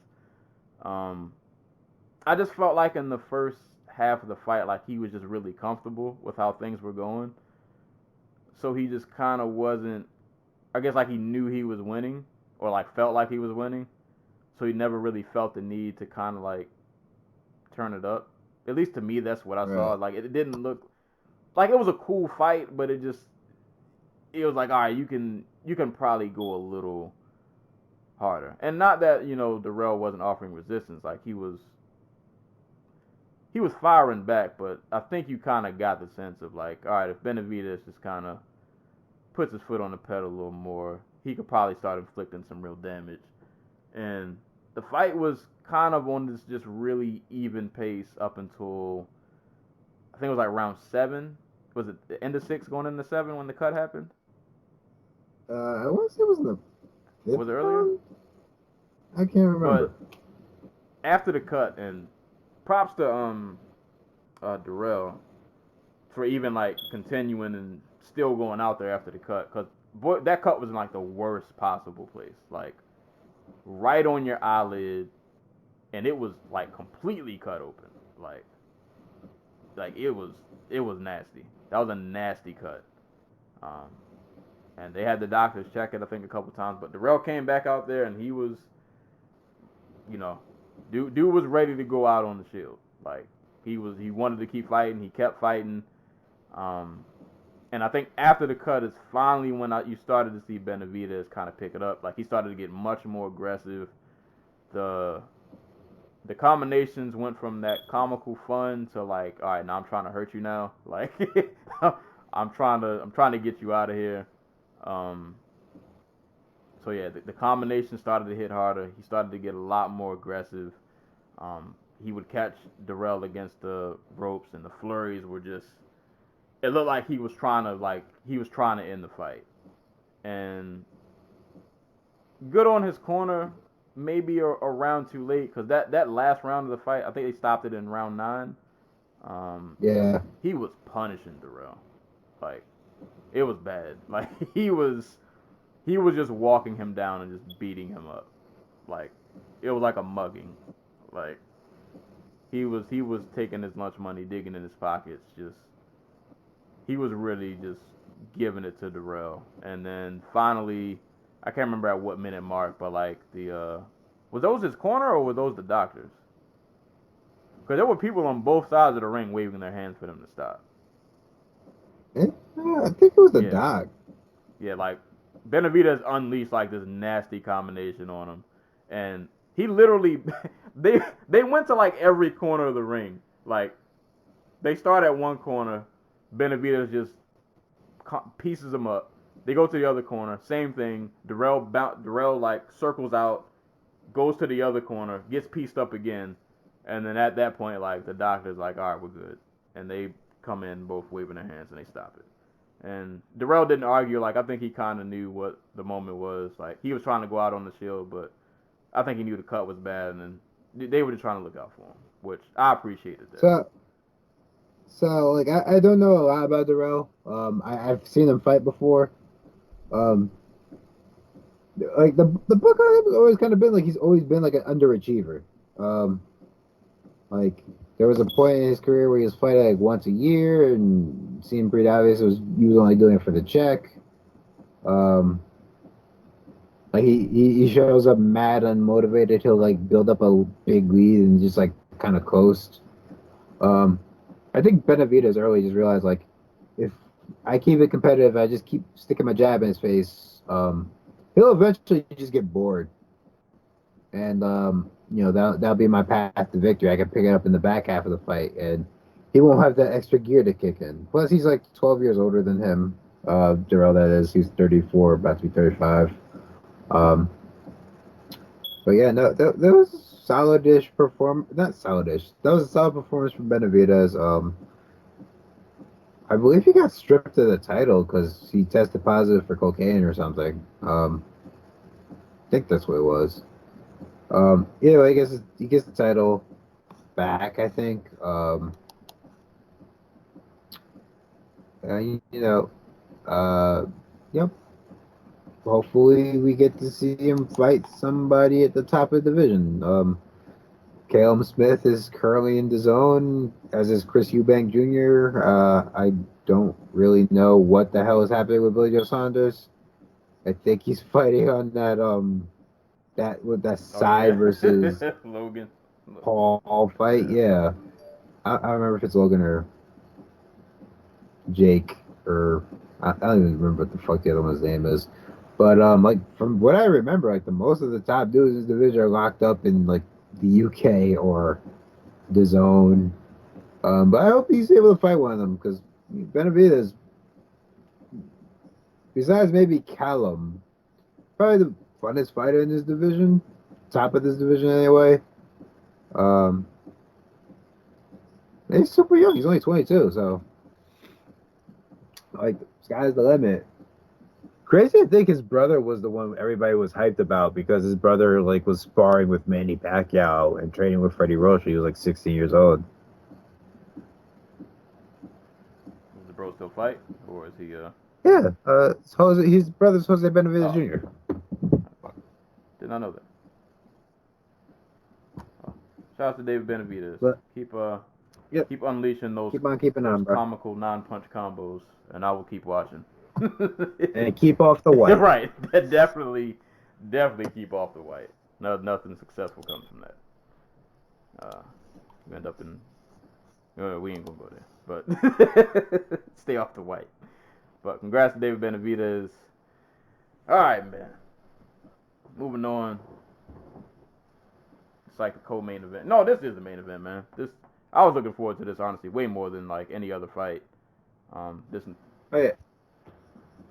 [SPEAKER 1] I just felt like in the first half of the fight, like he was just really comfortable with how things were going. So he just kind of wasn't. I guess like he knew he was winning, or like felt like he was winning. So he never really felt the need to kind of like turn it up. At least to me, that's what I saw.
[SPEAKER 3] Right.
[SPEAKER 1] Like it didn't look like it was a cool fight, but it was like, all right, you can probably go a little harder. And not that Dirrell wasn't offering resistance, like he was firing back, but I think you kind of got the sense of like, all right, if Benavidez just kind of puts his foot on the pedal a little more, he could probably start inflicting some real damage. And the fight was kind of on this just really even pace up until I think it was like round 7. Was it the end of 6 going into 7 when the cut happened?
[SPEAKER 3] I want to say it was in the
[SPEAKER 1] Was it
[SPEAKER 3] fifth
[SPEAKER 1] earlier?
[SPEAKER 3] round. I can't remember.
[SPEAKER 1] But after the cut, and props to Dirrell for even like continuing and still going out there after the cut, because boy, that cut was in like the worst possible place, like right on your eyelid, and it was like completely cut open, like it was nasty. That was a nasty cut. Um, and they had the doctors check it, I think, a couple times, but Dirrell came back out there and he was, you know, dude was ready to go out on the shield. Like he wanted to keep fighting. He kept fighting. Um, and I think after the cut is finally when you started to see Benavidez kind of pick it up. Like he started to get much more aggressive. The the combinations went from that comical fun to like, all right, now I'm trying to hurt you now. Like I'm trying to get you out of here. Um, so yeah, the combination started to hit harder. He started to get a lot more aggressive. He would catch Dirrell against the ropes, and the flurries were just. It looked like he was trying to end the fight, and good on his corner. Maybe a round too late because that last round of the fight, I think they stopped it in round 9. Um,
[SPEAKER 3] Yeah.
[SPEAKER 1] he was punishing Dirrell, like it was bad. Like he was just walking him down and just beating him up. Like it was like a mugging. Like he was taking his lunch money, digging in his pockets. Just he was really just giving it to Dirrell. And then finally, I can't remember at what minute mark, but like was those his corner or were those the doctors? Because there were people on both sides of the ring waving their hands for them to stop.
[SPEAKER 3] I think it was the
[SPEAKER 1] Yeah,
[SPEAKER 3] doc.
[SPEAKER 1] yeah, like Benavidez unleashed like this nasty combination on him, and he literally they they went to like every corner of the ring. Like they start at one corner, Benavidez just pieces him up. They go to the other corner, same thing. Dirrell like circles out, goes to the other corner, gets pieced up again, and then at that point, like the doctor's like, all right, we're good, and they come in both waving their hands and they stop it. And Dirrell didn't argue. Like I think he kind of knew what the moment was. Like he was trying to go out on the shield, but I think he knew the cut was bad, and they were just trying to look out for him, which I appreciated that.
[SPEAKER 3] So like I don't know a lot about Darrell. I've seen him fight before. Um, like the book on him has always kind of been like he's always been like an underachiever. Um, like there was a point in his career where he was fighting like once a year, and seemed pretty obvious he was only doing it for the check. Um, like he shows up mad, unmotivated. He'll like build up a big lead and just like kind of coast. Um, I think Benavidez early just realized like if I keep it competitive, I just keep sticking my jab in his face. He'll eventually just get bored, and that'll be my path to victory. I can pick it up in the back half of the fight, and he won't have that extra gear to kick in. Plus, he's like 12 years older than him. Dirrell, that is. He's 34, about to be 35. Um, but yeah, no, that was solid-ish perform. Not solid-ish. That was a solid performance from Benavidez. I believe he got stripped of the title because he tested positive for cocaine or something. I think that's what it was. I guess he gets the title back. I think. Uh, you know, uh, yep. Hopefully, we get to see him fight somebody at the top of the division. Caleb Smith is currently in the zone, as is Chris Eubank Jr. I don't really know what the hell is happening with Billy Joe Saunders. I think he's fighting on that side versus
[SPEAKER 1] Logan
[SPEAKER 3] Paul fight. Yeah, I don't remember if it's Logan or Jake or I don't even remember what the fuck the other one's name is. But like from what I remember, like the most of the top dudes in this division are locked up in like the UK or the zone. But I hope he's able to fight one of them because Benavidez, besides maybe Callum, probably the funnest fighter in this division, top of this division anyway. He's super young. He's only 22, so like sky's the limit. Crazy to think his brother was the one everybody was hyped about because his brother like was sparring with Manny Pacquiao and training with Freddie Roach. He was like 16 years old.
[SPEAKER 1] Does the bro still fight, or is he?
[SPEAKER 3] Yeah, his brother's Jose Benavidez Jr.
[SPEAKER 1] Did not know that. Shout out to David Benavidez.
[SPEAKER 3] But,
[SPEAKER 1] keep unleashing those.
[SPEAKER 3] Keep on keeping on, bro.
[SPEAKER 1] Comical non-punch combos, and I will keep watching.
[SPEAKER 3] And keep off the white.
[SPEAKER 1] Right, definitely keep off the white. No, nothing successful comes from that. We end up in. We ain't gonna go there, but stay off the white. But congrats to David Benavidez. All right, man. Moving on. It's like the co-main event. No, this is the main event, man. I was looking forward to this honestly, way more than like any other fight.
[SPEAKER 3] Oh yeah.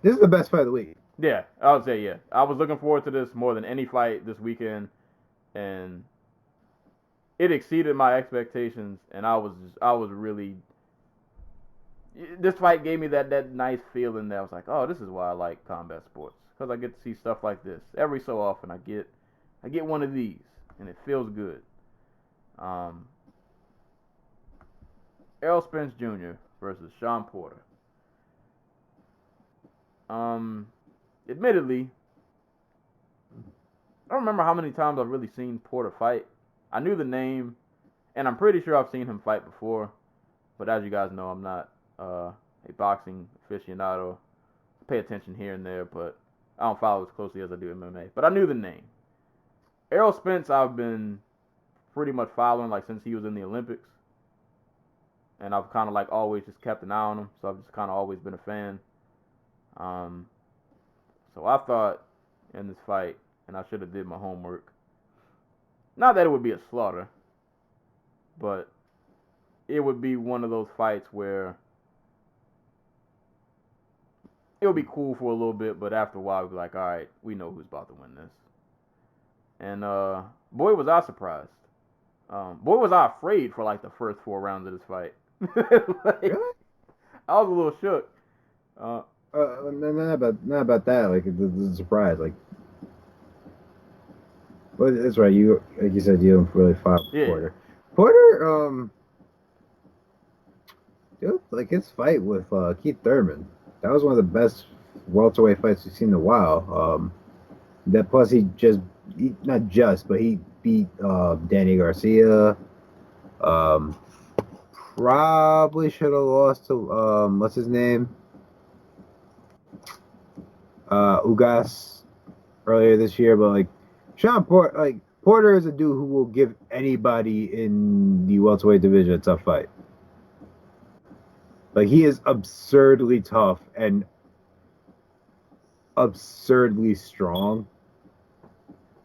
[SPEAKER 3] This is the best fight of the week.
[SPEAKER 1] Yeah, I would say yeah. I was looking forward to this more than any fight this weekend, and it exceeded my expectations. And I was really. This fight gave me that nice feeling that I was like, oh, this is why I like combat sports, because I get to see stuff like this every so often. I get one of these, and it feels good. Errol Spence Jr. versus Shawn Porter. Admittedly, I don't remember how many times I've really seen Porter fight. I knew the name, and I'm pretty sure I've seen him fight before. But as you guys know, I'm not a boxing aficionado. I pay attention here and there, but I don't follow as closely as I do MMA. But I knew the name. Errol Spence, I've been pretty much following like since he was in the Olympics. And I've kind of like always just kept an eye on him. So I've just kind of always been a fan. So I thought in this fight, and I should have did my homework. Not that it would be a slaughter, but it would be one of those fights where it would be cool for a little bit, but after a while, we'd be like, all right, we know who's about to win this. And boy, was I surprised. Boy, was I afraid for like the first 4 rounds of this fight.
[SPEAKER 3] Really?
[SPEAKER 1] I was a little shook.
[SPEAKER 3] Not about that. Like the surprise. Like, well, that's right. You like you said, you don't really follow Porter. Porter, dude, like his fight with Keith Thurman, that was one of the best welterweight fights we've seen in a while. That plus he beat Danny Garcia. Probably should have lost to what's his name? Ugas earlier this year, but like Shawn Porter, Porter is a dude who will give anybody in the welterweight division a tough fight. Like he is absurdly tough and absurdly strong,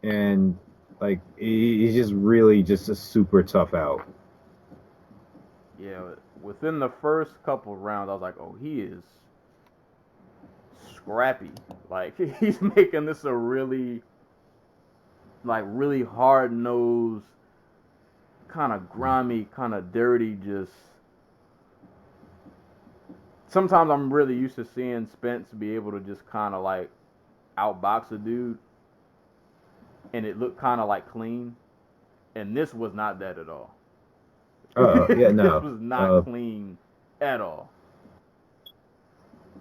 [SPEAKER 3] and like he's just really just a super tough out.
[SPEAKER 1] Yeah, within the first couple of rounds, I was like, oh, he is scrappy. Like, he's making this a really hard-nosed, kind of grimy, kind of dirty, just... Sometimes I'm really used to seeing Spence be able to just kind of, like, outbox a dude, and it looked kind of, like, clean. And this was not that at all.
[SPEAKER 3] Yeah, no.
[SPEAKER 1] This was not clean at all.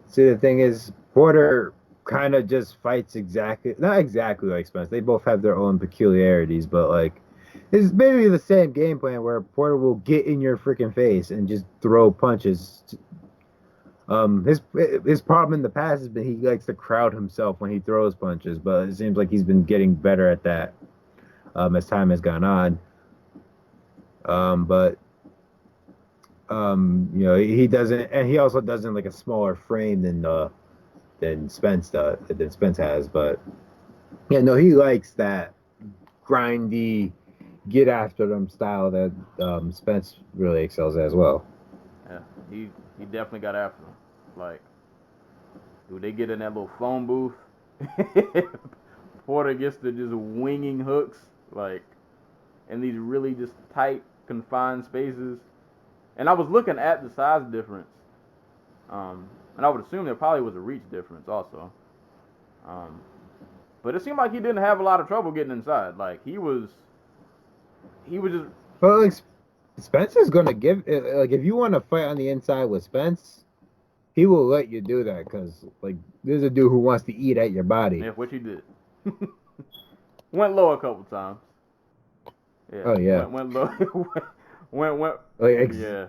[SPEAKER 3] See, the thing is, Porter kind of just fights not exactly like Spence. They both have their own peculiarities, but like It's basically the same game plan where Porter will get in your freaking face and just throw punches. His problem in the past has been he likes to crowd himself when he throws punches, but it seems like he's been getting better at that as time has gone on. But he doesn't, and he also doesn't like a smaller frame than Spence has. But yeah, no, he likes that grindy, get after them style that Spence really excels at as well.
[SPEAKER 1] Yeah, he definitely got after him. Like, dude, they get in that little phone booth. Porter gets to just winging hooks, like, in these really just tight, confined spaces. And I was looking at the size difference, and I would assume there probably was a reach difference also. Um, but it seemed like he didn't have a lot of trouble getting inside. Like he was just
[SPEAKER 3] But like Spence is gonna give like if you want to fight on the inside with Spence, he will let you do that because like there's a dude who wants to eat at your body.
[SPEAKER 1] yeah, which he did. Went low a couple times. Yeah,
[SPEAKER 3] Oh yeah,
[SPEAKER 1] went low. went
[SPEAKER 3] like
[SPEAKER 1] yeah.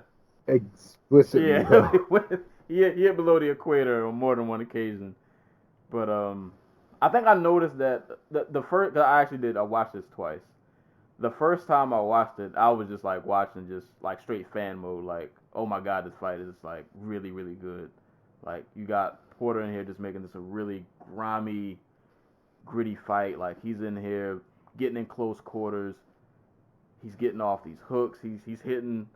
[SPEAKER 3] explicitly.
[SPEAKER 1] Yeah, he hit below the equator on more than one occasion. But I think I noticed that the first that I watched this twice. The first time I watched it, I was just like watching just like straight fan mode. Like, oh my god, this fight is like really really good. Like you got Porter in here just making this a really grimy, gritty fight. Like he's in here getting in close quarters. He's getting off these hooks. He's hitting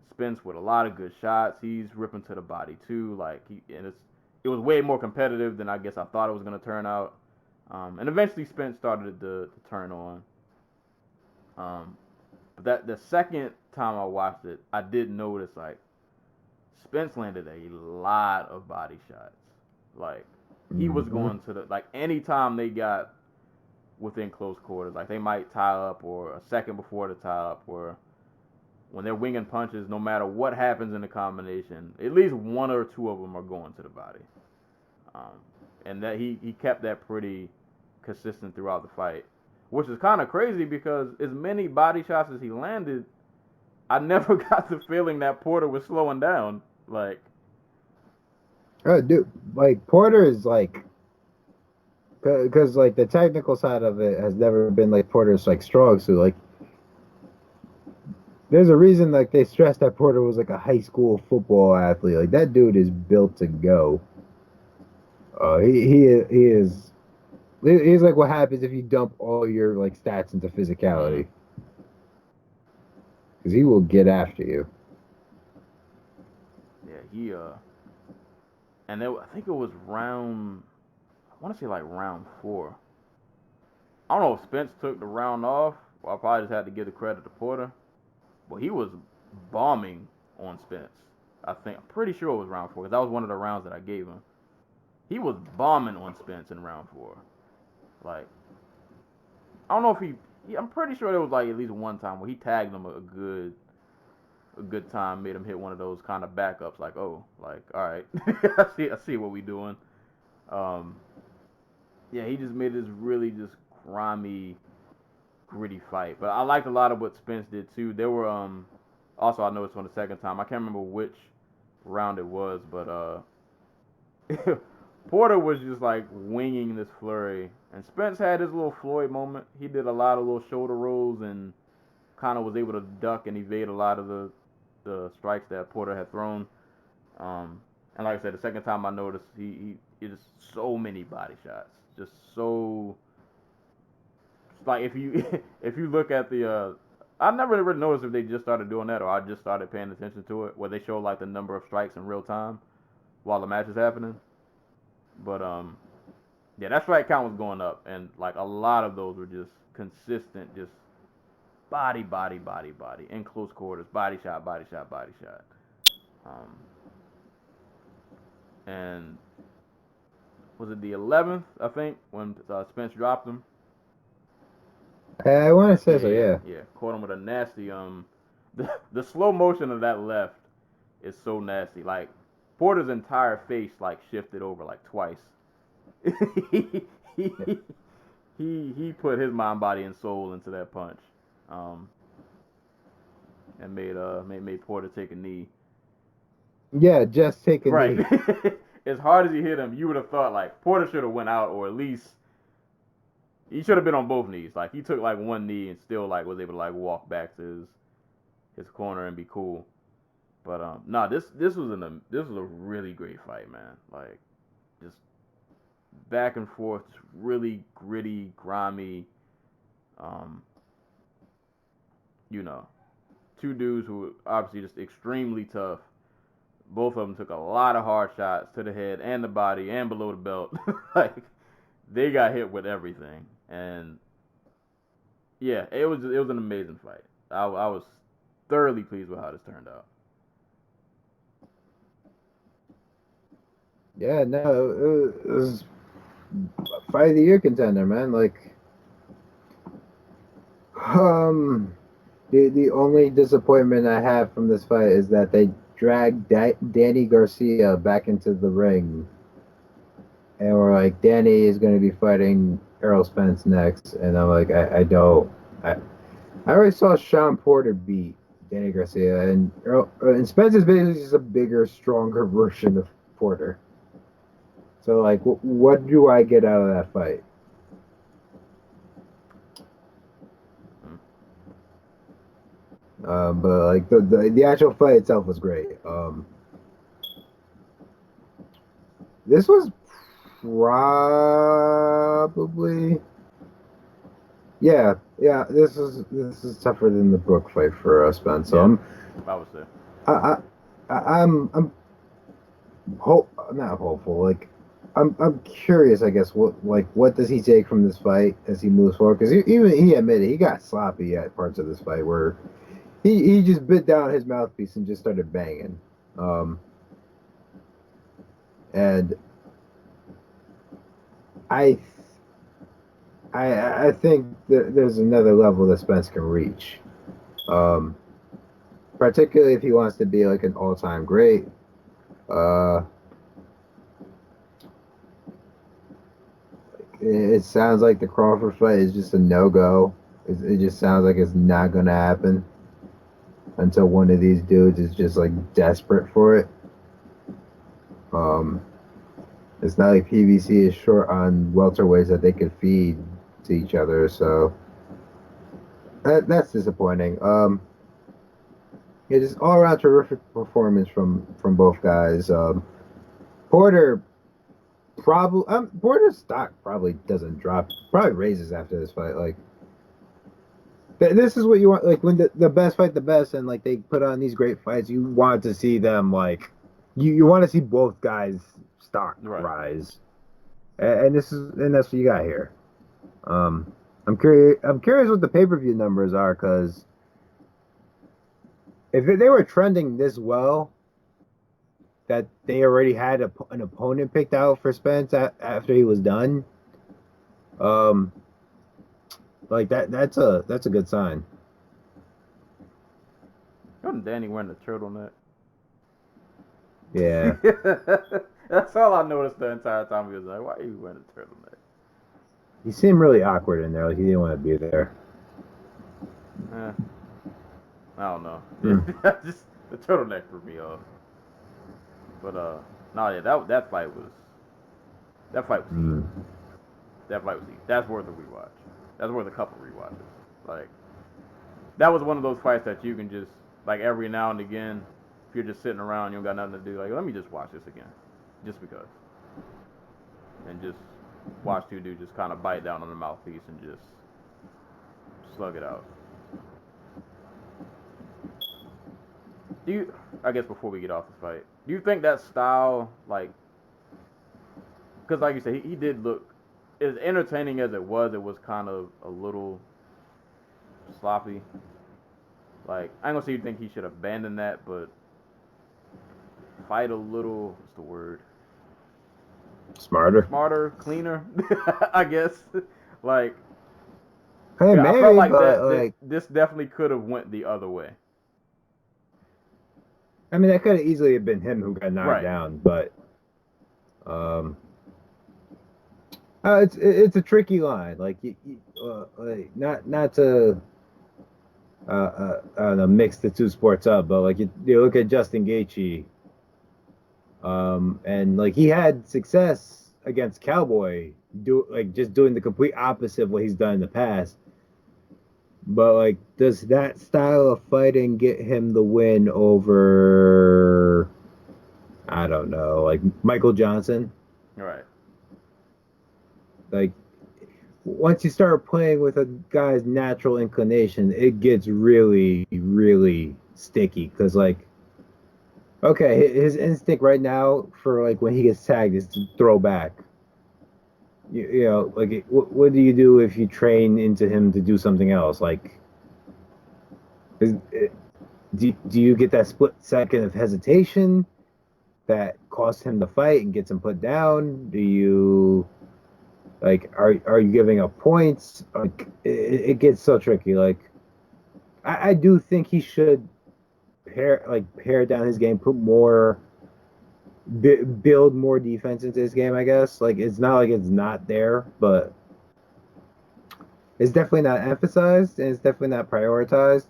[SPEAKER 1] Spence with a lot of good shots. He's ripping to the body too. Like it was way more competitive than I guess I thought it was gonna turn out. And eventually Spence started to turn on. But that the second time I watched it, I did notice like Spence landed a lot of body shots. Like he was going to the like anytime they got within close quarters, like they might tie up or a second before the tie up, or when they're winging punches, no matter what happens in the combination, at least one or two of them are going to the body. Um, and that he kept that pretty consistent throughout the fight, which is kind of crazy because as many body shots as he landed, I never got the feeling that Porter was slowing down. Like,
[SPEAKER 3] Dude, like Porter is like, because like the technical side of it has never been like Porter's like strong. So like, there's a reason like they stressed that Porter was like a high school football athlete. Like that dude is built to go. He is. He's like what happens if you dump all your like stats into physicality. Because he will get after you.
[SPEAKER 1] yeah, and I think it was round. I want to say like round 4. I don't know if Spence took the round off, or I probably just had to give the credit to Porter. But he was bombing on Spence. I'm pretty sure it was round 4 because that was one of the rounds that I gave him. He was bombing on Spence in round 4. Like, I don't know if I'm pretty sure there was like at least one time where he tagged him a good time, made him hit one of those kind of backups. Like, oh, like all right, I see what we doing. Yeah, he just made this really just grimy, gritty fight. But I liked a lot of what Spence did too. There were also I noticed on the second time, I can't remember which round it was, but Porter was just like winging this flurry, and Spence had his little Floyd moment. He did a lot of little shoulder rolls and kind of was able to duck and evade a lot of the strikes that Porter had thrown. And like I said, the second time I noticed, he just so many body shots, just so like if you if you look at the I never really noticed if they just started doing that or I just started paying attention to it, where they show like the number of strikes in real time while the match is happening. But yeah, that strike count was going up, and like a lot of those were just consistent, just body, in close quarters, body shot. And was it the 11th? I think when Spence dropped him.
[SPEAKER 3] I want to say so, yeah.
[SPEAKER 1] Yeah. Caught him with a nasty the slow motion of that left is so nasty. Like Porter's entire face like shifted over like twice. he put his mind, body, and soul into that punch. and made Porter take a knee.
[SPEAKER 3] Yeah, just take a
[SPEAKER 1] Right.
[SPEAKER 3] knee.
[SPEAKER 1] As hard as he hit him, you would have thought like Porter should have went out, or at least he should have been on both knees. Like he took like one knee and still like was able to like walk back to his corner and be cool. But nah, this was a really great fight, man. Like just back and forth, just really gritty, grimy. You know, two dudes who were obviously just extremely tough. Both of them took a lot of hard shots to the head and the body and below the belt. Like they got hit with everything, and yeah, it was an amazing fight. I was thoroughly pleased with how this turned out.
[SPEAKER 3] Yeah, no, it was fight of the year contender, man. Like, the only disappointment I have from this fight is that they dragged Danny Garcia back into the ring, and we're like, Danny is going to be fighting Errol Spence next, and I'm like, I don't. I already saw Shawn Porter beat Danny Garcia, and Spence is basically just a bigger, stronger version of Porter. So, like, what do I get out of that fight? But like the actual fight itself was great. This was probably, yeah. This is tougher than the Brook fight for Spence. So
[SPEAKER 1] yeah, I would say.
[SPEAKER 3] I'm not hopeful. Like I'm curious. I guess what does he take from this fight as he moves forward? Because even he admitted he got sloppy at parts of this fight where he just bit down his mouthpiece and just started banging. And I think there's another level that Spence can reach. Particularly if he wants to be like an all-time great. It sounds like the Crawford fight is just a no-go. It just sounds like it's not going to happen until one of these dudes is just like desperate for it. It's not like PBC is short on welterweights that they could feed to each other, so that's disappointing. Yeah, just all around terrific performance from both guys. Porter's stock probably doesn't drop, probably raises after this fight. Like this is what you want, like when the best fight the best, and like they put on these great fights, you want to see them like you want to see both guys stock rise, and that's what you got here. I'm curious what the pay-per-view numbers are, because if they were trending this well, that they already had an opponent picked out for Spence after he was done, like that's a good sign.
[SPEAKER 1] Wasn't Danny wearing the turtleneck?
[SPEAKER 3] Yeah.
[SPEAKER 1] That's all I noticed the entire time. He was like, why are you wearing a turtleneck?
[SPEAKER 3] He seemed really awkward in there, like he didn't want to be there.
[SPEAKER 1] I don't know. Just the turtleneck threw me off. But no, yeah, that fight was heat. That fight was heat. That's worth a rewatch. That's worth a couple rewatches. Like that was one of those fights that you can just like every now and again, if you're just sitting around, you don't got nothing to do, like let me just watch this again, just because, and just watch two dudes just kind of bite down on the mouthpiece and just slug it out. I guess before we get off the fight, do you think that style, like, because like you said, he did look, as entertaining as it was kind of a little sloppy. Like, I ain't gonna say you think he should abandon that, but fight a little, what's the word? Smarter, cleaner, I guess. Like,
[SPEAKER 3] hey, maybe,
[SPEAKER 1] I felt like this definitely could have went the other way.
[SPEAKER 3] I mean, that could have easily have been him who got knocked down, but it's a tricky line. Like, not to I don't know, mix the two sports up, but like you look at Justin Gaethje, and like he had success against Cowboy, just doing the complete opposite of what he's done in the past. But like, does that style of fighting get him the win over, I don't know, like Michael Johnson?
[SPEAKER 1] Right.
[SPEAKER 3] Like, once you start playing with a guy's natural inclination, it gets really, really sticky. Because, like, okay, his instinct right now for, like, when he gets tagged is to throw back. You know, like, what do you do if you train into him to do something else? Like, do you get that split second of hesitation that costs him the fight and gets him put down? Do you like are you giving up points? Like it gets so tricky. Like I do think he should pare down his game, put more build more defense into his game. I guess like it's not like it's not there, but it's definitely not emphasized and it's definitely not prioritized.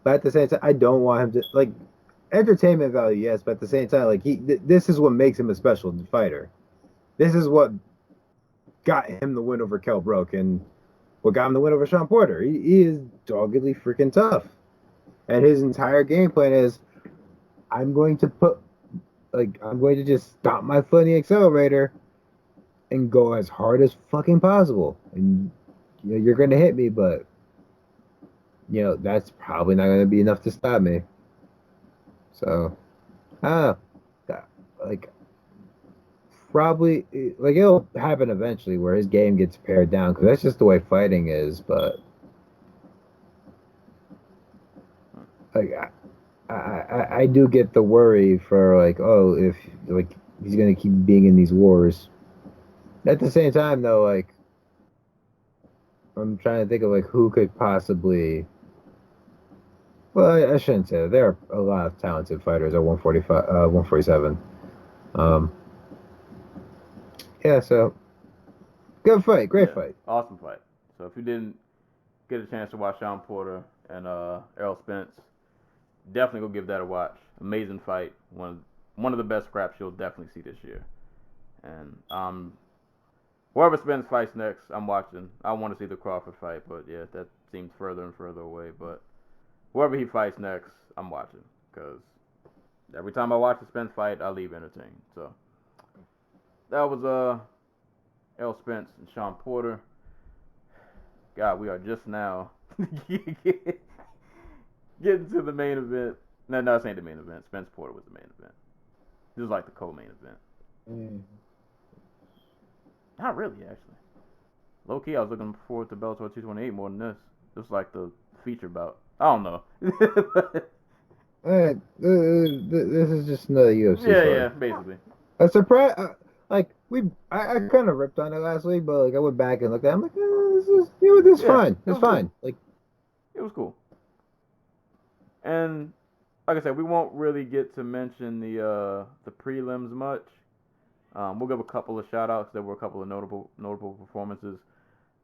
[SPEAKER 3] But at the same time, I don't want him to like entertainment value, yes, but at the same time, like this is what makes him a special fighter. This is what got him the win over Kell Brook and what got him the win over Shawn Porter. He is doggedly freaking tough, and his entire game plan is, I'm going to just stomp my foot in the accelerator and go as hard as fucking possible, and you know you're gonna hit me, but you know that's probably not gonna be enough to stop me. So, I don't know. Like, probably, like, it'll happen eventually where his game gets pared down because that's just the way fighting is. But, like, I do get the worry for, like, oh, if, like, he's going to keep being in these wars. At the same time, though, like, I'm trying to think of, like, who could possibly. Well, I shouldn't say that. There are a lot of talented fighters at 145, 147. Yeah, so good fight, great fight.
[SPEAKER 1] Awesome fight. So if you didn't get a chance to watch Shawn Porter and Errol Spence, definitely go give that a watch. Amazing fight. One of the best scraps you'll definitely see this year. And whoever Spence fights next, I'm watching. I want to see the Crawford fight, but yeah, that seems further and further away. But whoever he fights next, I'm watching because every time I watch the Spence fight, I leave entertained. So that was Errol Spence and Shawn Porter. God, we are just now getting to the main event. No, this ain't the main event. Spence Porter was the main event. This was like the co-main event. Not really, actually. Low key, I was looking forward to Bellator 228 more than this. This was like the feature bout. I don't know.
[SPEAKER 3] This is just another UFC
[SPEAKER 1] Yeah,
[SPEAKER 3] fight.
[SPEAKER 1] yeah, basically.
[SPEAKER 3] A surprise, I kind of ripped on it last week, but like I went back and looked at it, I'm like, this is fine. It's fine.
[SPEAKER 1] Cool.
[SPEAKER 3] Like,
[SPEAKER 1] it was cool. And like I said, we won't really get to mention the prelims much. We'll give a couple of shout outs. There were a couple of notable performances.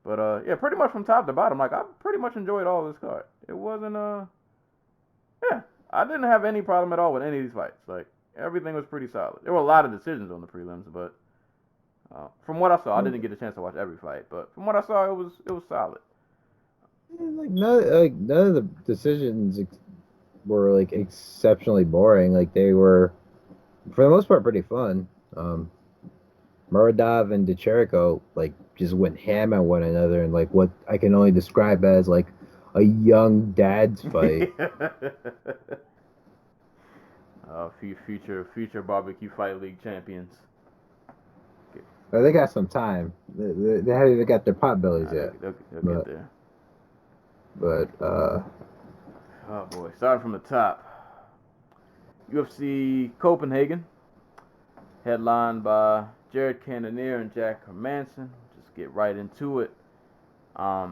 [SPEAKER 1] But yeah, pretty much from top to bottom, like I pretty much enjoyed all this card. It wasn't yeah, I didn't have any problem at all with any of these fights. Like everything was pretty solid. There were a lot of decisions on the prelims, but from what I saw, I didn't get a chance to watch every fight. But from what I saw, it was solid.
[SPEAKER 3] like none of the decisions were like exceptionally boring. Like they were, for the most part, pretty fun. Muradov and DeCherico like just went ham at one another and like what I can only describe as like a young dad's fight.
[SPEAKER 1] Future barbecue fight league champions.
[SPEAKER 3] They got some time. They haven't even got their pot bellies yet.
[SPEAKER 1] They'll get there.
[SPEAKER 3] But
[SPEAKER 1] oh boy, starting from the top. UFC Copenhagen, headlined by Jared Cannonier and Jack Hermansson. Just get right into it. I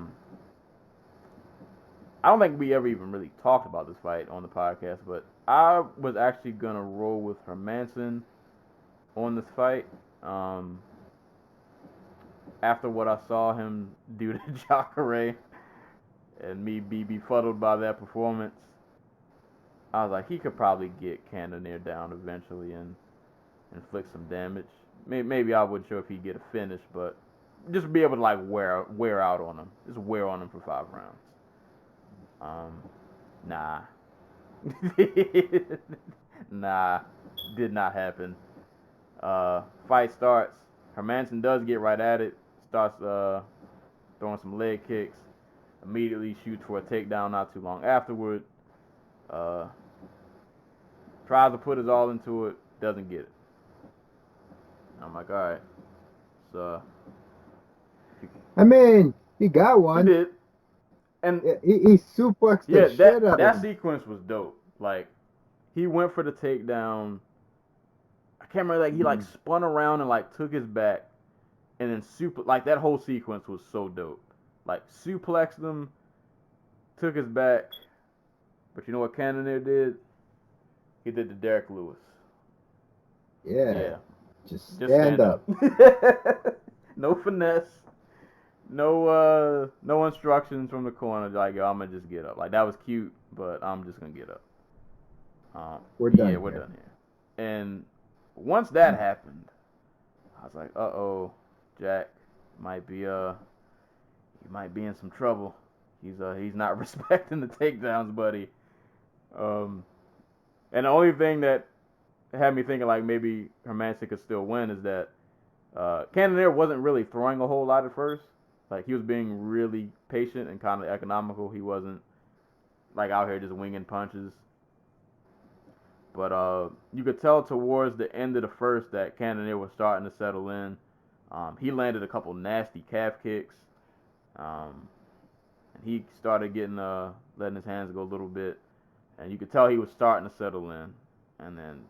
[SPEAKER 1] don't think we ever even really talked about this fight on the podcast, but I was actually gonna roll with Hermansson on this fight. After what I saw him do to Jacare, and me be befuddled by that performance, I was like, he could probably get Cannonier down eventually and inflict some damage. Maybe I wasn't sure if he'd get a finish, but just be able to like wear out on him. Just wear on him for 5 rounds. Nah. Nah. Did not happen. Fight starts. Hermansson does get right at it. Starts throwing some leg kicks. Immediately shoots for a takedown not too long afterward. Tries to put his all into it. Doesn't get it. I'm like, all right. So.
[SPEAKER 3] I mean, he got one.
[SPEAKER 1] He did. And
[SPEAKER 3] he suplexed the shit out of him.
[SPEAKER 1] That sequence was dope. Like, he went for the takedown. I can't remember, like, he, like, spun around and, like, took his back. And then, like, that whole sequence was so dope. Like, suplexed him, took his back. But you know what Cannonier did? He did the Derek Lewis.
[SPEAKER 3] Yeah. Just stand up.
[SPEAKER 1] No finesse. No instructions from the corner. Like, yo, I'm going to just get up. Like, that was cute, but I'm just going to get up.
[SPEAKER 3] We're done.
[SPEAKER 1] Yeah, we're done here. And once that happened, I was like, uh-oh, Jack might be he might be in some trouble. He's not respecting the takedowns, buddy. And the only thing that had me thinking like maybe Hermansson could still win is that Cannonier wasn't really throwing a whole lot at first. Like, he was being really patient and kind of economical. He wasn't like out here just winging punches. But you could tell towards the end of the first that Cannonier was starting to settle in. He landed a couple nasty calf kicks. And he started getting letting his hands go a little bit. And you could tell he was starting to settle in. And then,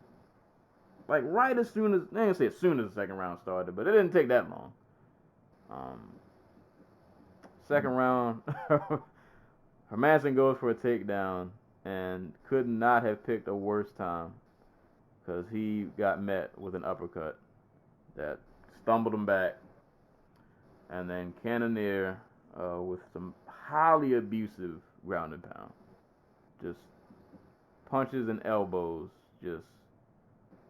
[SPEAKER 1] like, right as soon as, I ain't gonna say as soon as the second round started, but it didn't take that long. Second round, Hermansson goes for a takedown and could not have picked a worse time because he got met with an uppercut that stumbled him back. And then Cannonier with some highly abusive ground and pound. Just punches and elbows, just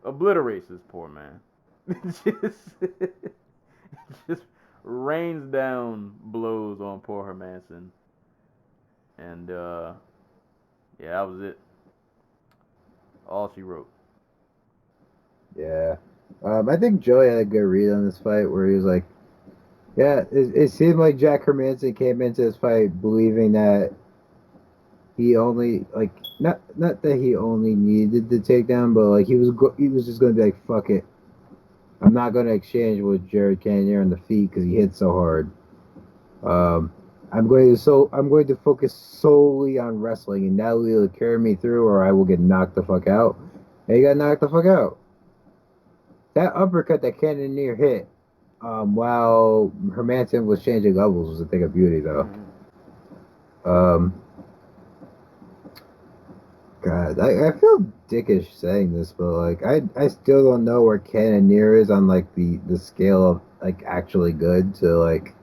[SPEAKER 1] obliterates this poor man. just rains down blows on poor Hermansson. And yeah, that was it. All she wrote.
[SPEAKER 3] Yeah. I think Joey had a good read on this fight where he was like, yeah, it seemed like Jack Hermansson came into this fight believing that he only, like, not that he only needed the takedown, but like he was just going to be like, fuck it. I'm not going to exchange with Jared Cannonier on the feet because he hit so hard. I'm going to focus solely on wrestling, and that will either carry me through or I will get knocked the fuck out. And he got knocked the fuck out. That uppercut that Cannonier hit while Hermansson was changing levels was a thing of beauty, though. God, I feel dickish saying this, but like I still don't know where Cannonier is on like the scale of like actually good to like,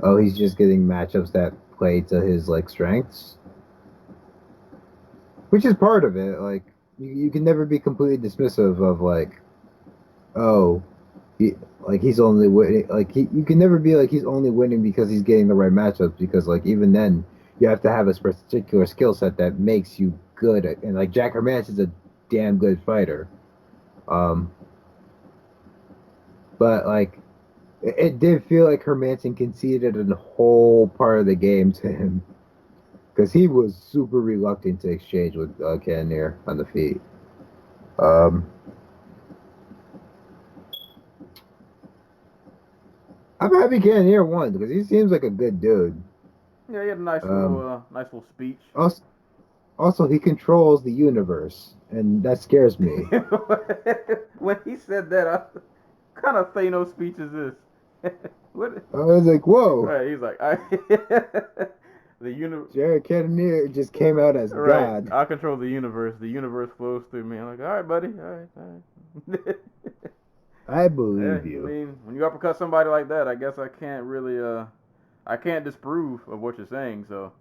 [SPEAKER 3] oh, he's just getting matchups that play to his like strengths, which is part of it. Like you can never be completely dismissive of like, oh, he's only winning. Like you can never be like he's only winning because he's getting the right matchups, because like even then you have to have a particular skill set that makes you good at, and like Jack Hermansson's a damn good fighter. But like it did feel like Hermansson conceded a whole part of the game to him because he was super reluctant to exchange with Cannonier on the feet. I'm happy Cannonier won because he seems like a good dude.
[SPEAKER 1] Yeah, he had a nice little speech.
[SPEAKER 3] Also, he controls the universe, and that scares me.
[SPEAKER 1] When he said that, what kind of Thanos speech is this? What?
[SPEAKER 3] I was like, whoa.
[SPEAKER 1] Right, he's like, the universe.
[SPEAKER 3] Jared Cannonier just came out as
[SPEAKER 1] right.
[SPEAKER 3] God.
[SPEAKER 1] I control the universe. The universe flows through me. I'm like, all right, buddy. All right.
[SPEAKER 3] I believe you.
[SPEAKER 1] I mean, when you uppercut somebody like that, I guess I can't really, I can't disprove of what you're saying. So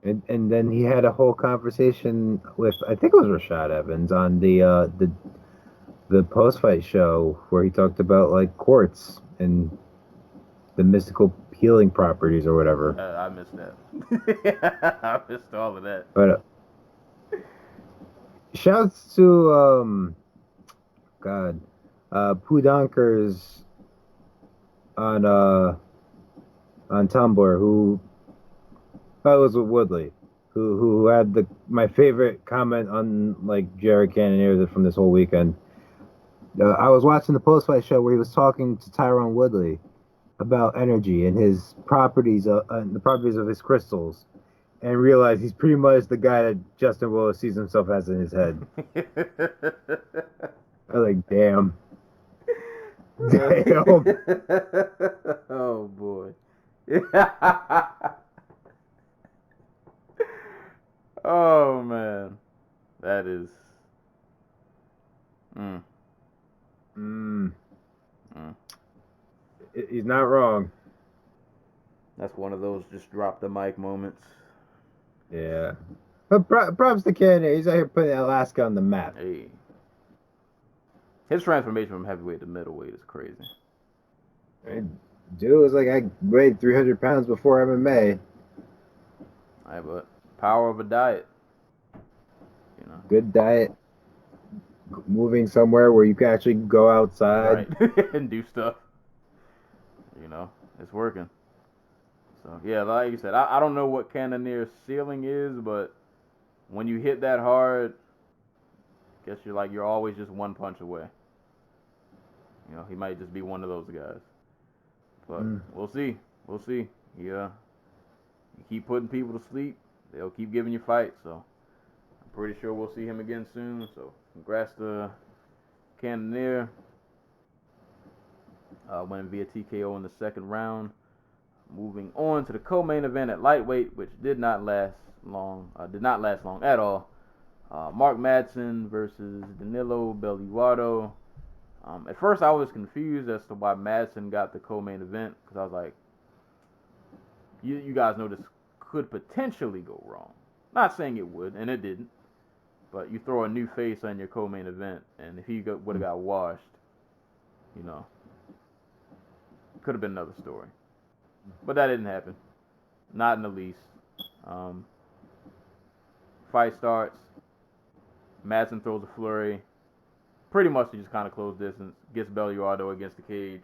[SPEAKER 3] And then he had a whole conversation with, I think it was Rashad Evans on the post fight show where he talked about like quartz and the mystical healing properties or whatever.
[SPEAKER 1] I missed that. I missed all of that.
[SPEAKER 3] But shouts to God, Pudankers on Tumblr who it was with Woodley who had my favorite comment on like Jared Cannonier from this whole weekend. I was watching the post fight show where he was talking to Tyrone Woodley about energy and his properties, and the properties of his crystals, and realized he's pretty much the guy that Justin Willis sees himself as in his head. I was like, damn. Damn.
[SPEAKER 1] Oh boy. Oh man. That is.
[SPEAKER 3] He's not wrong.
[SPEAKER 1] That's one of those just drop the mic moments.
[SPEAKER 3] Yeah. But props to Canada. He's out here putting Alaska on the map.
[SPEAKER 1] Hey. His transformation from heavyweight to middleweight is crazy.
[SPEAKER 3] Dude was like, I weighed 300 pounds before MMA.
[SPEAKER 1] Hey, but power of a diet. You know.
[SPEAKER 3] Good diet. Moving somewhere where you can actually go outside.
[SPEAKER 1] Right. And do stuff. You know, it's working. So, yeah, like you said, I don't know what Cannonier's ceiling is, but when you hit that hard, I guess you're always just one punch away. You know, he might just be one of those guys. But we'll see. We'll see. Yeah. You keep putting people to sleep, they'll keep giving you fights. So I'm pretty sure we'll see him again soon. So congrats to Cannonier. Winning via TKO in the second round. Moving on to the co-main event at lightweight, which did not last long at all. Mark Madsen versus Danilo Belluardo. At first, I was confused as to why Madsen got the co-main event, because I was like, you guys know this could potentially go wrong. Not saying it would, and it didn't. But you throw a new face on your co-main event, and if he would have got washed, you know, could have been another story. But that didn't happen. Not in the least. Fight starts. Madsen throws a flurry. Pretty much he just kind of close distance. Gets Belluardo against the cage.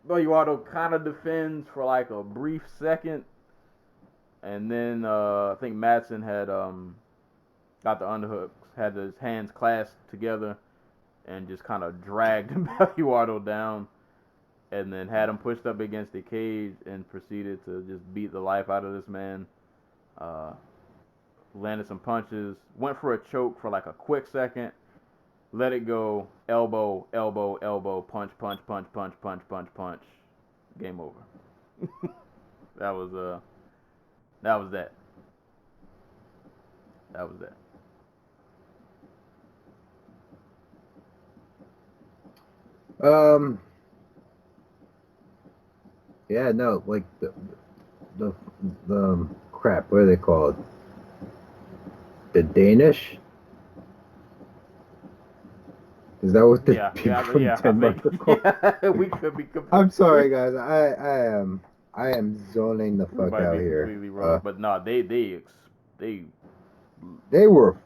[SPEAKER 1] Belluardo kind of defends for like a brief second. And then I think Madsen had got the underhooks, had his hands clasped together, and just kind of dragged Belluardo down. And then had him pushed up against the cage and proceeded to just beat the life out of this man. Landed some punches. Went for a choke for like a quick second. Let it go. Elbow, elbow, elbow. Punch, punch, punch, punch, punch, punch, punch. Game over. That was that. That was that.
[SPEAKER 3] Yeah, no, like the crap, what are they called? The Danish? Is that what the people from Denmark are called?
[SPEAKER 1] Yeah, we could be.
[SPEAKER 3] I'm sorry, guys. I am zoning the fuck out here.
[SPEAKER 1] Completely wrong, but no, they
[SPEAKER 3] were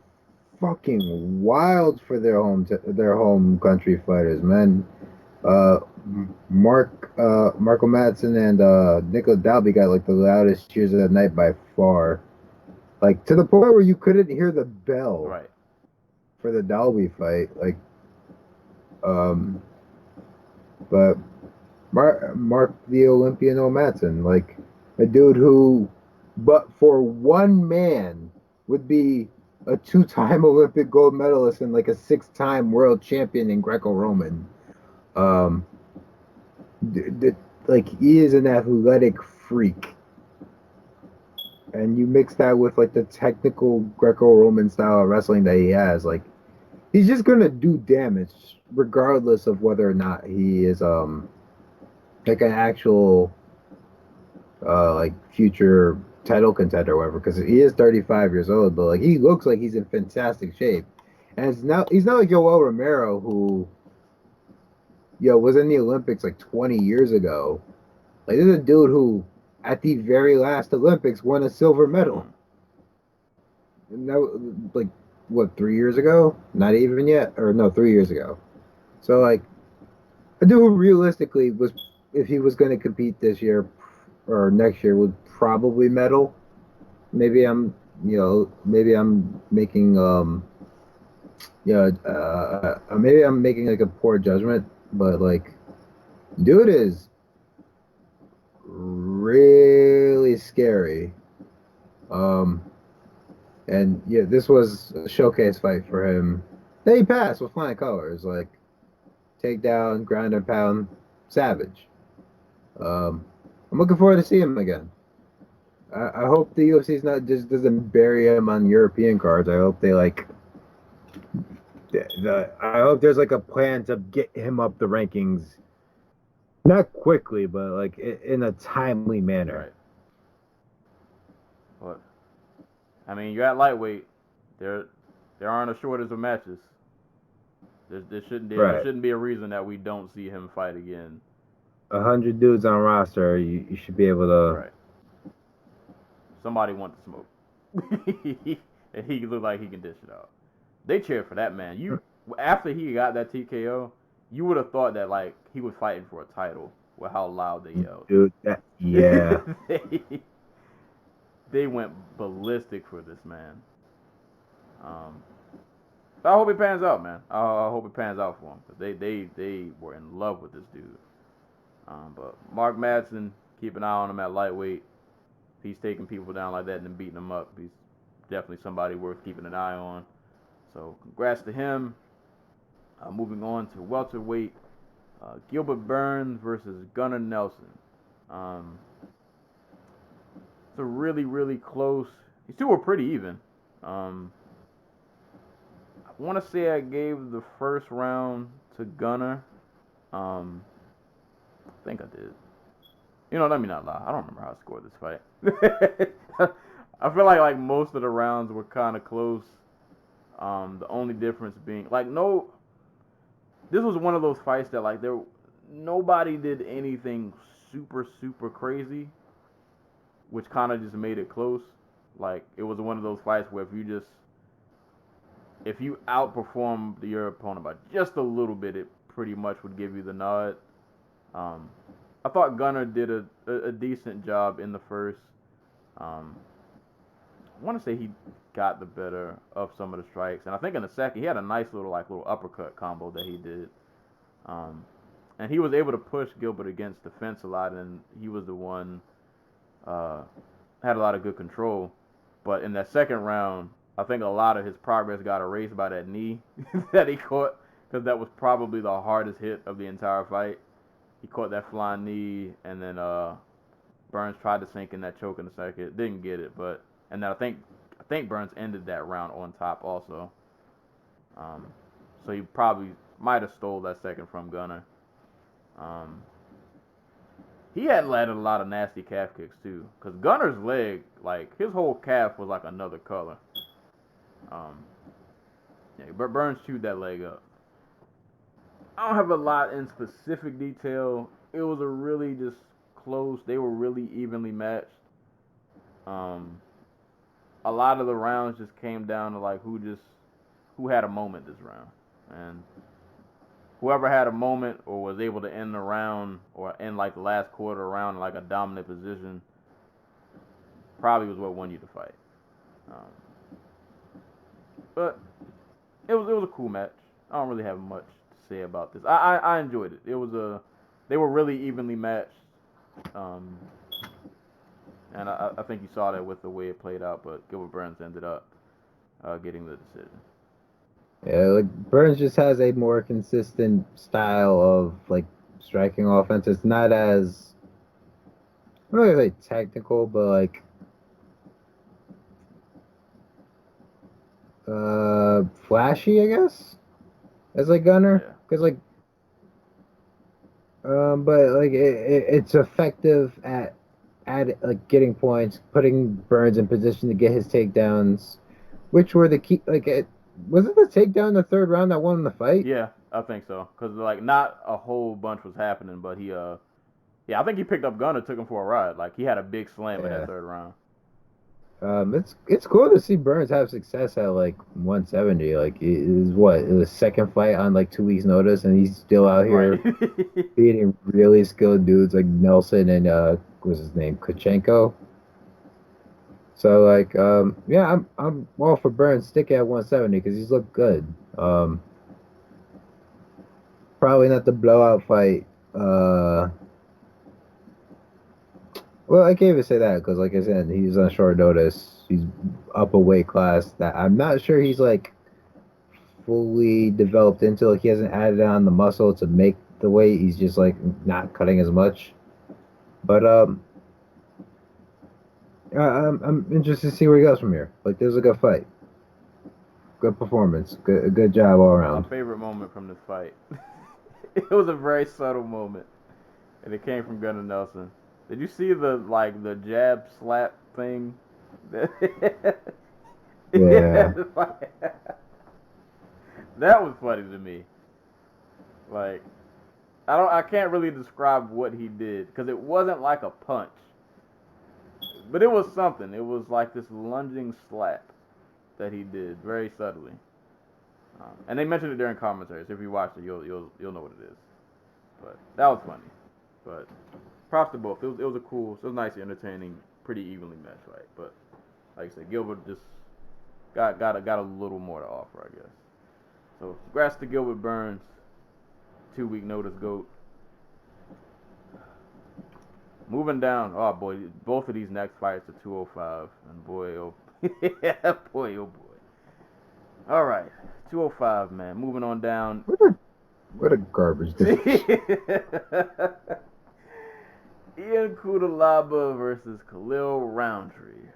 [SPEAKER 3] fucking wild for their home country fighters, man. Marco Madsen and Nicola Dalby got like the loudest cheers of the night by far. Like to the point where you couldn't hear the bell
[SPEAKER 1] right
[SPEAKER 3] for the Dalby fight. Like but Mark the Olympian Madsen, like a dude who but for one man would be a 2-time Olympic gold medalist and like a 6-time world champion in Greco-Roman. Like he is an athletic freak, and you mix that with like the technical Greco-Roman style of wrestling that he has, like he's just gonna do damage regardless of whether or not he is like an actual like future title contender or whatever, because he is 35 years old, but like he looks like he's in fantastic shape. And he's not like Yoel Romero, who was in the Olympics like 20 years ago. Like this is a dude who at the very last Olympics won a silver medal. And that was, like, what, 3 years ago? Not even yet, or no, 3 years ago. So like a dude who realistically was, if he was going to compete this year or next year, would probably medal. Maybe maybe I'm making maybe I'm making like a poor judgment, but like, dude is really scary. Um, and yeah, this was a showcase fight for him. Then he passed with flying colors, like takedown, ground and pound, savage. Um, I'm looking forward to seeing him again. I hope the UFC's not just doesn't bury him on European cards. I hope they like. I hope there's like a plan to get him up the rankings, not quickly, but like in a timely manner.
[SPEAKER 1] Right. But I mean, you're at lightweight. There aren't a shortage of matches. There shouldn't be a reason that we don't see him fight again.
[SPEAKER 3] 100 dudes on roster, you should be able to.
[SPEAKER 1] Right. Somebody wants to smoke, and he looked like he can dish it out. They cheered for that man. After he got that TKO, you would have thought that like he was fighting for a title with how loud they yelled.
[SPEAKER 3] Dude, yeah.
[SPEAKER 1] They went ballistic for this man. I hope it pans out, man. I hope it pans out for him, because they were in love with this dude. But Mark Madsen, keep an eye on him at lightweight. If he's taking people down like that and then beating them up, he's definitely somebody worth keeping an eye on. So congrats to him. Moving on to welterweight, Gilbert Burns versus Gunnar Nelson. It's a really, really close. These two were pretty even. I want to say I gave the first round to Gunnar. I think I did. Let me not lie. I don't remember how I scored this fight. I feel like most of the rounds were kind of close. The only difference being this was one of those fights that like nobody did anything super, super crazy, which kind of just made it close. Like it was one of those fights where if you outperform your opponent by just a little bit, it pretty much would give you the nod. I thought Gunnar did a decent job in the first. I want to say he got the better of some of the strikes, and I think in the second he had a nice little uppercut combo that he did. And he was able to push Gilbert against the fence a lot, and he was the one had a lot of good control. But in that second round, I think a lot of his progress got erased by that knee that he caught, because that was probably the hardest hit of the entire fight. He caught that flying knee, and then Burns tried to sink in that choke in the second. Didn't get it, and then I think Burns ended that round on top also. So he probably might have stole that second from Gunnar. He had landed a lot of nasty calf kicks too, because Gunnar's leg, like his whole calf was like another color. But Burns chewed that leg up. I don't have a lot in specific detail. It was a really just close. They were really evenly matched. A lot of the rounds just came down to like who had a moment this round, and whoever had a moment or was able to end the round or end like the last quarter round in like a dominant position probably was what won you the fight. But it was a cool match. I don't really have much to say about this. I enjoyed it. They were really evenly matched. And I think you saw that with the way it played out, but Gilbert Burns ended up getting the decision.
[SPEAKER 3] Yeah, like Burns just has a more consistent style of like striking offense. It's not as, I don't know if it's technical, but like flashy, I guess, as like Gunnar, because but like it's effective at getting points, putting Burns in position to get his takedowns, which were the key. Was it the takedown in the third round that won the fight?
[SPEAKER 1] Yeah, I think so. Cause like not a whole bunch was happening, but yeah, I think he picked up Gunner, took him for a ride. Like he had a big slam in that
[SPEAKER 3] Yeah.
[SPEAKER 1] third round.
[SPEAKER 3] It's cool to see Burns have success at like 170. Like it is what his second fight on like 2 weeks notice, and he's still out
[SPEAKER 1] Right.
[SPEAKER 3] here beating really skilled dudes like Nelson and what's his name, Kachenko. So like yeah, I'm all for Burns sticking at 170 because he's looked good. Probably not the blowout fight. Well, I can't even say that because, like I said, he's on short notice. He's up a weight class that I'm not sure he's like fully developed into. Like he hasn't added on the muscle to make the weight. He's just like not cutting as much. But I'm interested to see where he goes from here. Like this is a good fight, good performance, good job all
[SPEAKER 1] My
[SPEAKER 3] around.
[SPEAKER 1] favorite moment from this fight. It was a very subtle moment, and it came from Gunnar Nelson. Did you see the jab slap thing?
[SPEAKER 3] Yeah.
[SPEAKER 1] That was funny to me. Like I can't really describe what he did because it wasn't like a punch, but it was something. It was like this lunging slap that he did very subtly. And they mentioned it during commentaries. If you watch it, you'll know what it is. But that was funny. But props to both. It was a cool, it was nice, entertaining, pretty evenly matched fight. But like I said, Gilbert just got a little more to offer, I guess. So congrats to Gilbert Burns, 2 week notice GOAT. Moving down, oh boy, both of these next fights are 205, and boy, oh boy, oh boy. All right, 205, man. Moving on down.
[SPEAKER 3] What a garbage day.
[SPEAKER 1] Ian Kudalaba versus Khalil Roundtree.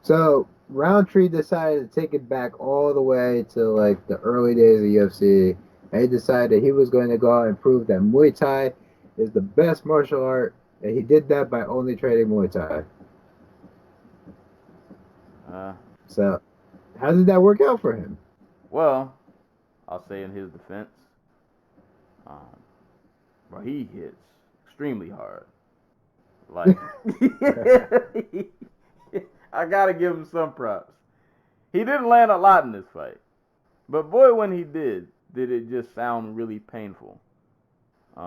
[SPEAKER 3] So Roundtree decided to take it back all the way to like the early days of UFC. And he decided he was going to go out and prove that Muay Thai is the best martial art, and he did that by only training Muay Thai. So how did that work out for him?
[SPEAKER 1] Well, I'll say in his defense, um, bro, he hits extremely hard. Like, I gotta give him some props. He didn't land a lot in this fight, but boy, when he did it just sound really painful. He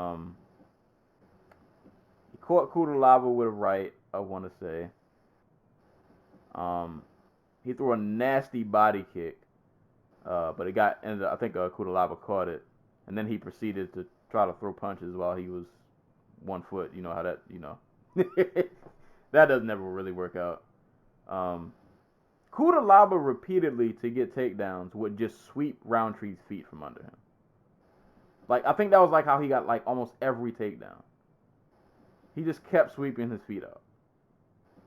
[SPEAKER 1] caught Kudalaba with a right, I want to say. He threw a nasty body kick, but I think Kudalaba caught it, and then he proceeded to try to throw punches while he was 1 foot. You know how that doesn't never really work out. Kudalaba repeatedly to get takedowns would just sweep Roundtree's feet from under him. Like I think that was like how he got like almost every takedown. He just kept sweeping his feet out.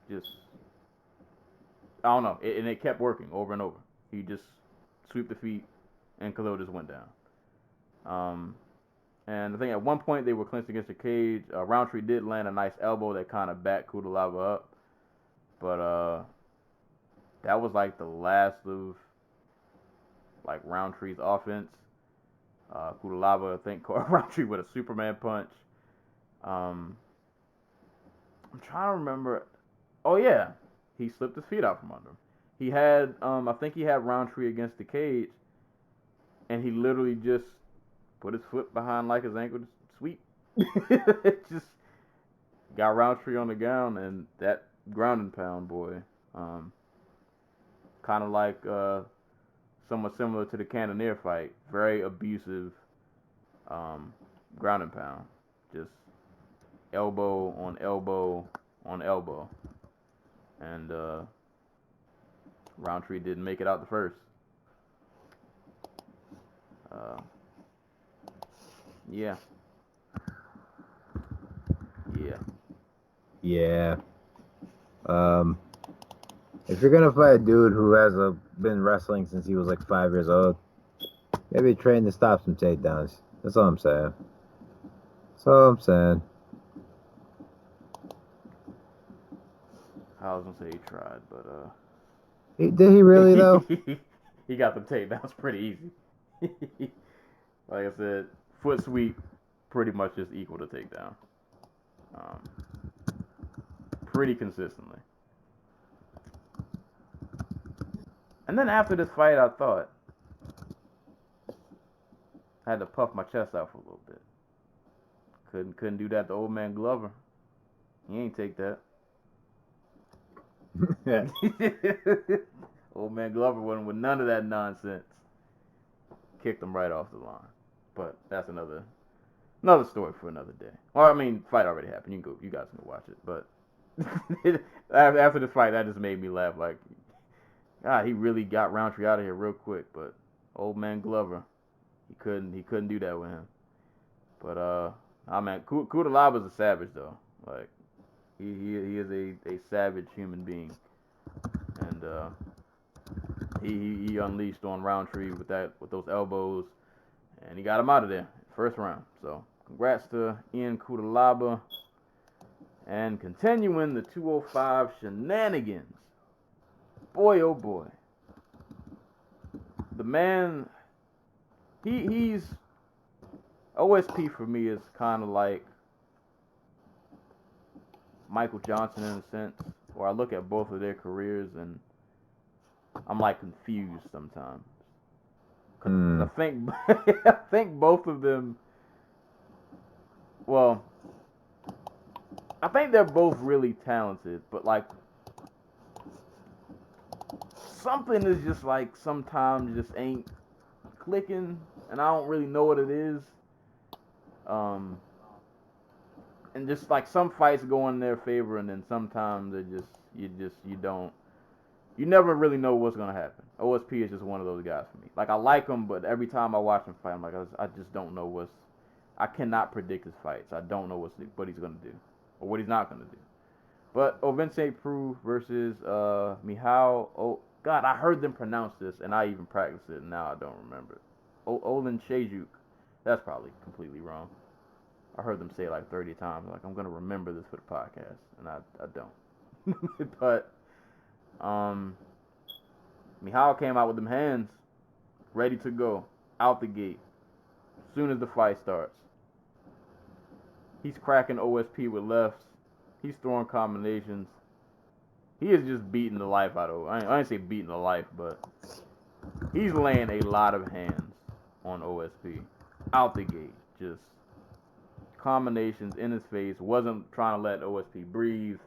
[SPEAKER 1] Just I don't know, and it kept working over and over. He just swept the feet, and Khalil just went down. And I think at one point they were clinched against the cage. Roundtree did land a nice elbow that kind of backed Kudalaba up, but that was like the last of like Roundtree's offense. Kudalaba, I think, caught Roundtree with a Superman punch. I'm trying to remember. Oh yeah, he slipped his feet out from under him. He had, I think he had Roundtree against the cage, and he literally just put his foot behind like his ankle to sweep. Just got Roundtree on the ground, and that ground and pound, boy. Kind of like somewhat similar to the Cannonier fight. Very abusive ground and pound. Just elbow on elbow on elbow. And Roundtree didn't make it out the first. Yeah. Yeah.
[SPEAKER 3] Yeah. If you're gonna fight a dude who has been wrestling since he was like 5 years old, maybe train to stop some takedowns. That's all I'm saying. That's all I'm saying.
[SPEAKER 1] I was gonna say he tried, but
[SPEAKER 3] Did he really though?
[SPEAKER 1] he got them takedowns pretty easy. Like I said, foot sweep pretty much just equal to takedown. Pretty consistently. And then after this fight, I thought I had to puff my chest out for a little bit. Couldn't do that to old man Glover. He ain't take that.
[SPEAKER 3] Yeah.
[SPEAKER 1] Old man Glover wasn't with none of that nonsense. Kicked him right off the line. But that's another story for another day. Well, I mean, fight already happened. You guys can go watch it. But after the fight, that just made me laugh. Like, God, he really got Roundtree out of here real quick. But old man Glover, he couldn't do that with him. But man, Kudalaba's a savage though. Like, he is a savage human being, and he unleashed on Roundtree with those elbows, and he got him out of there first round. So congrats to Ian Kudalaba, and continuing the 205 shenanigans. Boy, oh boy, the man, he's OSP for me is kind of like Michael Johnson in a sense, where I look at both of their careers and I'm like confused sometimes. I think both of them. Well, I think they're both really talented, but like something is just like sometimes just ain't clicking, and I don't really know what it is. And just like some fights go in their favor, and then sometimes you never really know what's gonna happen. OSP is just one of those guys for me. Like, I like him, but every time I watch him fight, I'm like, I just don't know I cannot predict his fights. I don't know what he's gonna do or what he's not gonna do. But Ovince Prue versus Michał. Oh God, I heard them pronounce this, and I even practiced it, and now I don't remember it. Olin Shajuk. That's probably completely wrong. I heard them say it like 30 times. Like, I'm gonna remember this for the podcast, and I don't. But Michał came out with them hands, ready to go, out the gate, as soon as the fight starts. He's cracking OSP with lefts. He's throwing combinations. He is just beating the life out of. I ain't say beating the life, but he's laying a lot of hands on OSP, out the gate, just combinations in his face. Wasn't trying to let OSP breathe.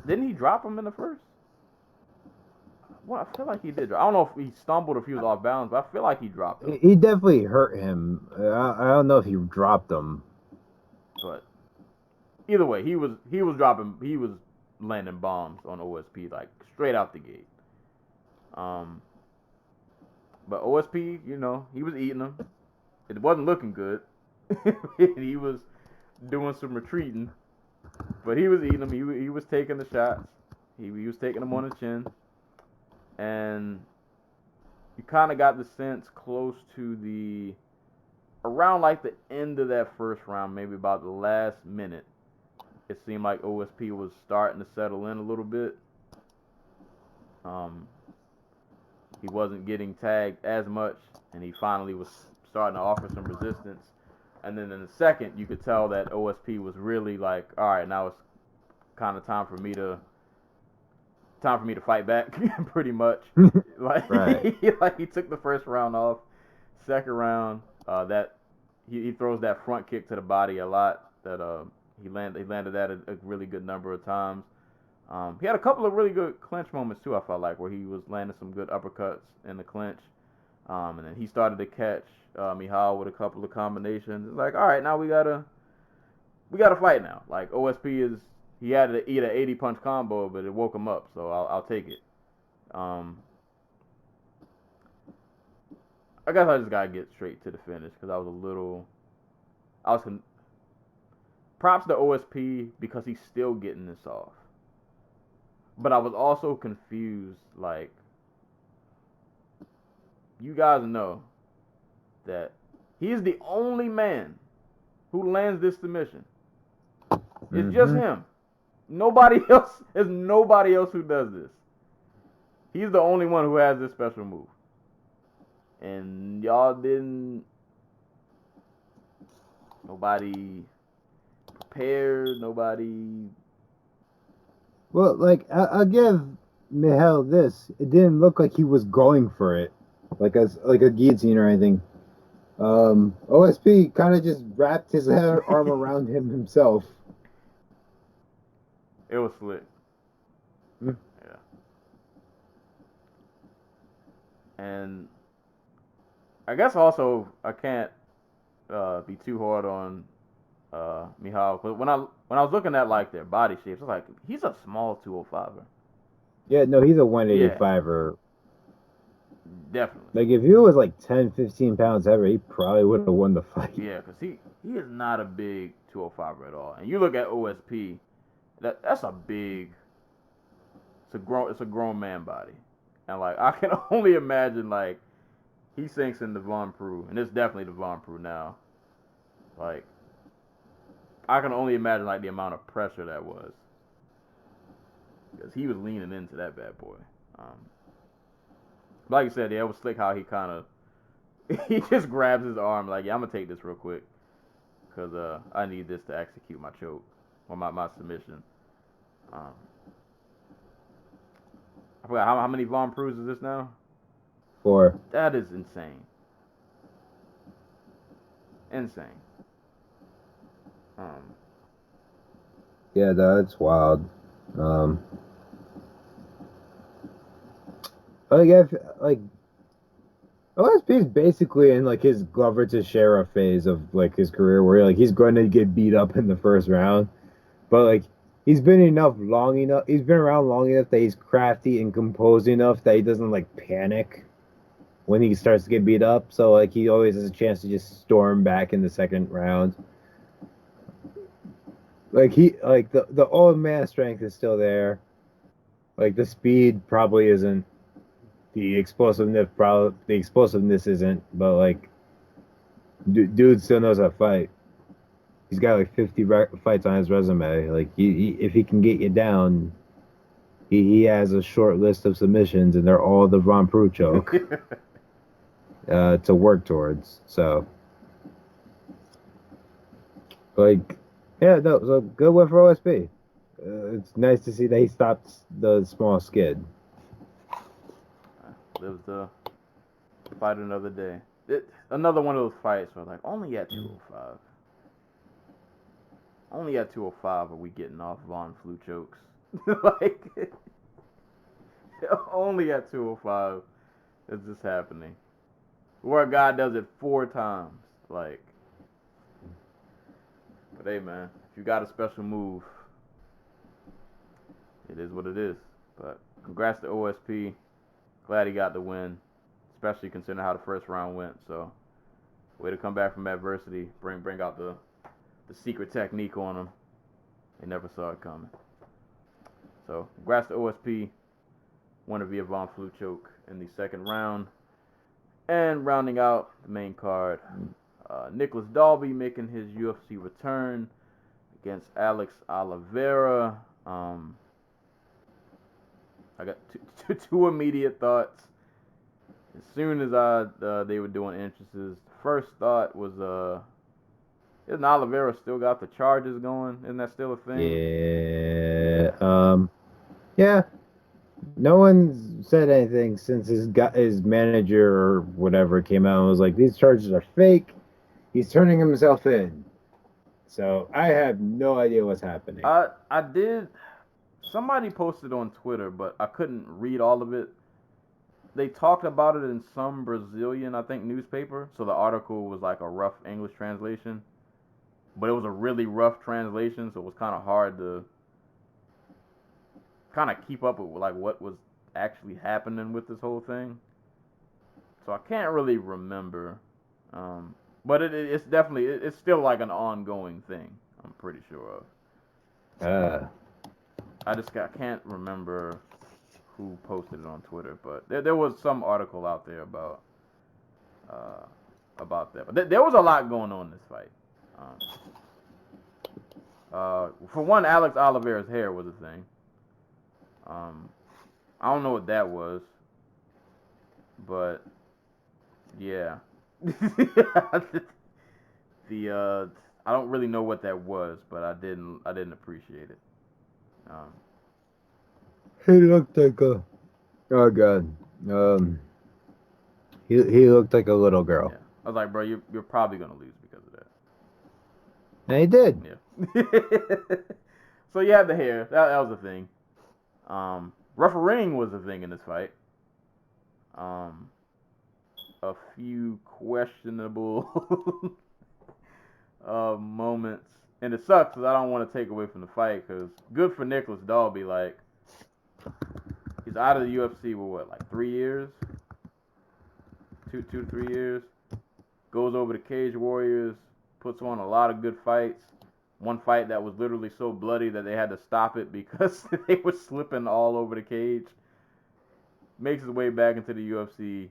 [SPEAKER 1] Didn't he drop him in the first? Well, I feel like he did. I don't know if he stumbled or if he was off balance, but I feel like he dropped him.
[SPEAKER 3] He definitely hurt him. I don't know if he dropped him.
[SPEAKER 1] But either way, he was landing bombs on OSP, like, straight out the gate. But OSP, he was eating them. It wasn't looking good. He was doing some retreating, but he was eating them. He was taking the shots. He was taking them on the chin, and you kind of got the sense close to around like the end of that first round, maybe about the last minute, it seemed like OSP was starting to settle in a little bit. He wasn't getting tagged as much, and he finally was starting to offer some resistance. And then in the second, you could tell that OSP was really like, all right, now it's kind of time for me to fight back, pretty much. Like,
[SPEAKER 3] Right.
[SPEAKER 1] like, he took the first round off. Second round, that he throws that front kick to the body a lot. That he landed that a really good number of times. He had a couple of really good clinch moments too, I felt like, where he was landing some good uppercuts in the clinch. And then he started to catch Michał with a couple of combinations. It's like, all right, now we gotta fight now. Like, OSP he had to eat an 80 punch combo, but it woke him up, so I'll take it. I guess I just gotta get straight to the finish because props to OSP because he's still getting this off. But I was also confused, like, you guys know that he is the only man who lands this submission. It's just him. Nobody else. There's nobody else who does this. He's the only one who has this special move. And y'all didn't. Nobody prepared. Nobody.
[SPEAKER 3] Well, like I'll give Mihail this. It didn't look like he was going for it, like a guillotine or anything. OSP kind of just wrapped his arm around him himself.
[SPEAKER 1] It was slick.
[SPEAKER 3] Hmm.
[SPEAKER 1] Yeah. And I guess also I can't be too hard on Michal, but when I was looking at like their body shapes, I was like, he's a small 205er.
[SPEAKER 3] Yeah, no, he's a 185er.
[SPEAKER 1] Definitely.
[SPEAKER 3] Like if he was like 10, 15 pounds heavier, he probably would have won the fight.
[SPEAKER 1] Yeah, because he is not a big 205er at all. And you look at OSP, that's a big. It's a grown man body, and like I can only imagine like he sinks in the Von Prue, and it's definitely the Von Prue now. Like I can only imagine like the amount of pressure that was, because he was leaning into that bad boy. Like you said, yeah, it was slick how he kind of he just grabs his arm like, yeah, I'm gonna take this real quick, because I need this to execute my choke or my submission. I forgot how many Von Prues is this now?
[SPEAKER 3] 4.
[SPEAKER 1] That is insane. Insane.
[SPEAKER 3] Yeah, that's wild. Like OSP is basically in like his Glover Teixeira phase of like his career, where like he's going to get beat up in the first round, but like he's been around long enough that he's crafty and composed enough that he doesn't like panic when he starts to get beat up. So like he always has a chance to just storm back in the second round. Like the old man strength is still there. Like the speed probably isn't. The explosiveness isn't, but like dude still knows how to fight. He's got like 50 fights on his resume. Like if he can get you down, he has a short list of submissions, and they're all the Von Prue choke to work towards. So, like, yeah, no, so good win for OSP. It's nice to see that he stopped the small skid.
[SPEAKER 1] Lives to fight another day. Another one of those fights where like only at 205. Only at 205 are we getting off Von Flu chokes. Like only at 205 is this happening. Where a guy does it 4 times. Like, but hey man, if you got a special move, it is what it is. But congrats to OSP. Glad he got the win, especially considering how the first round went. So, way to come back from adversity. Bring out the secret technique on him. They never saw it coming. So, congrats to OSP. Winner via Von Flu choke in the second round. And rounding out the main card, Nicholas Dalby making his UFC return against Alex Oliveira. I got two immediate thoughts. As soon as they were doing entrances, first thought was isn't Oliveira still got the charges going? Isn't that still a thing?
[SPEAKER 3] Yeah. Yeah. No one's said anything since his manager or whatever came out and was like, these charges are fake. He's turning himself in. So I have no idea what's happening.
[SPEAKER 1] I did. Somebody posted on Twitter, but I couldn't read all of it. They talked about it in some Brazilian, I think, newspaper. So the article was like a rough English translation. But it was a really rough translation, so it was kind of hard to kind of keep up with like what was actually happening with this whole thing. So I can't really remember. But it's definitely, it's still like an ongoing thing, I'm pretty sure of. I can't remember who posted it on Twitter, but there was some article out there about that. But there was a lot going on in this fight. For one, Alex Oliveira's hair was a thing. I don't know what that was, but yeah. I don't really know what that was, but I didn't appreciate it.
[SPEAKER 3] He looked like a. Oh god. He looked like a little girl.
[SPEAKER 1] Yeah, I was like, bro, you're probably gonna lose because of that.
[SPEAKER 3] And he did.
[SPEAKER 1] Yeah. So you had the hair. That was a thing. Refereeing was a thing in this fight. A few questionable moments, and it sucks because I don't want to take away from the fight. Because good for Nicholas Dalby, like he's out of the UFC for what, like 3 years, 2 to 3 years. Goes over to Cage Warriors, puts on a lot of good fights. One fight that was literally so bloody that they had to stop it because they were slipping all over the cage. Makes his way back into the UFC.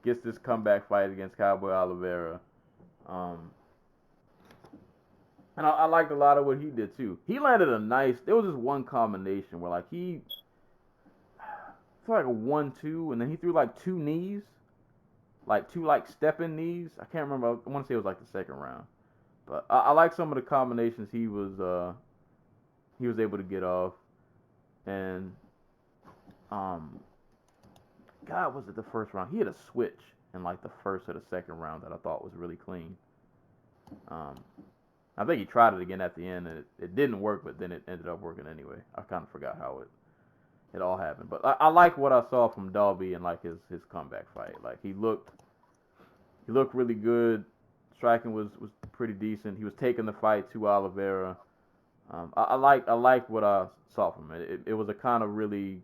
[SPEAKER 1] Gets this comeback fight against Cowboy Oliveira. And I liked a lot of what he did too. He landed a nice. There was this one combination where like he threw like a 1-2, and then he threw like 2 knees, like 2 like stepping knees. I can't remember. I want to say it was like the second round, but I like some of the combinations he was able to get off. And God, was it the first round? He had a switch in like the first or the second round that I thought was really clean. I think he tried it again at the end, and it didn't work, but then it ended up working anyway. I kind of forgot how it all happened. But I like what I saw from Dalby and like his comeback fight. Like he looked really good. Striking was pretty decent. He was taking the fight to Oliveira. I like what I saw from it. It was a kind of really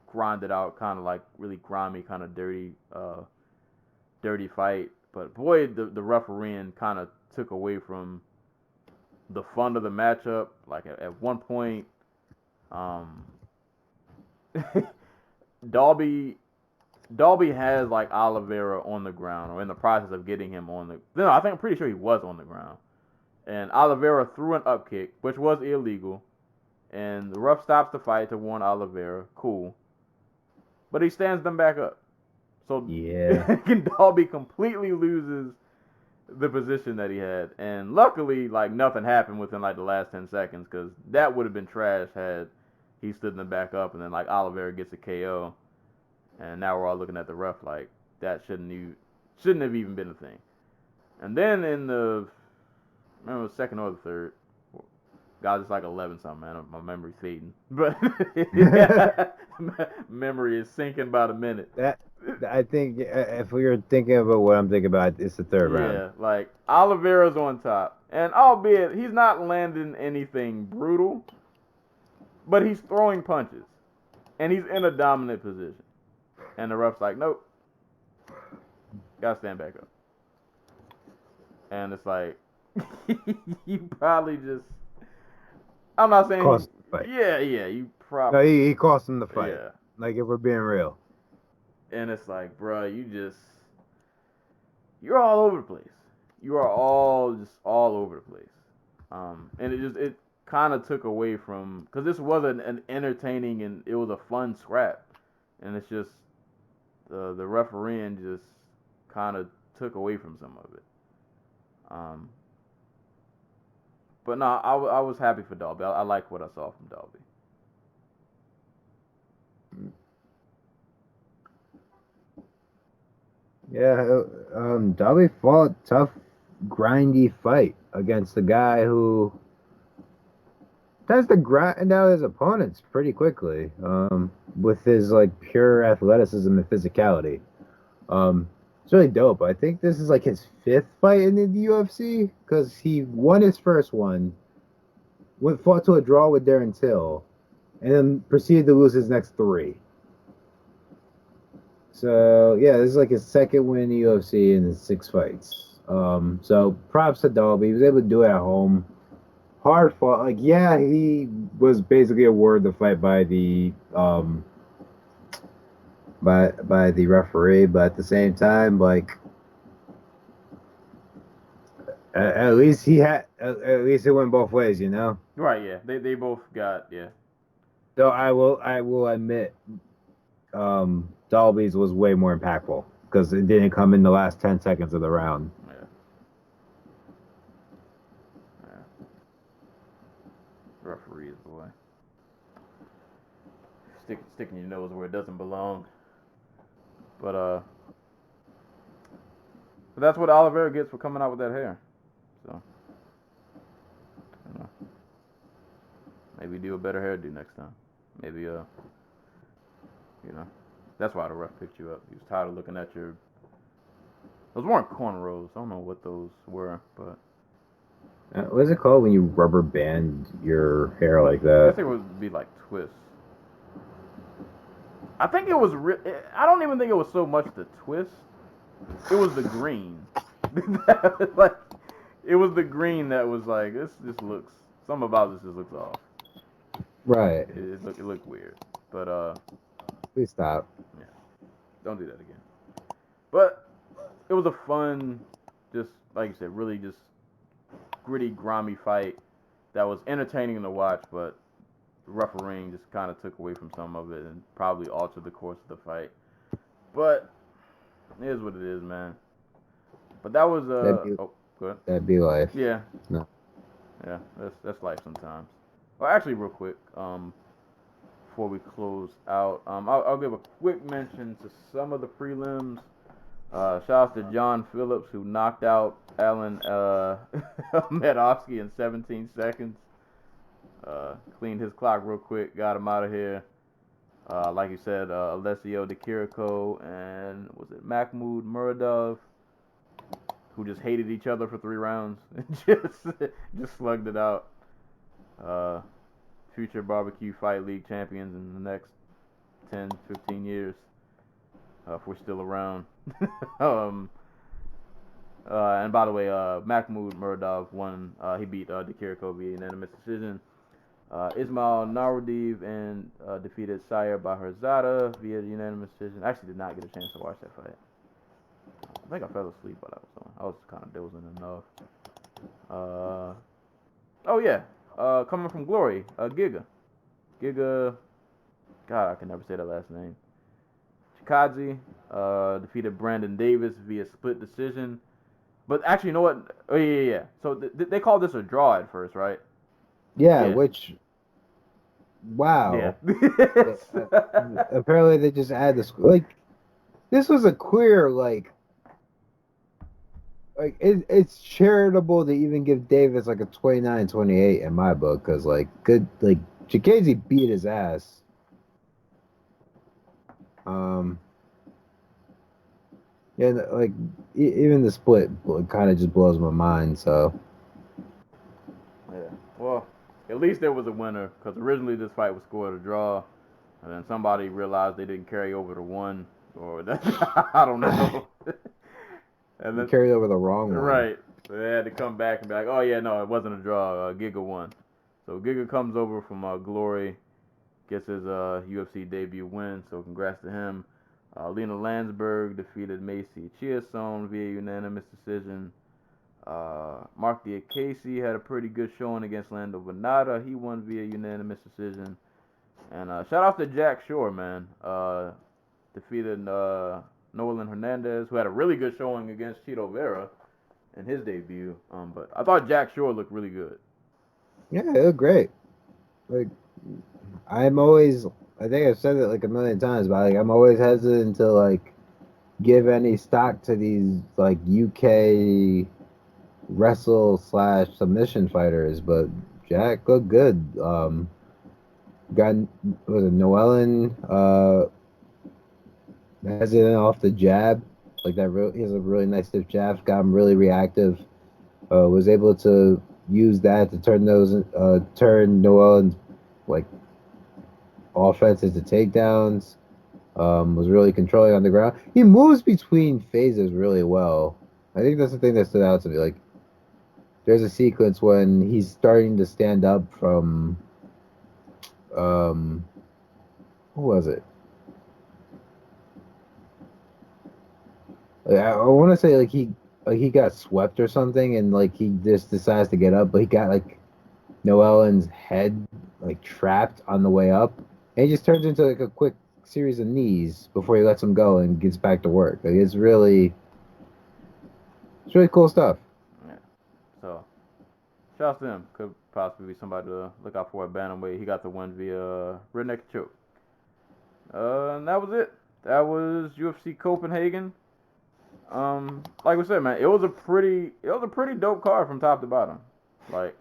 [SPEAKER 1] grinded out, kind of like really grimy, kind of dirty fight. But boy, the refereeing kind of took away from the fun of the matchup. Like at one point, Dalby has like Oliveira on the ground, or in the process of getting him on the. No, I'm pretty sure he was on the ground, and Oliveira threw an up kick, which was illegal, and the ref stops the fight to warn Oliveira. Cool, but he stands them back up. So
[SPEAKER 3] yeah,
[SPEAKER 1] Dalby completely loses the position that he had, and luckily, like nothing happened within like the last 10 seconds, because that would have been trash had he stood them back up, and then like Oliveira gets a KO, and now we're all looking at the ref like that shouldn't have even been a thing. And then in the second or the third, God, it's like 11 something, man. My memory's fading, but memory is sinking by the minute.
[SPEAKER 3] I think if we were thinking about what I'm thinking about, it's the third round.
[SPEAKER 1] Yeah, like Oliveira's on top, and albeit he's not landing anything brutal, but he's throwing punches, and he's in a dominant position, and the ref's like, nope, gotta stand back up, and it's like, you probably just. I'm not saying.
[SPEAKER 3] Cost the fight.
[SPEAKER 1] Yeah, you probably.
[SPEAKER 3] No, he cost him the fight.
[SPEAKER 1] Yeah.
[SPEAKER 3] Like if we're being real.
[SPEAKER 1] And it's like, bro, you're all over the place. You are all over the place. And it kind of took away from, because this was an entertaining and it was a fun scrap, and it's just the refereeing just kind of took away from some of it. But no, I was happy for Dalby. I like what I saw from Dalby.
[SPEAKER 3] Yeah, Dalby fought a tough, grindy fight against a guy who tends to grind out his opponents pretty quickly, with his like pure athleticism and physicality. It's really dope. I think this is like his 5th fight in the UFC, because he won his first one, fought to a draw with Darren Till, and then proceeded to lose his next 3. So yeah, this is like his 2nd win in the UFC in his 6 fights. So props to Dalby. He was able to do it at home. Hard fought. Like, yeah, he was basically awarded the fight by the by the referee, but at the same time, like, At least he had. At least it went both ways, you know.
[SPEAKER 1] Right, yeah. They both got, yeah.
[SPEAKER 3] Though I will admit, Dalby's was way more impactful because it didn't come in the last 10 seconds of the round.
[SPEAKER 1] Yeah. Yeah. Referees, boy. Sticking your nose where it doesn't belong. But that's what Oliveira gets for coming out with that hair. So, you know, maybe do a better hairdo next time. Maybe you know, that's why the ref picked you up. He was tired of looking at your. Those weren't cornrows. I don't know what those were, but
[SPEAKER 3] What's it called when you rubber band your hair like
[SPEAKER 1] I guess
[SPEAKER 3] that?
[SPEAKER 1] it would be like twists. I think it was. I don't even think it was so much the twist. It was the green. Like, it was the green that was like, this just looks. Something about this just looks off.
[SPEAKER 3] Right.
[SPEAKER 1] It looked weird, but
[SPEAKER 3] Please stop.
[SPEAKER 1] yeah, don't do that again. But it was a fun, just like you said, really just gritty, grimy fight that was entertaining to watch, but the refereeing just kind of took away from some of it and probably altered the course of the fight. But it is what it is, man. But that was oh, good.
[SPEAKER 3] That'd be life.
[SPEAKER 1] Yeah.
[SPEAKER 3] No.
[SPEAKER 1] Yeah, that's life sometimes. Well, actually, real quick, before we close out, I'll give a quick mention to some of the prelims. Shout out to John Phillips, who knocked out Alan Medovsky in 17 seconds. Cleaned his clock real quick, got him out of here. Like you said, Alessio Di Chirico and was it Mahmoud Muradov, who just hated each other for 3 rounds and just slugged it out. Future Barbecue Fight League champions in the next 10, 15 years, if we're still around. And by the way, Mahmoud Muradov won. He beat Di Chirico via unanimous decision. Ismail Narudiv and defeated Sayer Baharzada via unanimous decision. I actually did not get a chance to watch that fight. I think I fell asleep while I was on. I was kind of dozing enough. Oh yeah, coming from Glory, Giga. God, I can never say that last name. Chikadze defeated Brandon Davis via split decision. But actually, you know what? Oh yeah. So they called this a draw at first, right?
[SPEAKER 3] Yeah,
[SPEAKER 1] Yeah.
[SPEAKER 3] which. Wow.
[SPEAKER 1] Yeah.
[SPEAKER 3] Apparently they just add this. Like, this was a queer, like it's charitable to even give Davis like a 29-28 in my book, because like Chikadze beat his ass. Yeah, like even the split kind of just blows my mind. So
[SPEAKER 1] Yeah. Well, at least there was a winner, because originally this fight was scored a draw, and then somebody realized they didn't carry over to 1, or that I don't know. And then
[SPEAKER 3] carried over the wrong one.
[SPEAKER 1] Right. So they had to come back and be like, oh yeah, no, it wasn't a draw. Giga won. So Giga comes over from Glory, gets his UFC debut win. So congrats to him. Lena Landsberg defeated Macy Chiasson via unanimous decision. Mark Diakese had a pretty good showing against Lando Venata. He won via unanimous decision. And shout out to Jack Shore, man. Defeated Nolan Hernandez, who had a really good showing against Chito Vera in his debut. But I thought Jack Shore looked really good.
[SPEAKER 3] Yeah, it looked great. Like, I think I've said it like a million times, but like I'm always hesitant to like give any stock to these like UK wrestle / submission fighters, but Jack looked good. Got was it Noellen hesitant off the jab, like that. He has a really nice stiff jab. Got him really reactive. Was able to use that to turn Noellen's like offense into takedowns. Was really controlling on the ground. He moves between phases really well. I think that's the thing that stood out to me. Like, there's a sequence when he's starting to stand up from, who was it? I want to say like he like he got swept or something, and like he just decides to get up, but he got like Noellen's head like trapped on the way up, and he just turns into like a quick series of knees before he lets him go and gets back to work. Like it's really cool stuff.
[SPEAKER 1] Yeah. So, shouts to him. Could possibly be somebody to look out for at bantamweight. He got the win via rear naked choke. And that was it. That was UFC Copenhagen. Like we said, man, it was a pretty dope card from top to bottom. Like,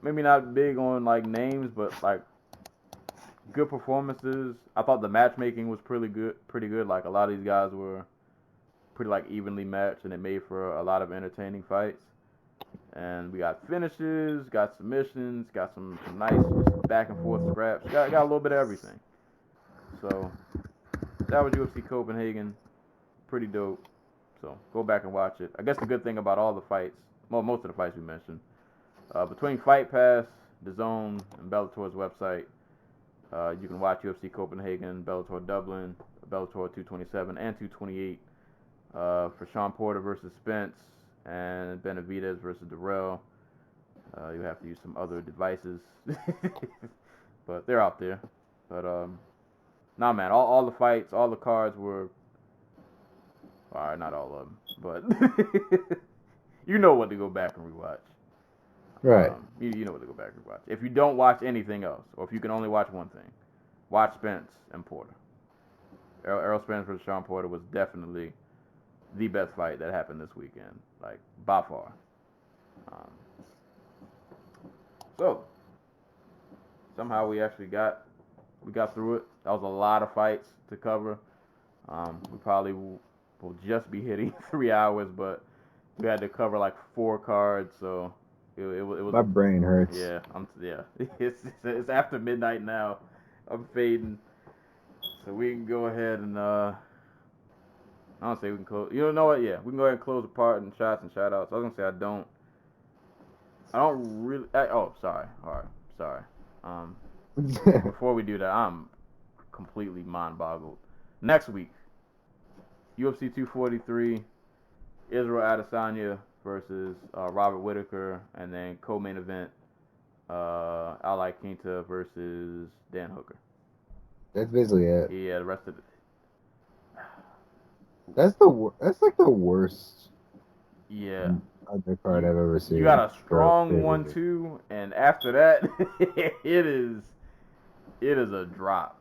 [SPEAKER 1] maybe not big on like names, but like good performances. I thought the matchmaking was pretty good. Like a lot of these guys were pretty like evenly matched, and it made for a lot of entertaining fights. And we got finishes, got submissions, got some nice just back and forth scraps. Got a little bit of everything. So that was UFC Copenhagen, pretty dope. So go back and watch it. I guess the good thing about all the fights, well, most of the fights we mentioned, between Fight Pass, the Zone, and Bellator's website, you can watch UFC Copenhagen, Bellator Dublin, Bellator 227 and 228 for Shawn Porter versus Spence and Benavidez versus Dirrell. You have to use some other devices, but they're out there. But nah, man, all the fights, all the cards were, all right, not all of them, but you know what to go back and rewatch.
[SPEAKER 3] Right.
[SPEAKER 1] You know what to go back and watch. If you don't watch anything else, or if you can only watch one thing, watch Spence and Porter. Errol Spence versus Shawn Porter was definitely the best fight that happened this weekend, like by far. Um, so somehow we got through it. That was a lot of fights to cover. We probably will just be hitting 3 hours, but we had to cover like 4 cards, so it was
[SPEAKER 3] My brain hurts.
[SPEAKER 1] yeah. It's after midnight now. I'm fading, so we can go ahead and I don't say we can close. You know what? Yeah, we can go ahead and close the part and shots and shout outs. I was gonna say I don't really. Oh, sorry. All right, sorry. Um, before we do that, I'm completely mind boggled. Next week, UFC 243, Israel Adesanya versus Robert Whitaker, and then co-main event, Ali Quinta versus Dan Hooker.
[SPEAKER 3] That's basically it.
[SPEAKER 1] Yeah, the rest of it.
[SPEAKER 3] That's like the worst
[SPEAKER 1] Yeah,
[SPEAKER 3] undercard I've ever seen.
[SPEAKER 1] you got a
[SPEAKER 3] for
[SPEAKER 1] strong
[SPEAKER 3] pay-per-view.
[SPEAKER 1] 1-2, and after that, it is a drop.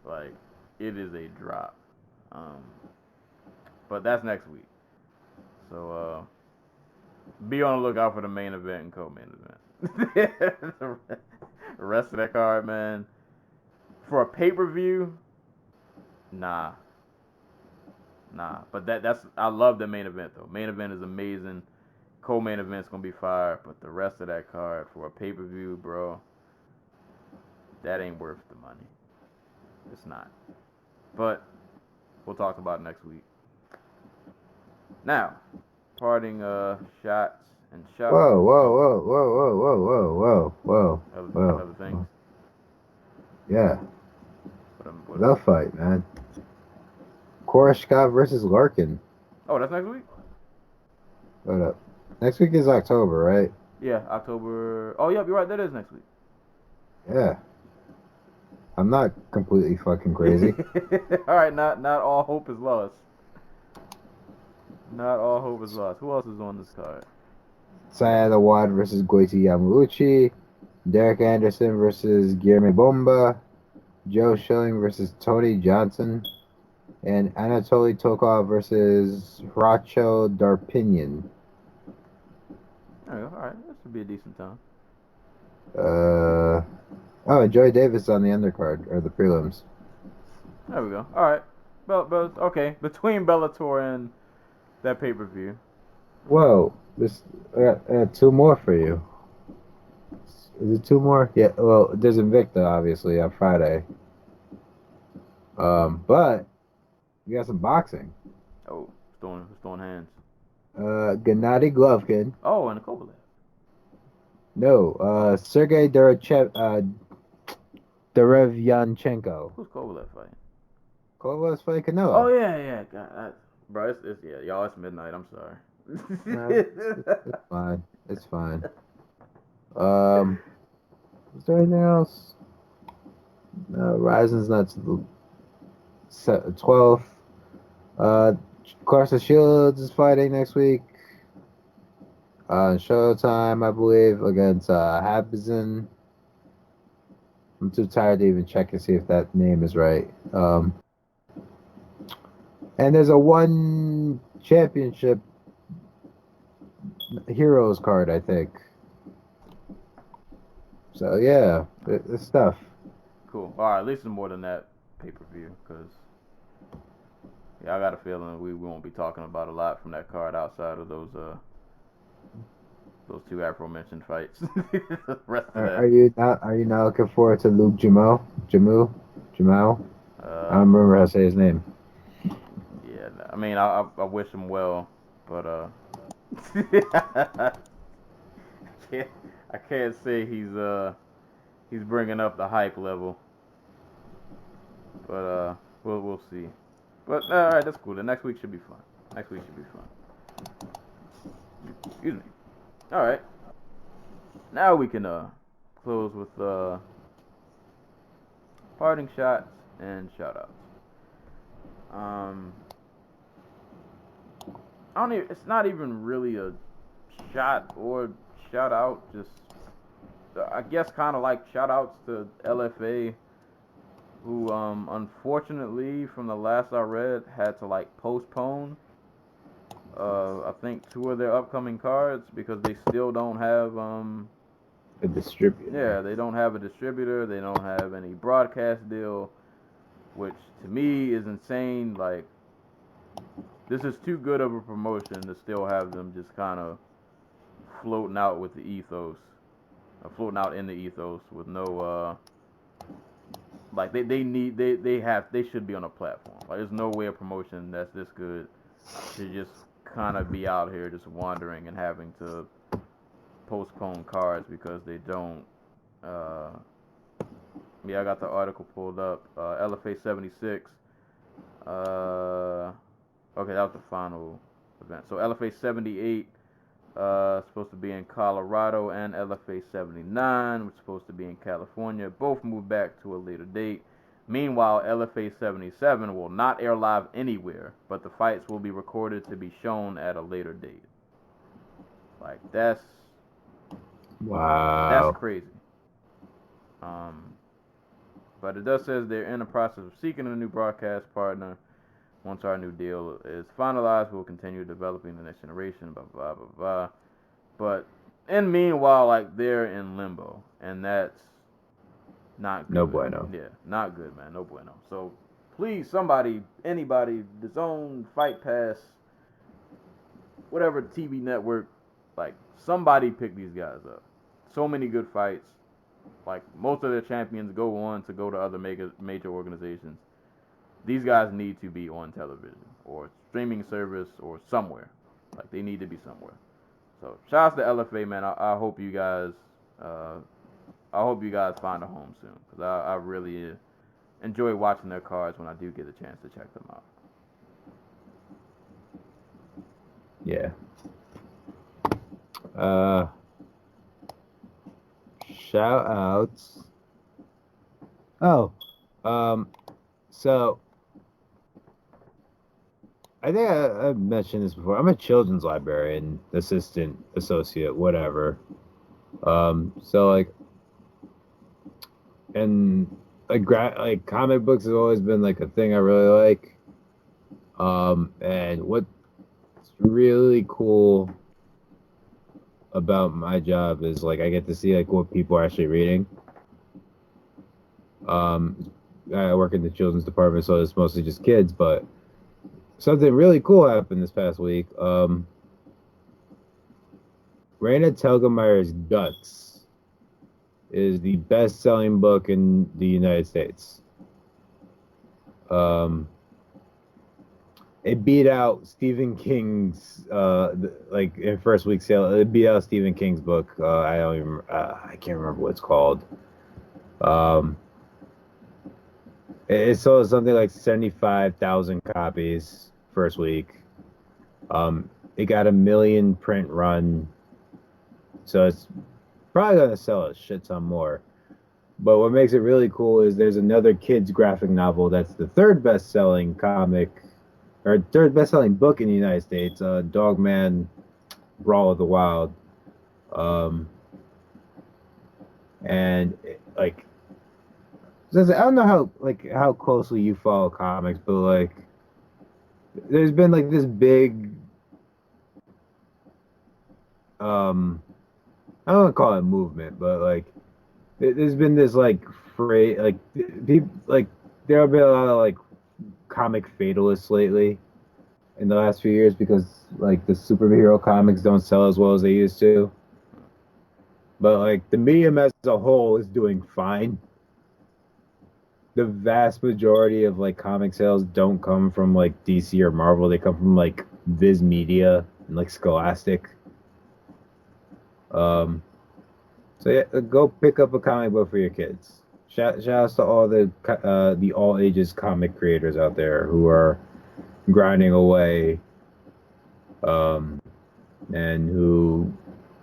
[SPEAKER 1] Like it is a drop. Um, but that's next week. So be on the lookout for the main event and co-main event. The rest of that card, man, for a pay-per-view, nah, nah. But that's I love the main event though. Main event is amazing. Co-main event's gonna be fire, but the rest of that card for a pay-per-view, bro, that ain't worth the money. It's not. But we'll talk about it next week. Now, parting shots and shouts.
[SPEAKER 3] Whoa, whoa, whoa, whoa, whoa, whoa, whoa, whoa, whoa,
[SPEAKER 1] Other things.
[SPEAKER 3] Yeah,
[SPEAKER 1] What
[SPEAKER 3] the fight, man. Koreshkov versus Larkin.
[SPEAKER 1] Oh, that's next week?
[SPEAKER 3] Hold up. Next week is October, right?
[SPEAKER 1] Yeah, October. Oh, yeah, you're right. That is next week.
[SPEAKER 3] Yeah. I'm not completely fucking crazy.
[SPEAKER 1] All right, not all hope is lost. Not all hope is lost. Who else is on this card?
[SPEAKER 3] Syed Awad versus Goiti Yamauchi. Derek Anderson versus Guillermo Bomba. Joe Schilling versus Tony Johnson. And Anatoly Tokov versus Hracho Darpinian.
[SPEAKER 1] There we go. All right, that should be a decent time.
[SPEAKER 3] Oh, Joey Davis on the undercard, or the prelims.
[SPEAKER 1] There we go. All right. But okay, between Bellator and that pay-per-view.
[SPEAKER 3] Whoa, I got 2 more for you. Is it 2 more? Yeah, well, there's Invicta, obviously, on Friday. But we got some boxing.
[SPEAKER 1] Oh, throwing hands.
[SPEAKER 3] Gennady Golovkin.
[SPEAKER 1] Oh, and a Kovalev.
[SPEAKER 3] No, Sergey Derevyanchenko.
[SPEAKER 1] Who's Kovalev fighting?
[SPEAKER 3] Kovalev's fighting Canelo.
[SPEAKER 1] Oh yeah. God, bro, it's yeah, y'all. It's midnight. I'm sorry.
[SPEAKER 3] It's fine. It's fine. Is there anything else? No, Rising's not to the 12th. Carson Shields is fighting next week. Showtime, I believe, against Habzin. I'm too tired to even check and see if that name is right. And there's a one championship heroes card, I think. So yeah, it's stuff.
[SPEAKER 1] Cool. All right, at least it's more than that pay-per-view, because yeah, I got a feeling we won't be talking about a lot from that card outside of those two aforementioned fights. The rest of that.
[SPEAKER 3] Are you not looking forward to Luke Jamal? Jamal? I don't remember how to say his name.
[SPEAKER 1] Yeah, I mean, I wish him well, but I can't say he's bringing up the hype level, but we'll see. But all right, that's cool. The next week should be fun. Excuse me. All right. Now we can close with parting shots and shout outs. I don't even, it's not even really a shot or shout out, just I guess kind of like shout outs to LFA, who unfortunately from the last I read had to like postpone I think 2 of their upcoming cards because they still don't have
[SPEAKER 3] A distributor.
[SPEAKER 1] yeah, they don't have a distributor, they don't have any broadcast deal, which to me is insane. Like, this is too good of a promotion to still have them just kind of floating out with the ethos, floating out in the ethos with no like they should be on a platform. Like, there's no way a promotion that's this good should just kind of be out here just wandering and having to postpone cards because they don't. Yeah, I got the article pulled up. LFA 76. Okay, that was the final event. So LFA 78 supposed to be in Colorado, and LFA 79 was supposed to be in California. Both moved back to a later date. Meanwhile, LFA 77 will not air live anywhere, but the fights will be recorded to be shown at a later date. Like, that's
[SPEAKER 3] Wow.
[SPEAKER 1] crazy. But it does says they're in the process of seeking a new broadcast partner. Once our new deal is finalized, we'll continue developing the next generation, blah, blah, blah, blah. But, and meanwhile, like, they're in limbo, and that's not good.
[SPEAKER 3] No bueno.
[SPEAKER 1] Yeah, not good, man. No bueno. So, please, somebody, anybody, DAZN, Fight Pass, whatever TV network, like, somebody pick these guys up. So many good fights. Like, most of their champions go on to go to other major organizations. These guys need to be on television or streaming service or somewhere. Like, they need to be somewhere. So, shout out to LFA, man. I hope you guys find a home soon, because I really enjoy watching their cards when I do get a chance to check them out.
[SPEAKER 3] Yeah. Shout outs. Oh, so I think I've mentioned this before. I'm a children's librarian, assistant, associate, whatever. So like, and like comic books has always been like a thing I really like. And what's really cool about my job is like I get to see like what people are actually reading. I work in the children's department, so it's mostly just kids, but something really cool happened this past week. Raina Telgemeier's Guts is the best-selling book in the United States. It beat out Stephen King's like in first week sale. It beat out Stephen King's book. I can't remember what it's called. It sold something like 75,000 copies first week. it got a 1 million print run, so it's probably gonna sell a shit ton more. But what makes it really cool is there's another kids graphic novel that's the third best-selling comic or third best-selling book in the United States, Dogman Brawl of the Wild. And like, I don't know how closely you follow comics, but like, there's been like this big, I don't want to call it movement, but like, there's been this like phrase, like people like there have been a lot of like comic fatalists lately in the last few years because like the superhero comics don't sell as well as they used to. But like the medium as a whole is doing fine. The vast majority of like comic sales don't come from like DC or Marvel. They come from like Viz Media and like Scholastic. So yeah, go pick up a comic book for your kids. Shout outs to all the all ages comic creators out there who are grinding away, and who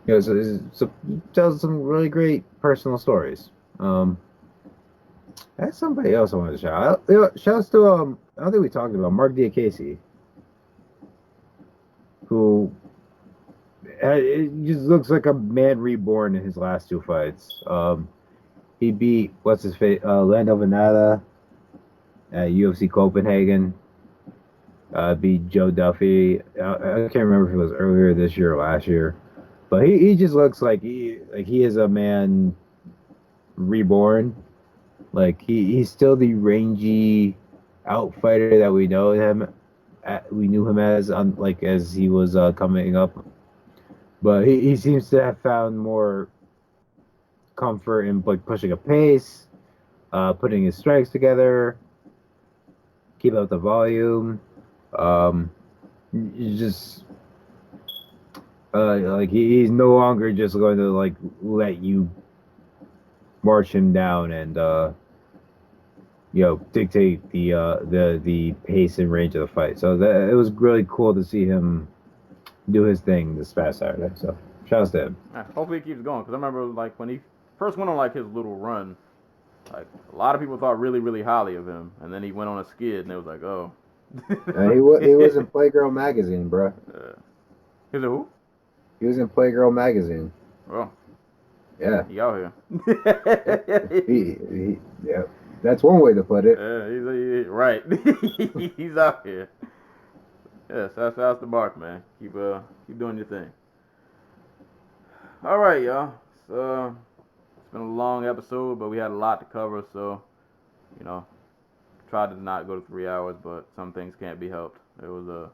[SPEAKER 3] tells some really great personal stories. That's somebody else I wanted to shout out. Shouts to I don't think we talked about Mark Diakese, who it just looks like a man reborn in his last two fights. He beat what's his face, Lando Venata at UFC Copenhagen. Beat Joe Duffy. I can't remember if it was earlier this year or last year, but he just looks like he is a man reborn. Like he's still the rangy outfighter that we know him. We knew him as as he was coming up, but he seems to have found more comfort in like pushing a pace, putting his strikes together, keep up the volume. You just like he's no longer just going to like let you march him down and dictate the pace and range of the fight. So it was really cool to see him do his thing this past Saturday. So shout out to him.
[SPEAKER 1] Hopefully he keeps going, because I remember like when he first went on like his little run, like a lot of people thought really really highly of him, and then he went on a skid and it was like, oh.
[SPEAKER 3] He was in Playgirl magazine, bro.
[SPEAKER 1] Is it who?
[SPEAKER 3] He was in Playgirl magazine.
[SPEAKER 1] Oh.
[SPEAKER 3] Yeah.
[SPEAKER 1] He out here.
[SPEAKER 3] Yeah. That's one way to put it.
[SPEAKER 1] He's right. He's out here. Yes, that's the Mark, man. Keep doing your thing. All right, y'all. So it's been a long episode, but we had a lot to cover, so tried to not go to 3 hours, but some things can't be helped. There was a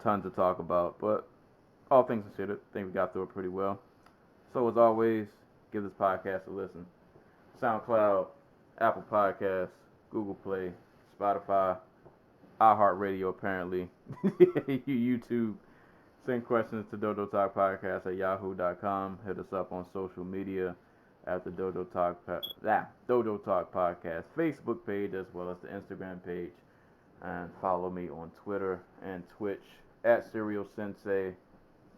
[SPEAKER 1] ton to talk about, but all things considered, I think we got through it pretty well. So as always, give this podcast a listen. SoundCloud, Apple Podcasts, Google Play, Spotify, iHeartRadio apparently, YouTube. Send questions to Dodo Talk Podcast at yahoo.com. Hit us up on social media at the Dodo Talk Podcast Facebook page, as well as the Instagram page. And follow me on Twitter and Twitch at Serial Sensei,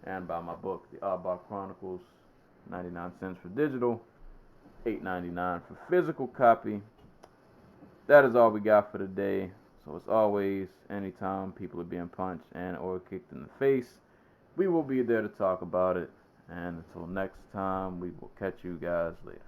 [SPEAKER 1] and buy my book, The Oddball Chronicles, 99 cents for digital, $8.99 for physical copy. That is all we got for today. So as always, anytime people are being punched and or kicked in the face, we will be there to talk about it. And until next time, we will catch you guys later.